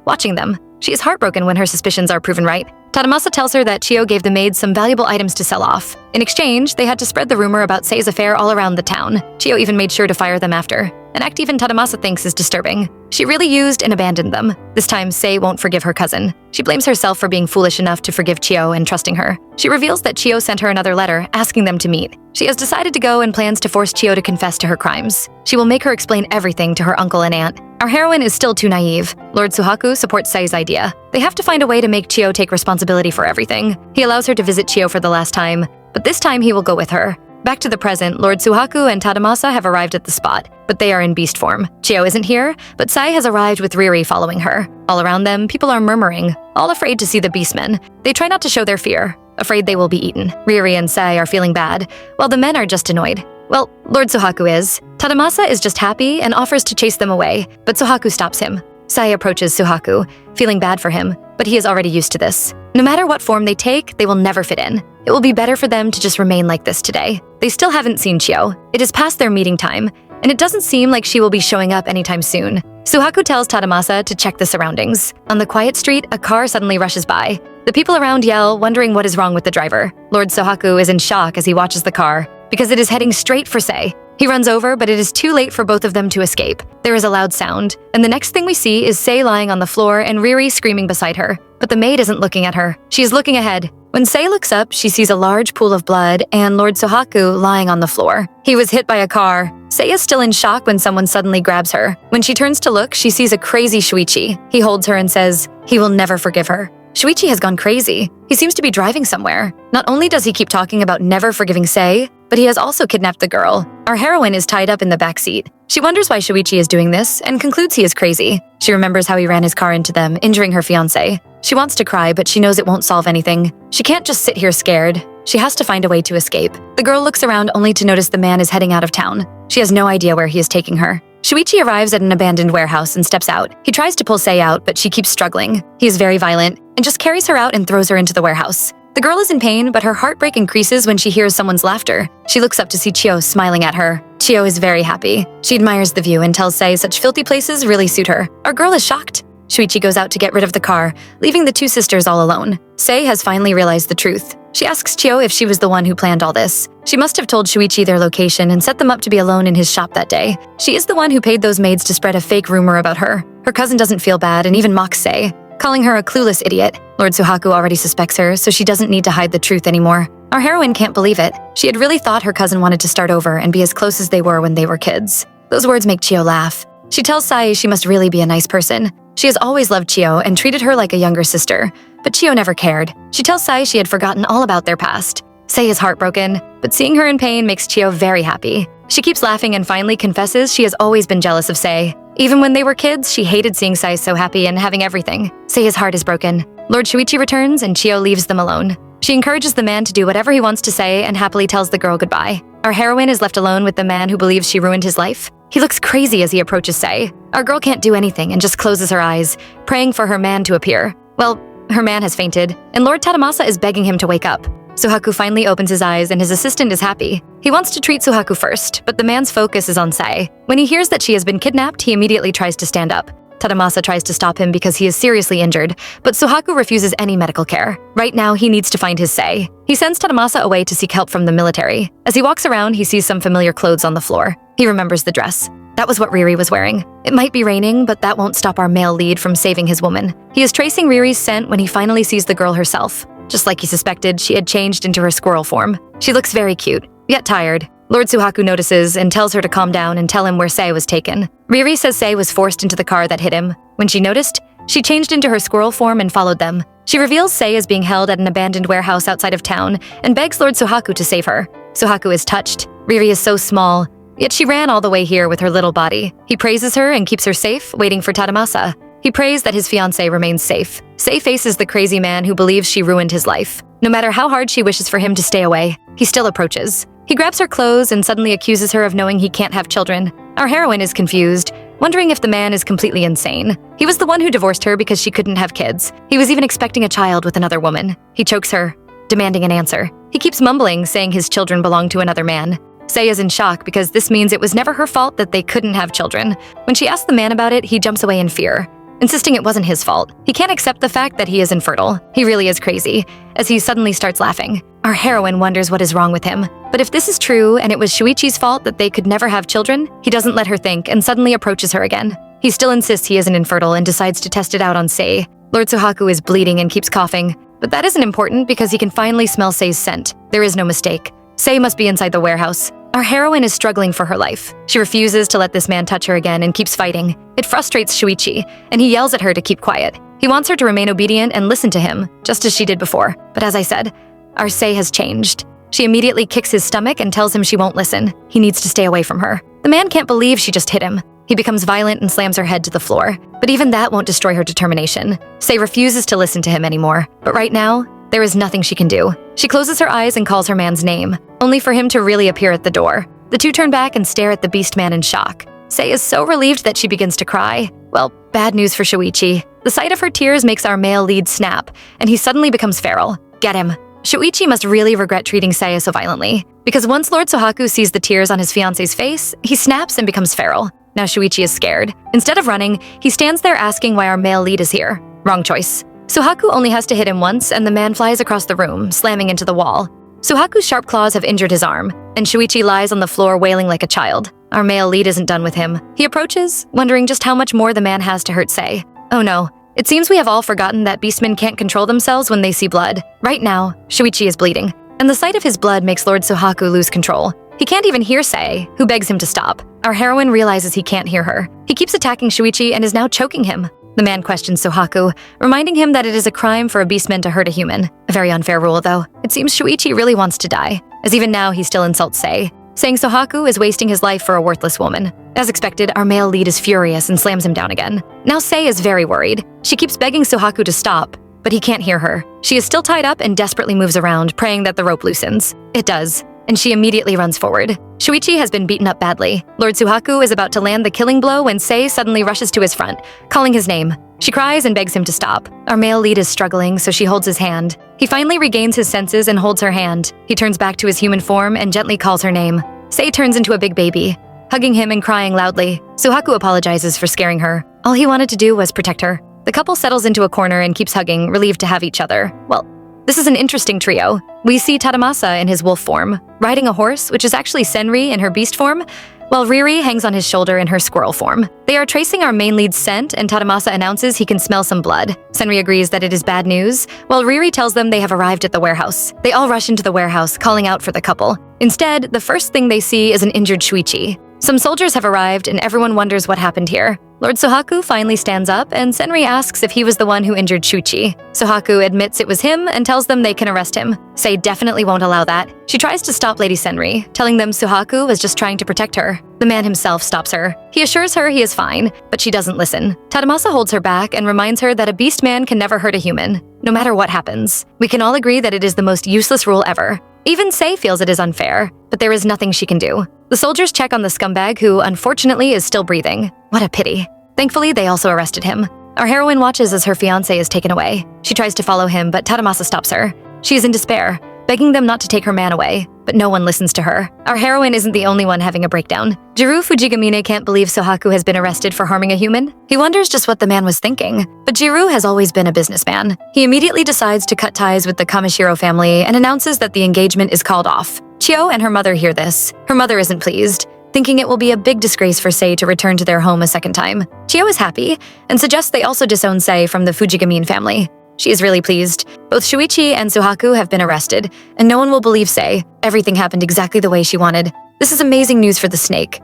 watching them. She is heartbroken when her suspicions are proven right. Tadamasa tells her that Chio gave the maids some valuable items to sell off. In exchange, they had to spread the rumor about Sei's affair all around the town. Chio even made sure to fire them after, an act even Tadamasa thinks is disturbing. She really used and abandoned them. This time, Sei won't forgive her cousin. She blames herself for being foolish enough to forgive Chio and trusting her. She reveals that Chio sent her another letter asking them to meet. She has decided to go and plans to force Chio to confess to her crimes. She will make her explain everything to her uncle and aunt. Our heroine is still too naive. Lord Suaku supports Sei's idea. They have to find a way to make Chio take responsibility for everything. He allows her to visit Chio for the last time, but this time he will go with her. Back to the present, Lord Suaku and Tadamasa have arrived at the spot, but they are in beast form. Chio isn't here, but Sei has arrived with Riri following her. All around them, people are murmuring, all afraid to see the beastmen. They try not to show their fear, afraid they will be eaten. Riri and Sei are feeling bad, while the men are just annoyed. Well, Lord Suaku is. Tadamasa is just happy and offers to chase them away, but Suaku stops him. Sei approaches Suaku, feeling bad for him, but he is already used to this. No matter what form they take, they will never fit in. It will be better for them to just remain like this today. They still haven't seen Chio. It is past their meeting time, and it doesn't seem like she will be showing up anytime soon. Suaku tells Tadamasa to check the surroundings. On the quiet street, a car suddenly rushes by. The people around yell, wondering what is wrong with the driver. Lord Suaku is in shock as he watches the car, because it is heading straight for Sei. He runs over, but it is too late for both of them to escape. There is a loud sound, and the next thing we see is Sei lying on the floor and Riri screaming beside her. But the maid isn't looking at her. She is looking ahead. When Sei looks up, she sees a large pool of blood and Lord Suaku lying on the floor. He was hit by a car. Sei is still in shock when someone suddenly grabs her. When she turns to look, she sees a crazy Shuichi. He holds her and says he will never forgive her. Shuichi has gone crazy. He seems to be driving somewhere. Not only does he keep talking about never forgiving Sei, but he has also kidnapped the girl. Our heroine is tied up in the backseat. She wonders why Shuichi is doing this and concludes he is crazy. She remembers how he ran his car into them, injuring her fiancé. She wants to cry, but she knows it won't solve anything. She can't just sit here scared. She has to find a way to escape. The girl looks around only to notice the man is heading out of town. She has no idea where he is taking her. Shuichi arrives at an abandoned warehouse and steps out. He tries to pull Sei out, but she keeps struggling. He is very violent and just carries her out and throws her into the warehouse. The girl is in pain, but her heartbreak increases when she hears someone's laughter. She looks up to see Chio smiling at her. Chio is very happy. She admires the view and tells Sei such filthy places really suit her. Our girl is shocked. Shuichi goes out to get rid of the car, leaving the two sisters all alone. Sei has finally realized the truth. She asks Chio if she was the one who planned all this. She must have told Shuichi their location and set them up to be alone in his shop that day. She is the one who paid those maids to spread a fake rumor about her. Her cousin doesn't feel bad and even mocks Sei, calling her a clueless idiot. Lord Suaku already suspects her, so she doesn't need to hide the truth anymore. Our heroine can't believe it. She had really thought her cousin wanted to start over and be as close as they were when they were kids. Those words make Chio laugh. She tells Sei she must really be a nice person. She has always loved Chio and treated her like a younger sister, but Chio never cared. She tells Sei she had forgotten all about their past. Sei is heartbroken, but seeing her in pain makes Chio very happy. She keeps laughing and finally confesses she has always been jealous of Sei. Even when they were kids, she hated seeing Sei so happy and having everything. Sei's heart is broken. Lord Shuichi returns and Chio leaves them alone. She encourages the man to do whatever he wants to say and happily tells the girl goodbye. Our heroine is left alone with the man who believes she ruined his life. He looks crazy as he approaches Sei. Our girl can't do anything and just closes her eyes, praying for her man to appear. Well, her man has fainted, and Lord Tadamasa is begging him to wake up. Suaku finally opens his eyes and his assistant is happy. He wants to treat Suaku first, but the man's focus is on Sei. When he hears that she has been kidnapped, he immediately tries to stand up. Tadamasa tries to stop him because he is seriously injured, but Suaku refuses any medical care. Right now, he needs to find his Sei. He sends Tadamasa away to seek help from the military. As he walks around, he sees some familiar clothes on the floor. He remembers the dress. That was what Riri was wearing. It might be raining, but that won't stop our male lead from saving his woman. He is tracing Riri's scent when he finally sees the girl herself. Just like he suspected, she had changed into her squirrel form. She looks very cute, yet tired. Lord Suaku notices and tells her to calm down and tell him where Sei was taken. Riri says Sei was forced into the car that hit him. When she noticed, she changed into her squirrel form and followed them. She reveals Sei is being held at an abandoned warehouse outside of town and begs Lord Suaku to save her. Suaku is touched. Riri is so small, yet she ran all the way here with her little body. He praises her and keeps her safe, waiting for Tadamasa. He prays that his fiancée remains safe. Sei faces the crazy man who believes she ruined his life. No matter how hard she wishes for him to stay away, he still approaches. He grabs her clothes and suddenly accuses her of knowing he can't have children. Our heroine is confused, wondering if the man is completely insane. He was the one who divorced her because she couldn't have kids. He was even expecting a child with another woman. He chokes her, demanding an answer. He keeps mumbling, saying his children belong to another man. Sei is in shock because this means it was never her fault that they couldn't have children. When she asks the man about it, he jumps away in fear, insisting it wasn't his fault. He can't accept the fact that he is infertile. He really is crazy, as he suddenly starts laughing. Our heroine wonders what is wrong with him. But if this is true and it was Shuichi's fault that they could never have children, he doesn't let her think and suddenly approaches her again. He still insists he isn't infertile and decides to test it out on Sei. Lord Suaku is bleeding and keeps coughing. But that isn't important because he can finally smell Sei's scent. There is no mistake. Sei must be inside the warehouse. Our heroine is struggling for her life. She refuses to let this man touch her again and keeps fighting. It frustrates Shuichi, and he yells at her to keep quiet. He wants her to remain obedient and listen to him, just as she did before. But as I said, our Sei has changed. She immediately kicks his stomach and tells him she won't listen. He needs to stay away from her. The man can't believe she just hit him. He becomes violent and slams her head to the floor. But even that won't destroy her determination. Sei refuses to listen to him anymore. But right now, there is nothing she can do. She closes her eyes and calls her man's name, only for him to really appear at the door. The two turn back and stare at the beast man in shock. Sei is so relieved that she begins to cry. Well, bad news for Shuichi. The sight of her tears makes our male lead snap, and he suddenly becomes feral. Get him. Shuichi must really regret treating Sei so violently, because once Lord Suaku sees the tears on his fiancé's face, he snaps and becomes feral. Now Shuichi is scared. Instead of running, he stands there asking why our male lead is here. Wrong choice. Suaku only has to hit him once, and the man flies across the room, slamming into the wall. Suhaku's sharp claws have injured his arm, and Shuichi lies on the floor wailing like a child. Our male lead isn't done with him. He approaches, wondering just how much more the man has to hurt Sei. Oh no. It seems we have all forgotten that beastmen can't control themselves when they see blood. Right now, Shuichi is bleeding, and the sight of his blood makes Lord Suaku lose control. He can't even hear Sei, who begs him to stop. Our heroine realizes he can't hear her. He keeps attacking Shuichi and is now choking him. The man questions Suaku, reminding him that it is a crime for a beastman to hurt a human. A very unfair rule, though. It seems Shuichi really wants to die, as even now he still insults Sei, saying Suaku is wasting his life for a worthless woman. As expected, our male lead is furious and slams him down again. Now Sei is very worried. She keeps begging Suaku to stop, but he can't hear her. She is still tied up and desperately moves around, praying that the rope loosens. It does, and she immediately runs forward. Shuichi has been beaten up badly. Lord Suaku is about to land the killing blow when Sei suddenly rushes to his front, calling his name. She cries and begs him to stop. Our male lead is struggling, so she holds his hand. He finally regains his senses and holds her hand. He turns back to his human form and gently calls her name. Sei turns into a big baby, hugging him and crying loudly. Suaku apologizes for scaring her. All he wanted to do was protect her. The couple settles into a corner and keeps hugging, relieved to have each other. Well, this is an interesting trio. We see Tadamasa in his wolf form, riding a horse, which is actually Senri in her beast form, while Riri hangs on his shoulder in her squirrel form. They are tracing our main lead's scent, and Tadamasa announces he can smell some blood. Senri agrees that it is bad news, while Riri tells them they have arrived at the warehouse. They all rush into the warehouse, calling out for the couple. Instead, the first thing they see is an injured Shuichi. Some soldiers have arrived, and everyone wonders what happened here. Lord Suaku finally stands up, and Senri asks if he was the one who injured Shuichi. Suaku admits it was him and tells them they can arrest him. Sei definitely won't allow that. She tries to stop Lady Senri, telling them Suaku was just trying to protect her. The man himself stops her. He assures her he is fine, but she doesn't listen. Tadamasa holds her back and reminds her that a beast man can never hurt a human, no matter what happens. We can all agree that it is the most useless rule ever. Even Sei feels it is unfair, but there is nothing she can do. The soldiers check on the scumbag who, unfortunately, is still breathing. What a pity. Thankfully, they also arrested him. Our heroine watches as her fiancé is taken away. She tries to follow him, but Tadamasa stops her. She is in despair, begging them not to take her man away, but no one listens to her. Our heroine isn't the only one having a breakdown. Jiru Fujigamine can't believe Suaku has been arrested for harming a human. He wonders just what the man was thinking. But Jiru has always been a businessman. He immediately decides to cut ties with the Kamashiro family and announces that the engagement is called off. Chio and her mother hear this. Her mother isn't pleased, thinking it will be a big disgrace for Sei to return to their home a second time. Chio is happy and suggests they also disown Sei from the Fujigamine family. She is really pleased. Both Shuichi and Suaku have been arrested, and no one will believe Sei. Everything happened exactly the way she wanted. This is amazing news for the snake.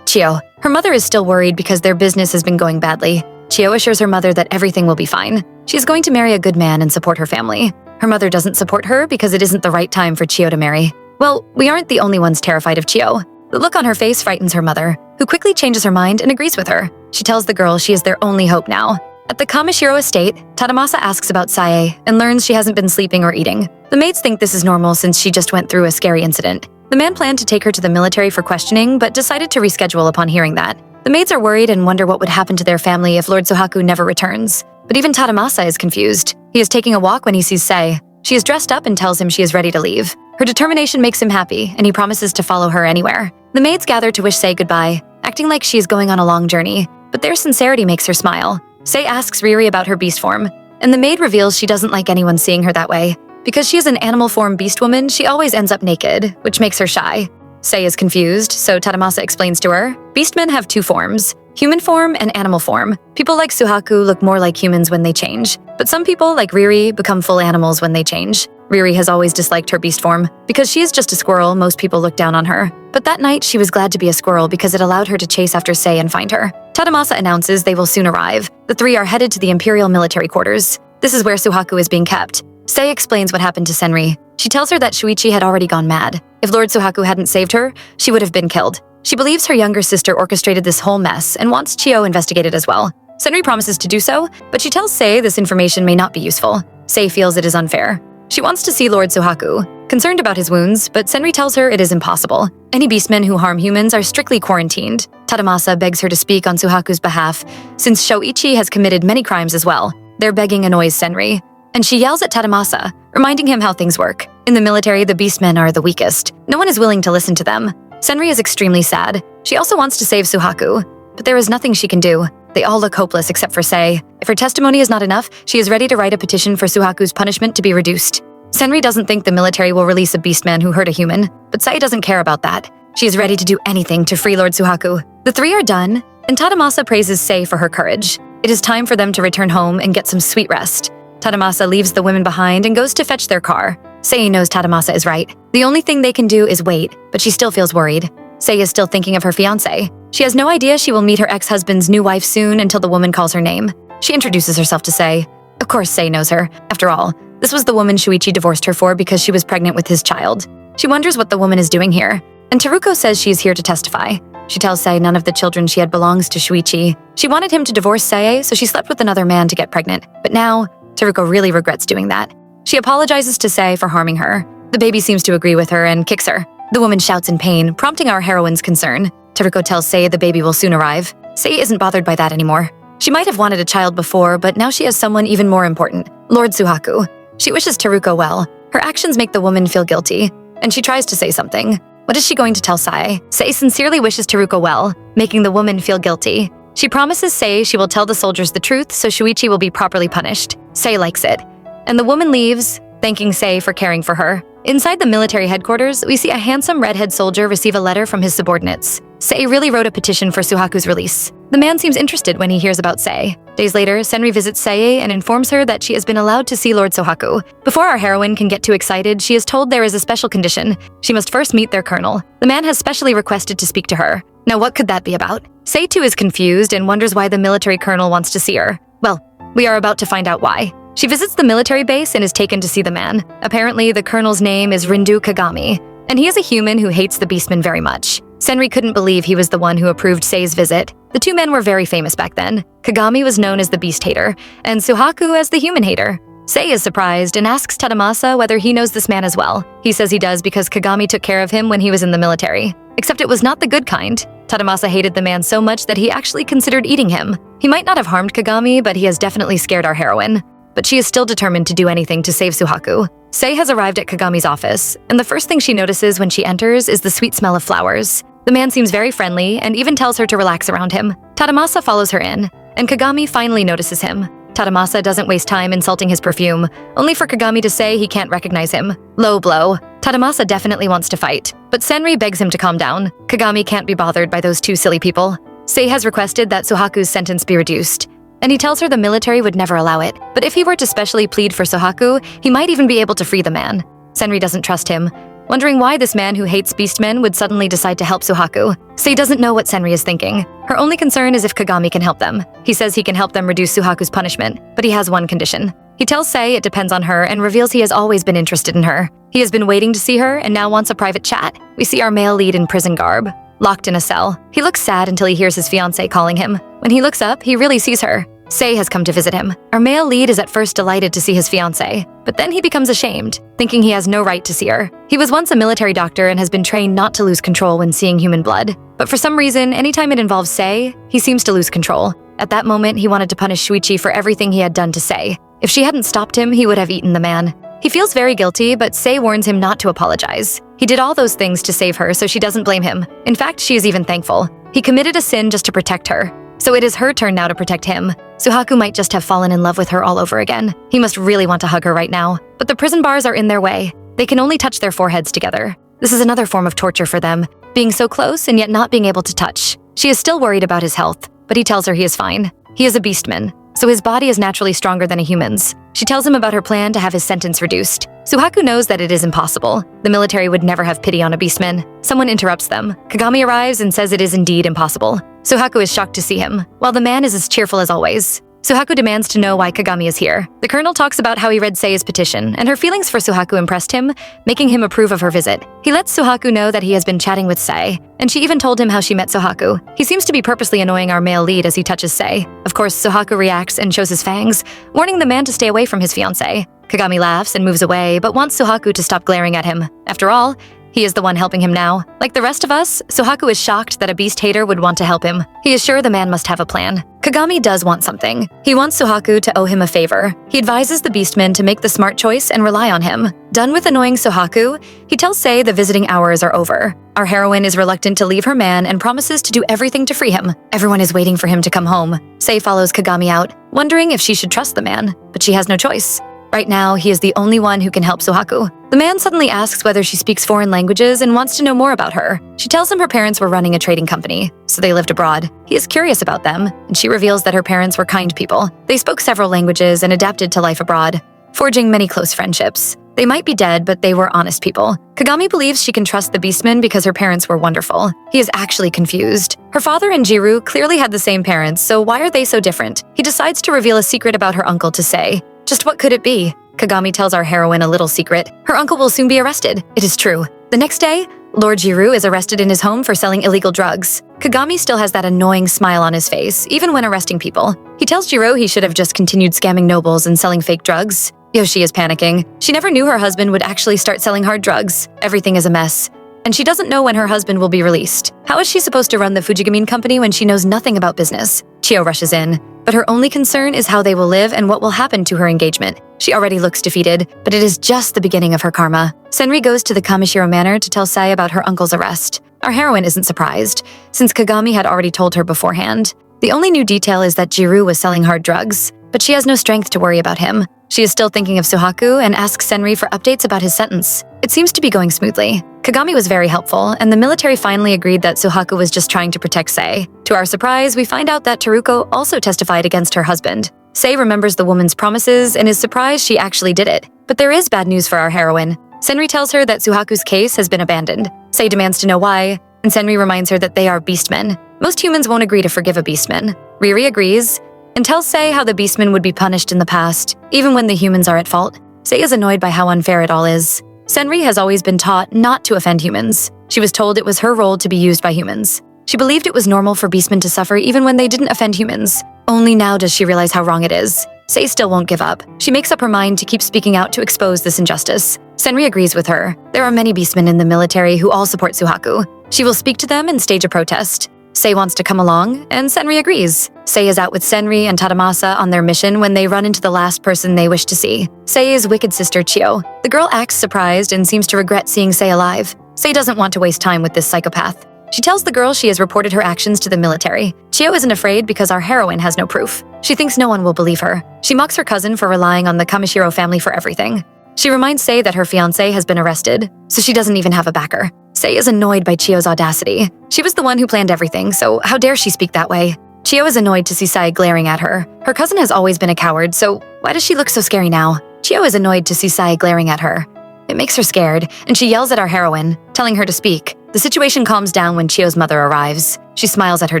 Chio. Her mother is still worried because their business has been going badly. Chio assures her mother that everything will be fine. She is going to marry a good man and support her family. Her mother doesn't support her because it isn't the right time for Chio to marry. Well, we aren't the only ones terrified of Chio. The look on her face frightens her mother, who quickly changes her mind and agrees with her. She tells the girl she is their only hope now. At the Kamashiro estate, Tadamasa asks about Sae and learns she hasn't been sleeping or eating. The maids think this is normal since she just went through a scary incident. The man planned to take her to the military for questioning, but decided to reschedule upon hearing that. The maids are worried and wonder what would happen to their family if Lord Suaku never returns. But even Tadamasa is confused. He is taking a walk when he sees Sei. She is dressed up and tells him she is ready to leave. Her determination makes him happy, and he promises to follow her anywhere. The maids gather to wish Sei goodbye, acting like she is going on a long journey, but their sincerity makes her smile. Sei asks Riri about her beast form, and the maid reveals she doesn't like anyone seeing her that way. Because she is an animal form beast woman, she always ends up naked, which makes her shy. Sei is confused, so Tadamasa explains to her, beastmen have two forms, human form and animal form. People like Suaku look more like humans when they change, but some people, like Riri, become full animals when they change. Riri has always disliked her beast form. Because she is just a squirrel, most people look down on her. But that night, she was glad to be a squirrel because it allowed her to chase after Sei and find her. Tadamasa announces they will soon arrive. The three are headed to the Imperial military quarters. This is where Suaku is being kept. Sei explains what happened to Senri. She tells her that Shuichi had already gone mad. If Lord Suaku hadn't saved her, she would have been killed. She believes her younger sister orchestrated this whole mess and wants Chio investigated as well. Senri promises to do so, but she tells Sei this information may not be useful. Sei feels it is unfair. She wants to see Lord Suaku, concerned about his wounds, but Senri tells her it is impossible. Any beastmen who harm humans are strictly quarantined. Tadamasa begs her to speak on Suhaku's behalf, since Shuichi has committed many crimes as well. Their begging annoys Senri, and she yells at Tadamasa, reminding him how things work. In the military, the beastmen are the weakest. No one is willing to listen to them. Senri is extremely sad. She also wants to save Suaku, but there is nothing she can do. They all look hopeless except for Sei. If her testimony is not enough, she is ready to write a petition for Suhaku's punishment to be reduced. Senri doesn't think the military will release a beastman who hurt a human, but Sei doesn't care about that. She is ready to do anything to free Lord Suaku. The three are done, and Tadamasa praises Sei for her courage. It is time for them to return home and get some sweet rest. Tadamasa leaves the women behind and goes to fetch their car. Sei knows Tadamasa is right. The only thing they can do is wait, but she still feels worried. Sei is still thinking of her fiancé. She has no idea she will meet her ex-husband's new wife soon until the woman calls her name. She introduces herself to Sei. Of course Sei knows her. After all, this was the woman Shuichi divorced her for because she was pregnant with his child. She wonders what the woman is doing here, and Teruko says she is here to testify. She tells Sei none of the children she had belongs to Shuichi. She wanted him to divorce Sei, so she slept with another man to get pregnant. But now, Teruko really regrets doing that. She apologizes to Sei for harming her. The baby seems to agree with her and kicks her. The woman shouts in pain, prompting our heroine's concern. Teruko tells Sei the baby will soon arrive. Sei isn't bothered by that anymore. She might have wanted a child before, but now she has someone even more important, Lord Suaku. She wishes Teruko well. Her actions make the woman feel guilty, and she tries to say something. What is she going to tell Sei? Sei sincerely wishes Teruko well, making the woman feel guilty. She promises Sei she will tell the soldiers the truth so Shuichi will be properly punished. Sei likes it, and the woman leaves, thanking Sei for caring for her. Inside the military headquarters, we see a handsome redhead soldier receive a letter from his subordinates. Sei really wrote a petition for Suhaku's release. The man seems interested when he hears about Sei. Days later, Senri visits Sei and informs her that she has been allowed to see Lord Suaku. Before our heroine can get too excited, she is told there is a special condition. She must first meet their colonel. The man has specially requested to speak to her. Now what could that be about? Sei too is confused and wonders why the military colonel wants to see her. Well, we are about to find out why. She visits the military base and is taken to see the man. Apparently, the colonel's name is Rindu Kagami, and he is a human who hates the beastmen very much. Senri couldn't believe he was the one who approved Sei's visit. The two men were very famous back then. Kagami was known as the beast hater, and Suhaku as the human hater. Sei is surprised and asks Tadamasa whether he knows this man as well. He says he does because Kagami took care of him when he was in the military. Except it was not the good kind. Tadamasa hated the man so much that he actually considered eating him. He might not have harmed Kagami, but he has definitely scared our heroine. But she is still determined to do anything to save Suhaku. Sei has arrived at Kagami's office, and the first thing she notices when she enters is the sweet smell of flowers. The man seems very friendly and even tells her to relax around him. Tadamasa follows her in, and Kagami finally notices him. Tadamasa doesn't waste time insulting his perfume, only for Kagami to say he can't recognize him. Low blow. Tadamasa definitely wants to fight, but Senri begs him to calm down. Kagami can't be bothered by those two silly people. Sei has requested that Suhaku's sentence be reduced, and he tells her the military would never allow it. But if he were to specially plead for Suhaku, he might even be able to free the man. Senri doesn't trust him, wondering why this man who hates beastmen would suddenly decide to help Suhaku. Sei doesn't know what Senri is thinking. Her only concern is if Kagami can help them. He says he can help them reduce Suhaku's punishment, but he has one condition. He tells Sei it depends on her and reveals he has always been interested in her. He has been waiting to see her and now wants a private chat. We see our male lead in prison garb, locked in a cell. He looks sad until he hears his fiancée calling him. When he looks up, he really sees her. Sei has come to visit him. Our male lead is at first delighted to see his fiancée, but then he becomes ashamed, thinking he has no right to see her. He was once a military doctor and has been trained not to lose control when seeing human blood. But for some reason, anytime it involves Sei, he seems to lose control. At that moment, he wanted to punish Shuichi for everything he had done to Sei. If she hadn't stopped him, he would have eaten the man. He feels very guilty, but Sei warns him not to apologize. He did all those things to save her, so she doesn't blame him. In fact, she is even thankful. He committed a sin just to protect her. So it is her turn now to protect him. Suaku might just have fallen in love with her all over again. He must really want to hug her right now. But the prison bars are in their way. They can only touch their foreheads together. This is another form of torture for them, being so close and yet not being able to touch. She is still worried about his health, but he tells her he is fine. He is a beastman, so his body is naturally stronger than a human's. She tells him about her plan to have his sentence reduced. Suaku knows that it is impossible. The military would never have pity on a beastman. Someone interrupts them. Kagami arrives and says it is indeed impossible. Suaku is shocked to see him, while the man is as cheerful as always. Suaku demands to know why Kagami is here. The colonel talks about how he read Sei's petition, and her feelings for Suaku impressed him, making him approve of her visit. He lets Suaku know that he has been chatting with Sei, and she even told him how she met Suaku. He seems to be purposely annoying our male lead as he touches Sei. Of course, Suaku reacts and shows his fangs, warning the man to stay away from his fiancée. Kagami laughs and moves away, but wants Suaku to stop glaring at him. After all, he is the one helping him now. Like the rest of us, Suaku is shocked that a beast hater would want to help him. He is sure the man must have a plan. Kagami does want something. He wants Suaku to owe him a favor. He advises the beastman to make the smart choice and rely on him. Done with annoying Suaku, he tells Sei the visiting hours are over. Our heroine is reluctant to leave her man and promises to do everything to free him. Everyone is waiting for him to come home. Sei follows Kagami out, wondering if she should trust the man, but she has no choice. Right now, he is the only one who can help Suaku. The man suddenly asks whether she speaks foreign languages and wants to know more about her. She tells him her parents were running a trading company, so they lived abroad. He is curious about them, and she reveals that her parents were kind people. They spoke several languages and adapted to life abroad, forging many close friendships. They might be dead, but they were honest people. Kagami believes she can trust the beastman because her parents were wonderful. He is actually confused. Her father and Jiru clearly had the same parents, so why are they so different? He decides to reveal a secret about her uncle to Sei. Just what could it be? Kagami tells our heroine a little secret. Her uncle will soon be arrested. It is true. The next day, Lord Jiru is arrested in his home for selling illegal drugs. Kagami still has that annoying smile on his face, even when arresting people. He tells Jiru he should have just continued scamming nobles and selling fake drugs. Yoshi is panicking. She never knew her husband would actually start selling hard drugs. Everything is a mess. And she doesn't know when her husband will be released. How is she supposed to run the Fujigamine company when she knows nothing about business? Chio rushes in, but her only concern is how they will live and what will happen to her engagement. She already looks defeated, but it is just the beginning of her karma. Senri goes to the Kamashiro manor to tell Sei about her uncle's arrest. Our heroine isn't surprised, since Kagami had already told her beforehand. The only new detail is that Jiru was selling hard drugs, but she has no strength to worry about him. She is still thinking of Suaku and asks Senri for updates about his sentence. It seems to be going smoothly. Kagami was very helpful, and the military finally agreed that Suaku was just trying to protect Sei. To our surprise, we find out that Teruko also testified against her husband. Sei remembers the woman's promises and is surprised she actually did it. But there is bad news for our heroine. Senri tells her that Suhaku's case has been abandoned. Sei demands to know why, and Senri reminds her that they are beastmen. Most humans won't agree to forgive a beastman. Riri agrees, and tells Sei how the beastmen would be punished in the past, even when the humans are at fault. Sei is annoyed by how unfair it all is. Senri has always been taught not to offend humans. She was told it was her role to be used by humans. She believed it was normal for beastmen to suffer even when they didn't offend humans. Only now does she realize how wrong it is. Sei still won't give up. She makes up her mind to keep speaking out to expose this injustice. Senri agrees with her. There are many beastmen in the military who all support Suaku. She will speak to them and stage a protest. Sei wants to come along, and Senri agrees. Sei is out with Senri and Tadamasa on their mission when they run into the last person they wish to see, Sei's wicked sister Chio. The girl acts surprised and seems to regret seeing Sei alive. Sei doesn't want to waste time with this psychopath. She tells the girl she has reported her actions to the military. Chio isn't afraid because our heroine has no proof. She thinks no one will believe her. She mocks her cousin for relying on the Kamashiro family for everything. She reminds Sei that her fiancé has been arrested, so she doesn't even have a backer. Sei is annoyed by Chio's audacity. She was the one who planned everything, so how dare she speak that way? Chio is annoyed to see Sei glaring at her. Her cousin has always been a coward, so why does she look so scary now? Chio is annoyed to see Sei glaring at her. It makes her scared, and she yells at our heroine, telling her to speak. The situation calms down when Chio's mother arrives. She smiles at her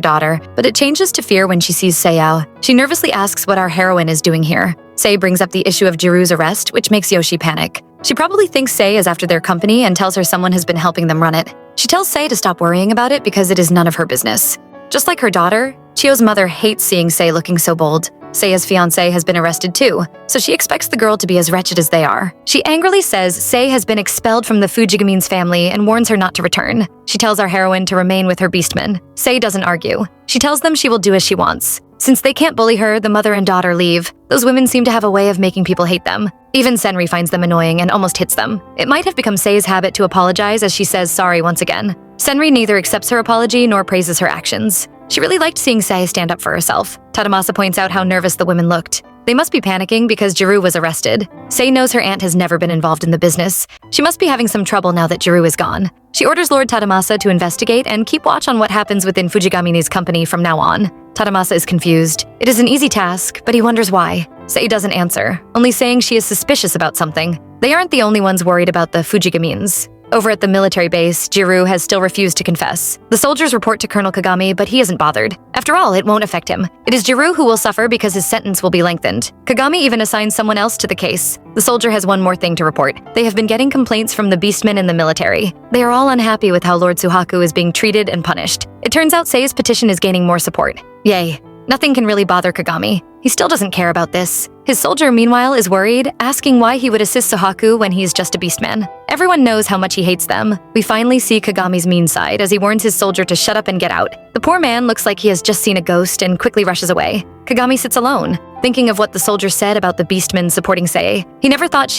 daughter, but it changes to fear when she sees Seiyao. She nervously asks what our heroine is doing here. Sei brings up the issue of Jiru's arrest, which makes Yoshi panic. She probably thinks Sei is after their company and tells her someone has been helping them run it. She tells Sei to stop worrying about it because it is none of her business. Just like her daughter, Chio's mother hates seeing Sei looking so bold. Sei's fiancé has been arrested too, so she expects the girl to be as wretched as they are. She angrily says Sei has been expelled from the Fujigamines family and warns her not to return. She tells our heroine to remain with her beastmen. Sei doesn't argue. She tells them she will do as she wants. Since they can't bully her, the mother and daughter leave. Those women seem to have a way of making people hate them. Even Senri finds them annoying and almost hits them. It might have become Sei's habit to apologize as she says sorry once again. Senri neither accepts her apology nor praises her actions. She really liked seeing Sei stand up for herself. Tadamasa points out how nervous the women looked. They must be panicking because Jiru was arrested. Sei knows her aunt has never been involved in the business. She must be having some trouble now that Jiru is gone. She orders Lord Tadamasa to investigate and keep watch on what happens within Fujigamine's company from now on. Tadamasa is confused. It is an easy task, but he wonders why. Sei doesn't answer, only saying she is suspicious about something. They aren't the only ones worried about the Fujigamines. Over at the military base, Jiru has still refused to confess. The soldiers report to Colonel Kagami, but he isn't bothered. After all, it won't affect him. It is Jiru who will suffer because his sentence will be lengthened. Kagami even assigns someone else to the case. The soldier has one more thing to report. They have been getting complaints from the beastmen in the military. They are all unhappy with how Lord Suaku is being treated and punished. It turns out Sei's petition is gaining more support. Yay. Nothing can really bother Kagami. He still doesn't care about this. His soldier, meanwhile, is worried, asking why he would assist Suaku when he's just a beastman. Everyone knows how much he hates them. We finally see Kagami's mean side as he warns his soldier to shut up and get out. The poor man looks like he has just seen a ghost and quickly rushes away. Kagami sits alone, thinking of what the soldier said about the beastmen supporting Sei. He never thought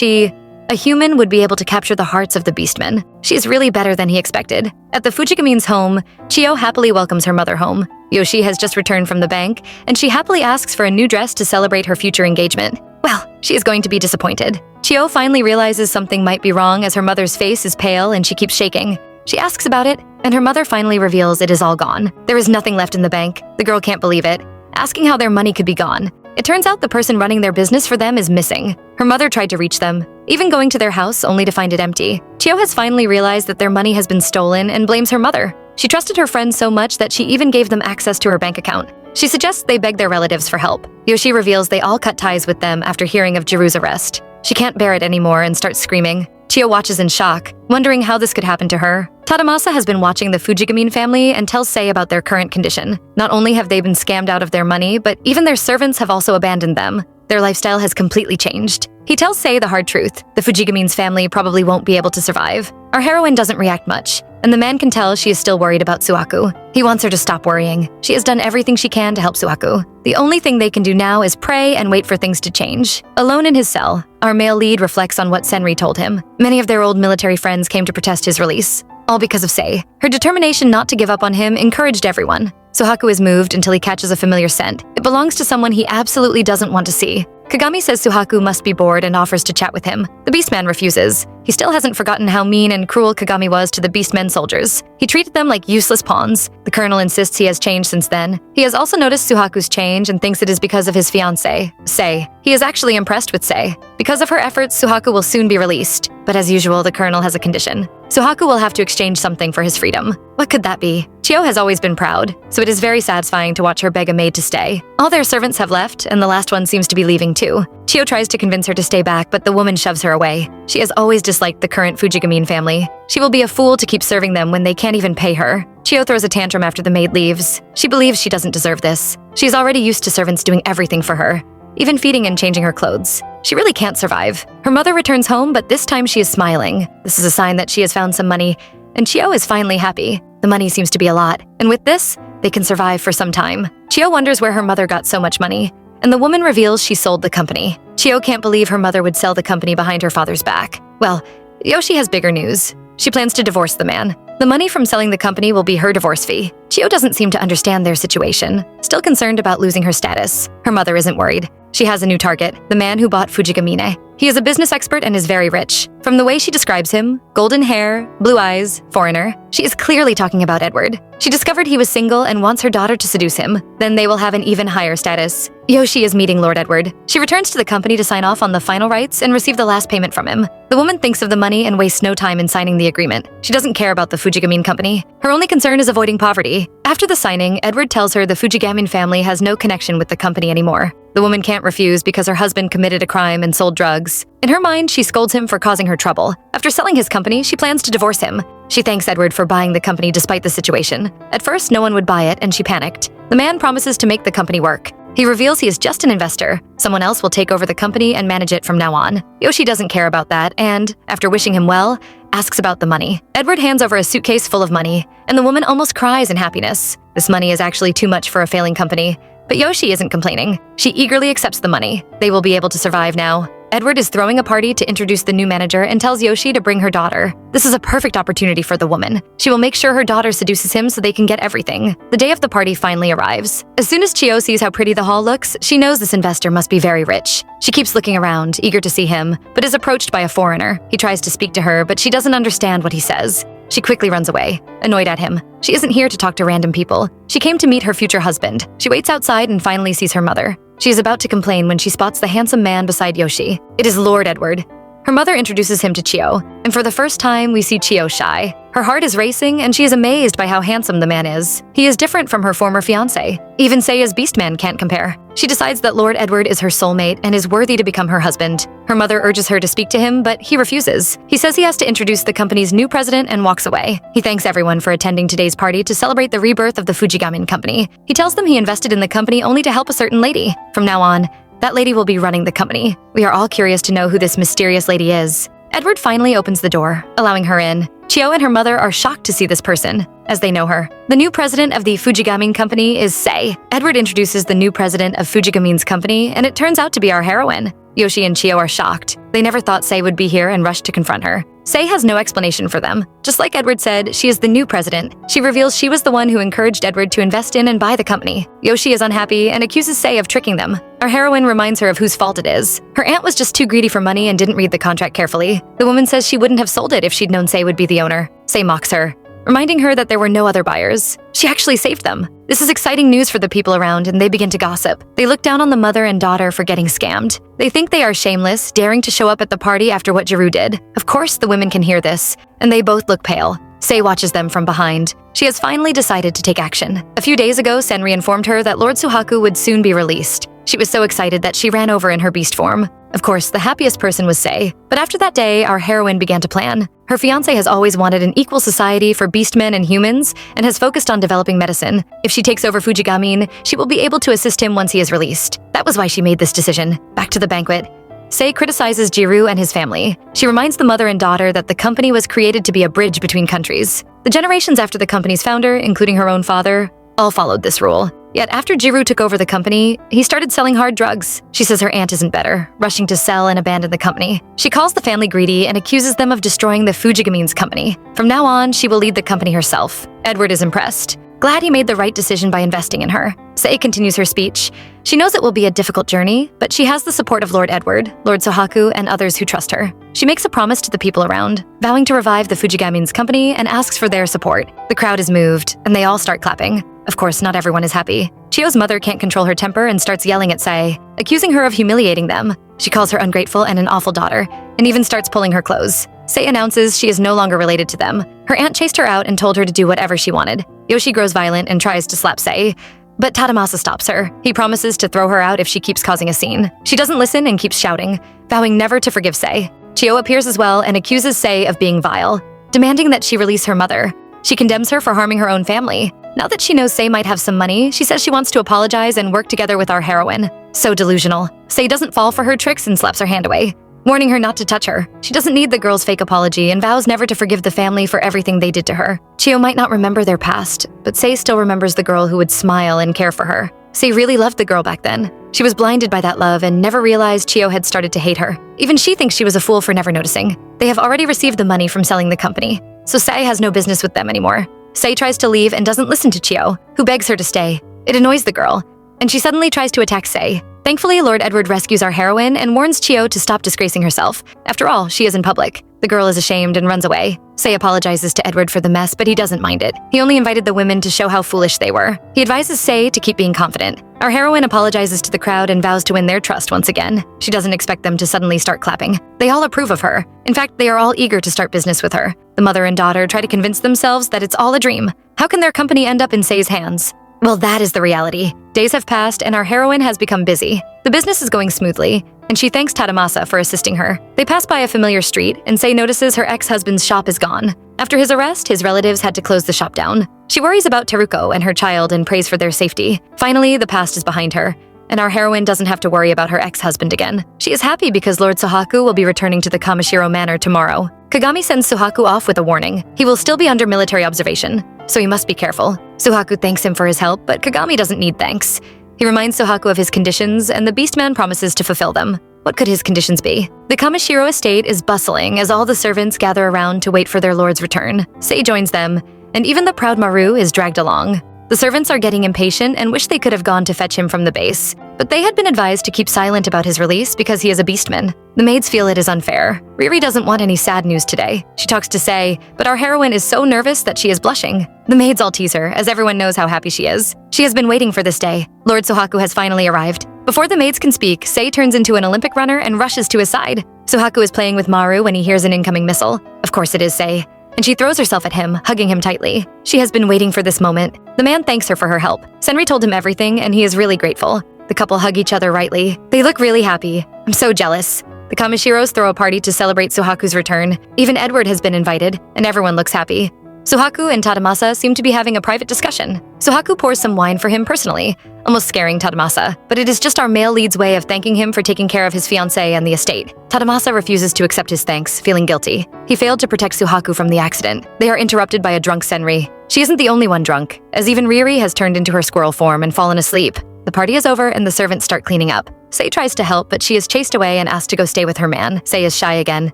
a human would be able to capture the hearts of the beastmen. She is really better than he expected. At the Fujigamines' home, Chio happily welcomes her mother home. Yoshi has just returned from the bank, and she happily asks for a new dress to celebrate her future engagement. Well, she is going to be disappointed. Chio finally realizes something might be wrong as her mother's face is pale and she keeps shaking. She asks about it, and her mother finally reveals it is all gone. There is nothing left in the bank. The girl can't believe it, asking how their money could be gone. It turns out the person running their business for them is missing. Her mother tried to reach them, even going to their house only to find it empty. Chio has finally realized that their money has been stolen and blames her mother. She trusted her friends so much that she even gave them access to her bank account. She suggests they beg their relatives for help. Yoshi reveals they all cut ties with them after hearing of Jiru's arrest. She can't bear it anymore and starts screaming. Chio watches in shock, wondering how this could happen to her. Tadamasa has been watching the Fujigamine family and tells Sei about their current condition. Not only have they been scammed out of their money, but even their servants have also abandoned them. Their lifestyle has completely changed. He tells Sei the hard truth. The Fujigamines family probably won't be able to survive. Our heroine doesn't react much, and the man can tell she is still worried about Suaku. He wants her to stop worrying. She has done everything she can to help Suaku. The only thing they can do now is pray and wait for things to change. Alone in his cell, our male lead reflects on what Senri told him. Many of their old military friends came to protest his release, all because of Sei. Her determination not to give up on him encouraged everyone. Suaku is moved until he catches a familiar scent. It belongs to someone he absolutely doesn't want to see. Kagami says Suaku must be bored and offers to chat with him. The Beastman refuses. He still hasn't forgotten how mean and cruel Kagami was to the Beastmen soldiers. He treated them like useless pawns. The colonel insists he has changed since then. He has also noticed Suhaku's change and thinks it is because of his fiancée, Sei. He is actually impressed with Sei. Because of her efforts, Suaku will soon be released. But as usual, the colonel has a condition. Suaku will have to exchange something for his freedom. What could that be? Chio has always been proud, so it is very satisfying to watch her beg a maid to stay. All their servants have left, and the last one seems to be leaving too. Chio tries to convince her to stay back, but the woman shoves her away. She has always disliked the current Fujigamine family. She will be a fool to keep serving them when they can't even pay her. Chio throws a tantrum after the maid leaves. She believes she doesn't deserve this. She's already used to servants doing everything for her, even feeding and changing her clothes. She really can't survive. Her mother returns home, but this time she is smiling. This is a sign that she has found some money, and Chio is finally happy. The money seems to be a lot, and with this, they can survive for some time. Chio wonders where her mother got so much money, and the woman reveals she sold the company. Chio can't believe her mother would sell the company behind her father's back. Well, Yoshi has bigger news. She plans to divorce the man. The money from selling the company will be her divorce fee. Chio doesn't seem to understand their situation, still concerned about losing her status. Her mother isn't worried. She has a new target, the man who bought Fujigamine. He is a business expert and is very rich. From the way she describes him, golden hair, blue eyes, foreigner, she is clearly talking about Edward. She discovered he was single and wants her daughter to seduce him. Then they will have an even higher status. Yoshi is meeting Lord Edward. She returns to the company to sign off on the final rights and receive the last payment from him. The woman thinks of the money and wastes no time in signing the agreement. She doesn't care about the Fujigamine company. Her only concern is avoiding poverty. After the signing, Edward tells her the Fujigamine family has no connection with the company anymore. The woman can't refuse because her husband committed a crime and sold drugs. In her mind, she scolds him for causing her trouble. After selling his company, she plans to divorce him. She thanks Edward for buying the company despite the situation. At first, no one would buy it, and she panicked. The man promises to make the company work. He reveals he is just an investor. Someone else will take over the company and manage it from now on. Yoshi doesn't care about that and, after wishing him well, asks about the money. Edward hands over a suitcase full of money, and the woman almost cries in happiness. This money is actually too much for a failing company. But Yoshi isn't complaining. She eagerly accepts the money. They will be able to survive now. Edward is throwing a party to introduce the new manager and tells Yoshi to bring her daughter. This is a perfect opportunity for the woman. She will make sure her daughter seduces him so they can get everything. The day of the party finally arrives. As soon as Chio sees how pretty the hall looks, she knows this investor must be very rich. She keeps looking around, eager to see him, but is approached by a foreigner. He tries to speak to her, but she doesn't understand what he says. She quickly runs away, annoyed at him. She isn't here to talk to random people. She came to meet her future husband. She waits outside and finally sees her mother. She is about to complain when she spots the handsome man beside Yoshi. It is Lord Edward. Her mother introduces him to Chio, and for the first time, we see Chio shy. Her heart is racing, and she is amazed by how handsome the man is. He is different from her former fiancé. Even Seiya's Beastman can't compare. She decides that Lord Edward is her soulmate and is worthy to become her husband. Her mother urges her to speak to him, but he refuses. He says he has to introduce the company's new president and walks away. He thanks everyone for attending today's party to celebrate the rebirth of the Fujigamine company. He tells them he invested in the company only to help a certain lady. From now on, that lady will be running the company. We are all curious to know who this mysterious lady is. Edward finally opens the door, allowing her in. Chio and her mother are shocked to see this person, as they know her. The new president of the Fujigamine company is Sei. Edward introduces the new president of Fujigamine's company, and it turns out to be our heroine. Yoshi and Chio are shocked. They never thought Sei would be here and rush to confront her. Sei has no explanation for them. Just like Edward said, she is the new president. She reveals she was the one who encouraged Edward to invest in and buy the company. Yoshi is unhappy and accuses Sei of tricking them. Our heroine reminds her of whose fault it is. Her aunt was just too greedy for money and didn't read the contract carefully. The woman says she wouldn't have sold it if she'd known Sei would be the owner. Sei mocks her, reminding her that there were no other buyers. She actually saved them. This is exciting news for the people around, and they begin to gossip. They look down on the mother and daughter for getting scammed. They think they are shameless, daring to show up at the party after what Jiru did. Of course, the women can hear this, and they both look pale. Sei watches them from behind. She has finally decided to take action. A few days ago, Senri informed her that Lord Suaku would soon be released. She was so excited that she ran over in her beast form. Of course, the happiest person was Sei. But after that day, our heroine began to plan. Her fiancé has always wanted an equal society for beastmen and humans and has focused on developing medicine. If she takes over Fujigamine, she will be able to assist him once he is released. That was why she made this decision. Back to the banquet. Sei criticizes Jiru and his family. She reminds the mother and daughter that the company was created to be a bridge between countries. The generations after the company's founder, including her own father, all followed this rule. Yet after Jiru took over the company, he started selling hard drugs. She says her aunt isn't better, rushing to sell and abandon the company. She calls the family greedy and accuses them of destroying the Fujigamine's company. From now on, she will lead the company herself. Edward is impressed, glad he made the right decision by investing in her. Sei continues her speech. She knows it will be a difficult journey, but she has the support of Lord Edward, Lord Suaku, and others who trust her. She makes a promise to the people around, vowing to revive the Fujigamine's company and asks for their support. The crowd is moved, and they all start clapping. Of course, not everyone is happy. Chio's mother can't control her temper and starts yelling at Sei, accusing her of humiliating them. She calls her ungrateful and an awful daughter, and even starts pulling her clothes. Sei announces she is no longer related to them. Her aunt chased her out and told her to do whatever she wanted. Yoshi grows violent and tries to slap Sei, but Tadamasa stops her. He promises to throw her out if she keeps causing a scene. She doesn't listen and keeps shouting, vowing never to forgive Sei. Chio appears as well and accuses Sei of being vile, demanding that she release her mother. She condemns her for harming her own family. Now that she knows Sei might have some money, she says she wants to apologize and work together with our heroine. So delusional. Sei doesn't fall for her tricks and slaps her hand away, warning her not to touch her. She doesn't need the girl's fake apology and vows never to forgive the family for everything they did to her. Chio might not remember their past, but Sei still remembers the girl who would smile and care for her. Sei really loved the girl back then. She was blinded by that love and never realized Chio had started to hate her. Even she thinks she was a fool for never noticing. They have already received the money from selling the company, so Sei has no business with them anymore. Sei tries to leave and doesn't listen to Chio, who begs her to stay. It annoys the girl, and she suddenly tries to attack Sei. Thankfully, Lord Edward rescues our heroine and warns Chio to stop disgracing herself. After all, she is in public. The girl is ashamed and runs away. Sei apologizes to Edward for the mess, but he doesn't mind it. He only invited the women to show how foolish they were. He advises Sei to keep being confident. Our heroine apologizes to the crowd and vows to win their trust once again. She doesn't expect them to suddenly start clapping. They all approve of her. In fact, they are all eager to start business with her. The mother and daughter try to convince themselves that it's all a dream. How can their company end up in Sei's hands? Well, that is the reality. Days have passed and our heroine has become busy. The business is going smoothly, and she thanks Tadamasa for assisting her. They pass by a familiar street, and Sei notices her ex-husband's shop is gone. After his arrest, his relatives had to close the shop down. She worries about Teruko and her child and prays for their safety. Finally, the past is behind her, and our heroine doesn't have to worry about her ex-husband again. She is happy because Lord Suaku will be returning to the Kamashiro Manor tomorrow. Kagami sends Suaku off with a warning. He will still be under military observation, so he must be careful. Suaku thanks him for his help, but Kagami doesn't need thanks. He reminds Suaku of his conditions, and the Beastman promises to fulfill them. What could his conditions be? The Kamashiro estate is bustling as all the servants gather around to wait for their lord's return. Sei joins them, and even the proud Maru is dragged along. The servants are getting impatient and wish they could have gone to fetch him from the base, but they had been advised to keep silent about his release because he is a beastman. The maids feel it is unfair. Riri doesn't want any sad news today. She talks to Sei, but our heroine is so nervous that she is blushing. The maids all tease her, as everyone knows how happy she is. She has been waiting for this day. Lord Suaku has finally arrived. Before the maids can speak, Sei turns into an Olympic runner and rushes to his side. Suaku is playing with Maru when he hears an incoming missile. Of course it is Sei, and she throws herself at him, hugging him tightly. She has been waiting for this moment. The man thanks her for her help. Senri told him everything, and he is really grateful. The couple hug each other rightly. They look really happy. I'm so jealous. The Kamashiros throw a party to celebrate Suhaku's return. Even Edward has been invited, and everyone looks happy. Suaku and Tadamasa seem to be having a private discussion. Suaku pours some wine for him personally, almost scaring Tadamasa, but it is just our male lead's way of thanking him for taking care of his fiancée and the estate. Tadamasa refuses to accept his thanks, feeling guilty. He failed to protect Suaku from the accident. They are interrupted by a drunk Senri. She isn't the only one drunk, as even Riri has turned into her squirrel form and fallen asleep. The party is over and the servants start cleaning up. Sei tries to help, but she is chased away and asked to go stay with her man. Sei is shy again,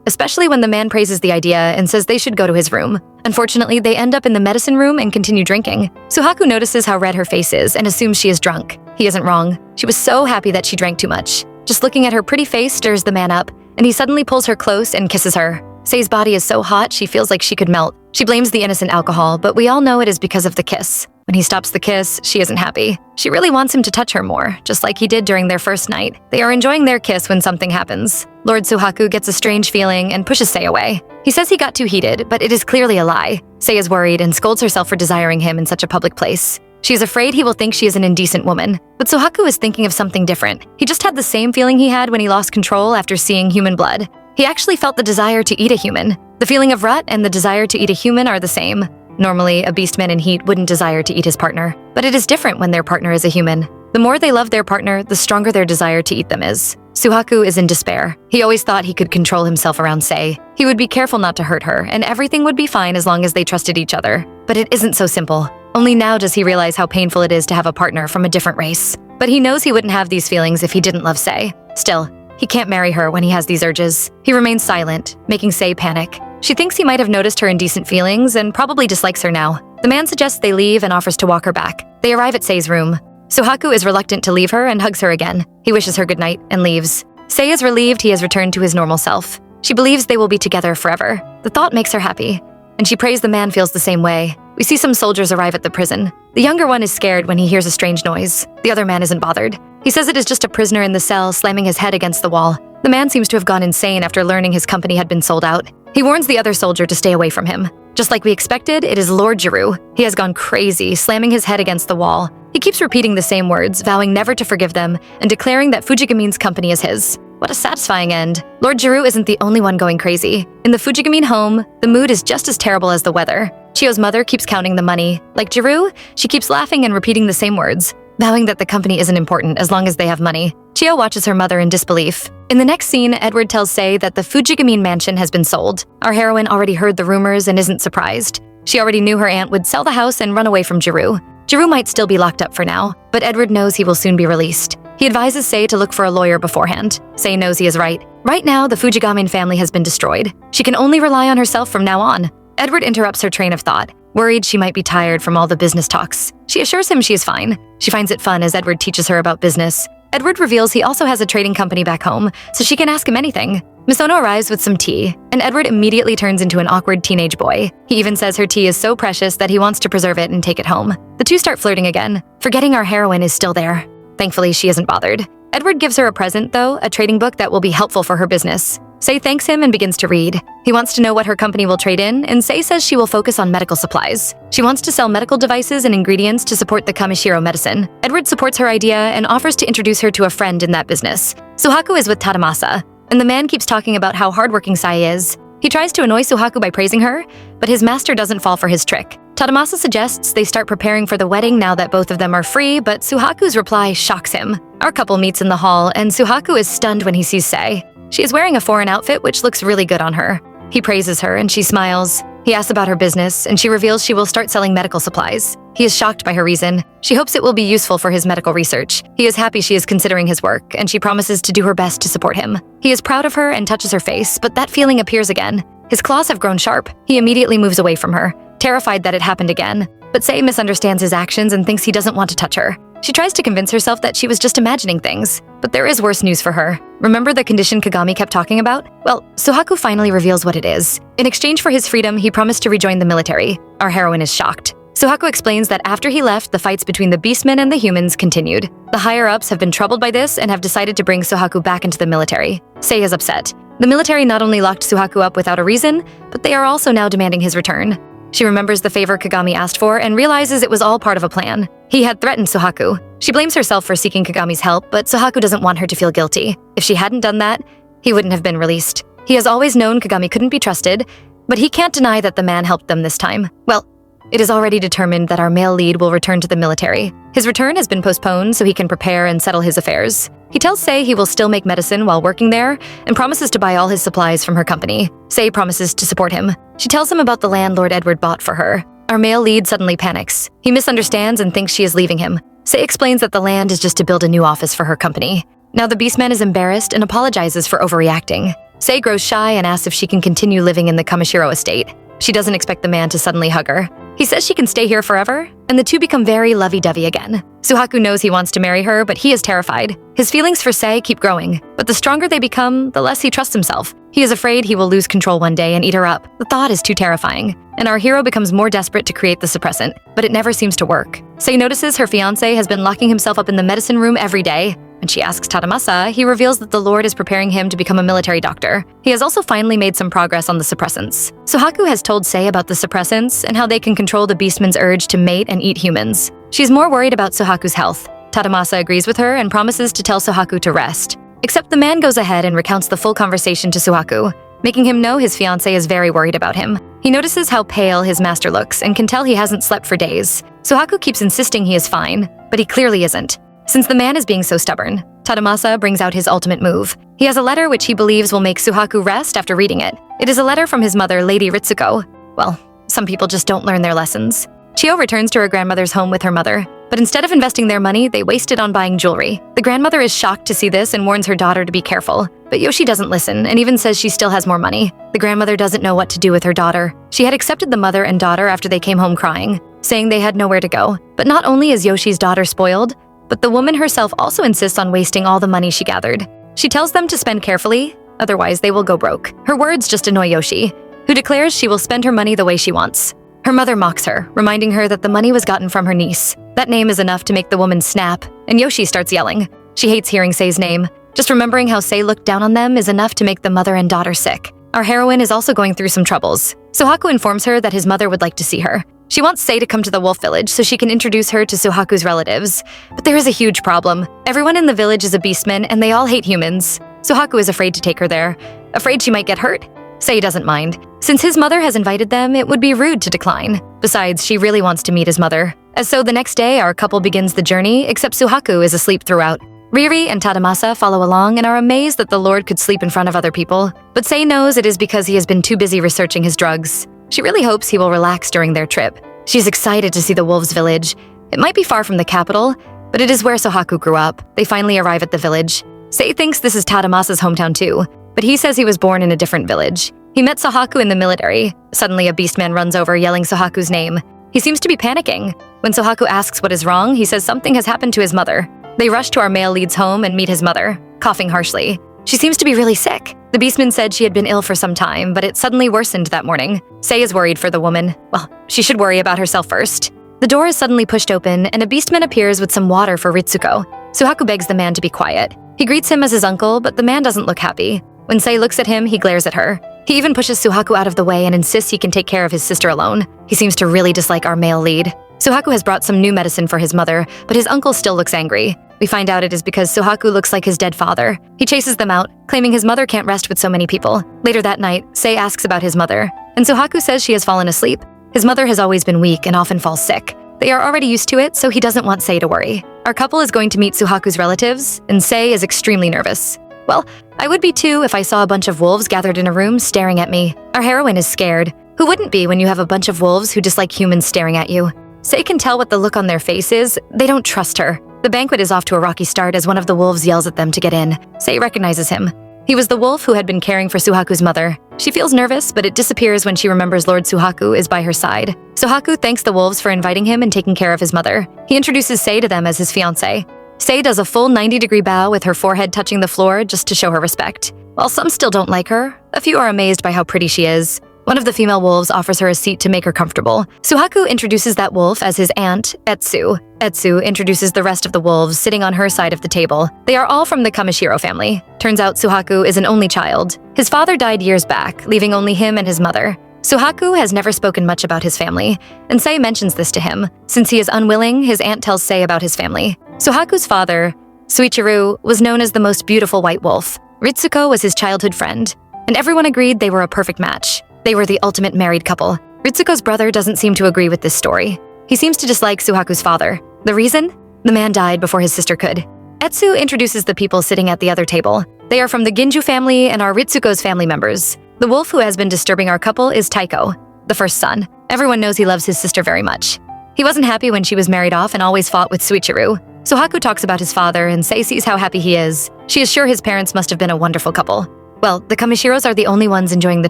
especially when the man praises the idea and says they should go to his room. Unfortunately, they end up in the medicine room and continue drinking. Suaku notices how red her face is and assumes she is drunk. He isn't wrong. She was so happy that she drank too much. Just looking at her pretty face stirs the man up, and he suddenly pulls her close and kisses her. Sei's body is so hot she feels like she could melt. She blames the innocent alcohol, but we all know it is because of the kiss. When he stops the kiss, she isn't happy. She really wants him to touch her more, just like he did during their first night. They are enjoying their kiss when something happens. Lord Suaku gets a strange feeling and pushes Sei away. He says he got too heated, but it is clearly a lie. Sei is worried and scolds herself for desiring him in such a public place. She is afraid he will think she is an indecent woman. But Suaku is thinking of something different. He just had the same feeling he had when he lost control after seeing human blood. He actually felt the desire to eat a human. The feeling of rut and the desire to eat a human are the same. Normally, a beastman in heat wouldn't desire to eat his partner, but it is different when their partner is a human. The more they love their partner, the stronger their desire to eat them is. Suaku is in despair. He always thought he could control himself around Sei. He would be careful not to hurt her, and everything would be fine as long as they trusted each other. But it isn't so simple. Only now does he realize how painful it is to have a partner from a different race. But he knows he wouldn't have these feelings if he didn't love Sei. Still, he can't marry her when he has these urges. He remains silent, making Sei panic. She thinks he might have noticed her indecent feelings and probably dislikes her now. The man suggests they leave and offers to walk her back. They arrive at Sei's room. Suaku is reluctant to leave her and hugs her again. He wishes her goodnight and leaves. Sei is relieved he has returned to his normal self. She believes they will be together forever. The thought makes her happy, and she prays the man feels the same way. We see some soldiers arrive at the prison. The younger one is scared when he hears a strange noise. The other man isn't bothered. He says it is just a prisoner in the cell slamming his head against the wall. The man seems to have gone insane after learning his company had been sold out. He warns the other soldier to stay away from him. Just like we expected, it is Lord Giroux. He has gone crazy, slamming his head against the wall. He keeps repeating the same words, vowing never to forgive them, and declaring that Fujigamine's company is his. What a satisfying end. Lord Giroux isn't the only one going crazy. In the Fujigamine home, the mood is just as terrible as the weather. Chio's mother keeps counting the money. Like Giroux, she keeps laughing and repeating the same words, vowing that the company isn't important as long as they have money. Chio watches her mother in disbelief. In the next scene, Edward tells Sei that the Fujigamine mansion has been sold. Our heroine already heard the rumors and isn't surprised. She already knew her aunt would sell the house and run away from Giroux. Giroux might still be locked up for now, but Edward knows he will soon be released. He advises Sei to look for a lawyer beforehand. Sei knows he is right. Right now, the Fujigamine family has been destroyed. She can only rely on herself from now on. Edward interrupts her train of thought, worried she might be tired from all the business talks. She assures him she is fine. She finds it fun as Edward teaches her about business. Edward reveals he also has a trading company back home, so she can ask him anything. Misono arrives with some tea, and Edward immediately turns into an awkward teenage boy. He even says her tea is so precious that he wants to preserve it and take it home. The two start flirting again, forgetting our heroine is still there. Thankfully, she isn't bothered. Edward gives her a present, though, a trading book that will be helpful for her business. Sei thanks him and begins to read. He wants to know what her company will trade in, and Sei says she will focus on medical supplies. She wants to sell medical devices and ingredients to support the Kamashiro medicine. Edward supports her idea and offers to introduce her to a friend in that business. Suaku is with Tadamasa, and the man keeps talking about how hardworking Sei is. He tries to annoy Suaku by praising her, but his master doesn't fall for his trick. Tadamasa suggests they start preparing for the wedding now that both of them are free, but Suhaku's reply shocks him. Our couple meets in the hall, and Suaku is stunned when he sees Sei. She is wearing a foreign outfit which looks really good on her. He praises her and she smiles. He asks about her business, and she reveals she will start selling medical supplies. He is shocked by her reason. She hopes it will be useful for his medical research. He is happy she is considering his work, and she promises to do her best to support him. He is proud of her and touches her face, but that feeling appears again. His claws have grown sharp. He immediately moves away from her, terrified that it happened again. But Sei misunderstands his actions and thinks he doesn't want to touch her. She tries to convince herself that she was just imagining things, but there is worse news for her. Remember the condition Kagami kept talking about? Well, Suaku finally reveals what it is. In exchange for his freedom, he promised to rejoin the military. Our heroine is shocked. Suaku explains that after he left, the fights between the beastmen and the humans continued. The higher-ups have been troubled by this and have decided to bring Suaku back into the military. Sei is upset. The military not only locked Suaku up without a reason, but they are also now demanding his return. She remembers the favor Kagami asked for and realizes it was all part of a plan. He had threatened Suaku. She blames herself for seeking Kagami's help, but Suaku doesn't want her to feel guilty. If she hadn't done that, he wouldn't have been released. He has always known Kagami couldn't be trusted, but he can't deny that the man helped them this time. Well, it is already determined that our male lead will return to the military. His return has been postponed so he can prepare and settle his affairs. He tells Sei he will still make medicine while working there and promises to buy all his supplies from her company. Sei promises to support him. She tells him about the land Lord Edward bought for her. Our male lead suddenly panics. He misunderstands and thinks she is leaving him. Sei explains that the land is just to build a new office for her company. Now the beastman is embarrassed and apologizes for overreacting. Sei grows shy and asks if she can continue living in the Kamashiro estate. She doesn't expect the man to suddenly hug her. He says she can stay here forever, and the two become very lovey-dovey again. Suaku knows he wants to marry her, but he is terrified. His feelings for Sei keep growing, but the stronger they become, the less he trusts himself. He is afraid he will lose control one day and eat her up. The thought is too terrifying, and our hero becomes more desperate to create the suppressant, but it never seems to work. Sei notices her fiancé has been locking himself up in the medicine room every day. When she asks Tadamasa, he reveals that the Lord is preparing him to become a military doctor. He has also finally made some progress on the suppressants. Suaku has told Sei about the suppressants and how they can control the beastman's urge to mate and eat humans. She's more worried about Suhaku's health. Tadamasa agrees with her and promises to tell Suaku to rest. Except the man goes ahead and recounts the full conversation to Suaku, making him know his fiancé is very worried about him. He notices how pale his master looks and can tell he hasn't slept for days. Suaku keeps insisting he is fine, but he clearly isn't. Since the man is being so stubborn, Tadamasa brings out his ultimate move. He has a letter which he believes will make Suaku rest after reading it. It is a letter from his mother, Lady Ritsuko. Well, some people just don't learn their lessons. Chio returns to her grandmother's home with her mother, but instead of investing their money, they waste it on buying jewelry. The grandmother is shocked to see this and warns her daughter to be careful, but Yoshi doesn't listen and even says she still has more money. The grandmother doesn't know what to do with her daughter. She had accepted the mother and daughter after they came home crying, saying they had nowhere to go. But not only is Yoshi's daughter spoiled, but the woman herself also insists on wasting all the money she gathered. She tells them to spend carefully, otherwise they will go broke. Her words just annoy Yoshi, who declares she will spend her money the way she wants. Her mother mocks her, reminding her that the money was gotten from her niece. That name is enough to make the woman snap, and Yoshi starts yelling. She hates hearing Sei's name. Just remembering how Sei looked down on them is enough to make the mother and daughter sick. Our heroine is also going through some troubles. Suaku informs her that his mother would like to see her. She wants Sei to come to the wolf village so she can introduce her to Suhaku's relatives. But there is a huge problem. Everyone in the village is a beastman and they all hate humans. Suaku is afraid to take her there, afraid she might get hurt. Sei doesn't mind. Since his mother has invited them, it would be rude to decline. Besides, she really wants to meet his mother. As so the next day, our couple begins the journey, except Suaku is asleep throughout. Riri and Tadamasa follow along and are amazed that the Lord could sleep in front of other people. But Sei knows it is because he has been too busy researching his drugs. She really hopes he will relax during their trip. She's excited to see the wolves' village. It might be far from the capital, but it is where Suaku grew up. They finally arrive at the village. Sei thinks this is Tadamasa's hometown too, but he says he was born in a different village. He met Suaku in the military. Suddenly a beastman runs over yelling Suhaku's name. He seems to be panicking. When Suaku asks what is wrong, he says something has happened to his mother. They rush to our male lead's home and meet his mother, coughing harshly. She seems to be really sick. The beastman said she had been ill for some time, but it suddenly worsened that morning. Sei is worried for the woman. Well, she should worry about herself first. The door is suddenly pushed open, and a beastman appears with some water for Ritsuko. Suaku begs the man to be quiet. He greets him as his uncle, but the man doesn't look happy. When Sei looks at him, he glares at her. He even pushes Suaku out of the way and insists he can take care of his sister alone. He seems to really dislike our male lead. Suaku has brought some new medicine for his mother, but his uncle still looks angry. We find out it is because Suaku looks like his dead father. He chases them out, claiming his mother can't rest with so many people. Later that night, Sei asks about his mother, and Suaku says she has fallen asleep. His mother has always been weak and often falls sick. They are already used to it, so he doesn't want Sei to worry. Our couple is going to meet Suhaku's relatives, and Sei is extremely nervous. Well, I would be too if I saw a bunch of wolves gathered in a room staring at me. Our heroine is scared. Who wouldn't be when you have a bunch of wolves who dislike humans staring at you? Sei can tell what the look on their face is. They don't trust her. The banquet is off to a rocky start as one of the wolves yells at them to get in. Sei recognizes him. He was the wolf who had been caring for Suhaku's mother. She feels nervous, but it disappears when she remembers Lord Suaku is by her side. Suaku thanks the wolves for inviting him and taking care of his mother. He introduces Sei to them as his fiancé. Sei does a full 90-degree bow with her forehead touching the floor just to show her respect. While some still don't like her, a few are amazed by how pretty she is. One of the female wolves offers her a seat to make her comfortable. Suaku introduces that wolf as his aunt, Etsu. Etsu introduces the rest of the wolves sitting on her side of the table. They are all from the Kamashiro family. Turns out Suaku is an only child. His father died years back, leaving only him and his mother. Suaku has never spoken much about his family, and Sei mentions this to him. Since he is unwilling, his aunt tells Sei about his family. Suhaku's father, Shuichi, was known as the most beautiful white wolf. Ritsuko was his childhood friend, and everyone agreed they were a perfect match. They were the ultimate married couple. Ritsuko's brother doesn't seem to agree with this story. He seems to dislike Suhaku's father. The reason? The man died before his sister could. Etsu introduces the people sitting at the other table. They are from the Ginju family and are Ritsuko's family members. The wolf who has been disturbing our couple is Taiko, the first son. Everyone knows he loves his sister very much. He wasn't happy when she was married off and always fought with Shuichi. Suhaku talks about his father and Sei sees how happy he is. She is sure his parents must have been a wonderful couple. Well, the Kamashiros are the only ones enjoying the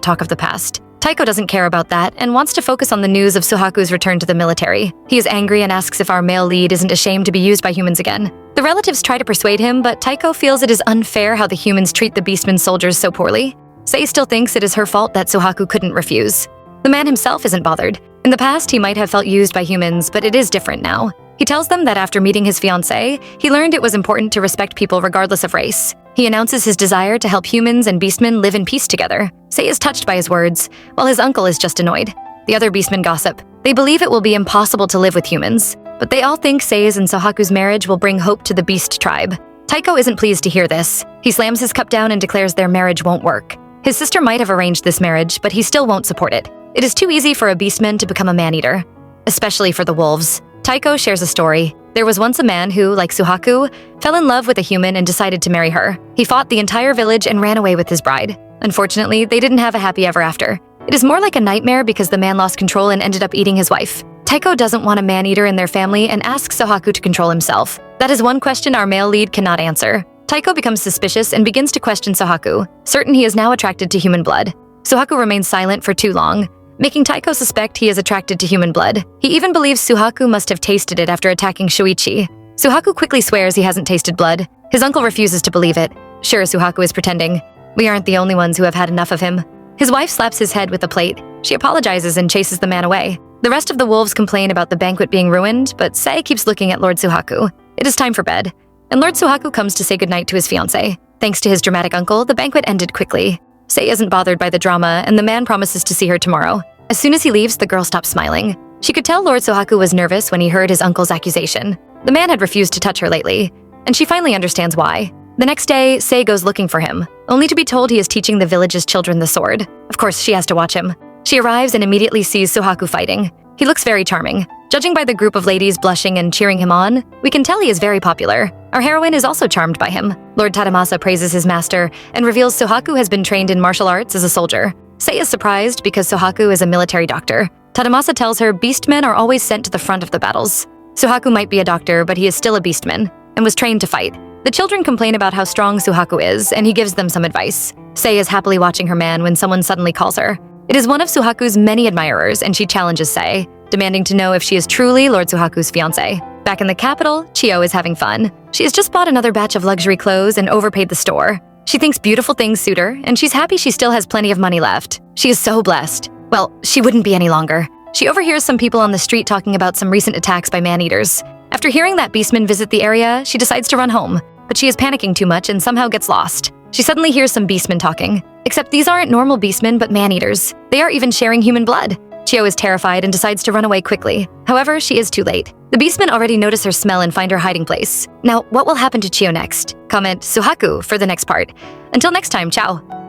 talk of the past. Taiko doesn't care about that and wants to focus on the news of Suhaku's return to the military. He is angry and asks if our male lead isn't ashamed to be used by humans again. The relatives try to persuade him, but Taiko feels it is unfair how the humans treat the Beastman soldiers so poorly. Sei still thinks it is her fault that Suhaku couldn't refuse. The man himself isn't bothered. In the past, he might have felt used by humans, but it is different now. He tells them that after meeting his fiancée, he learned it was important to respect people regardless of race. He announces his desire to help humans and Beastmen live in peace together. Sei is touched by his words, while his uncle is just annoyed. The other Beastmen gossip. They believe it will be impossible to live with humans, but they all think Sei's and Suhaku's marriage will bring hope to the Beast tribe. Taiko isn't pleased to hear this. He slams his cup down and declares their marriage won't work. His sister might have arranged this marriage, but he still won't support it. It is too easy for a Beastman to become a man-eater, especially for the wolves. Taiko shares a story. There was once a man who, like Suhaku, fell in love with a human and decided to marry her. He fought the entire village and ran away with his bride. Unfortunately, they didn't have a happy ever after. It is more like a nightmare because the man lost control and ended up eating his wife. Taiko doesn't want a man-eater in their family and asks Suhaku to control himself. That is one question our male lead cannot answer. Taiko becomes suspicious and begins to question Suhaku, certain he is now attracted to human blood. Suhaku remains silent for too long, making Taiko suspect he is attracted to human blood. He even believes Suhaku must have tasted it after attacking Shuichi. Suhaku quickly swears he hasn't tasted blood. His uncle refuses to believe it. Sure, Suhaku is pretending. We aren't the only ones who have had enough of him. His wife slaps his head with a plate. She apologizes and chases the man away. The rest of the wolves complain about the banquet being ruined, but Sei keeps looking at Lord Suhaku. It is time for bed, and Lord Suhaku comes to say goodnight to his fiancée. Thanks to his dramatic uncle, the banquet ended quickly. Sei isn't bothered by the drama, and the man promises to see her tomorrow. As soon as he leaves, the girl stops smiling. She could tell Lord Suhaku was nervous when he heard his uncle's accusation. The man had refused to touch her lately, and she finally understands why. The next day, Sei goes looking for him, only to be told he is teaching the village's children the sword. Of course, she has to watch him. She arrives and immediately sees Suhaku fighting. He looks very charming. Judging by the group of ladies blushing and cheering him on, we can tell he is very popular. Our heroine is also charmed by him. Lord Tadamasa praises his master and reveals Suhaku has been trained in martial arts as a soldier. Sei is surprised because Suhaku is a military doctor. Tadamasa tells her beastmen are always sent to the front of the battles. Suhaku might be a doctor, but he is still a beastman and was trained to fight. The children complain about how strong Suhaku is, and he gives them some advice. Sei is happily watching her man when someone suddenly calls her. It is one of Suhaku's many admirers, and she challenges Sei, demanding to know if she is truly Lord Suhaku's fiancée. Back in the capital, Chio is having fun. She has just bought another batch of luxury clothes and overpaid the store. She thinks beautiful things suit her, and she's happy she still has plenty of money left. She is so blessed. Well, she wouldn't be any longer. She overhears some people on the street talking about some recent attacks by man-eaters. After hearing that beastmen visit the area, she decides to run home, but she is panicking too much and somehow gets lost. She suddenly hears some beastmen talking. Except these aren't normal beastmen, but man-eaters. They are even sharing human blood. Chio is terrified and decides to run away quickly. However, she is too late. The beastmen already notice her smell and find her hiding place. Now, what will happen to Chio next? Comment Suaku for the next part. Until next time, ciao!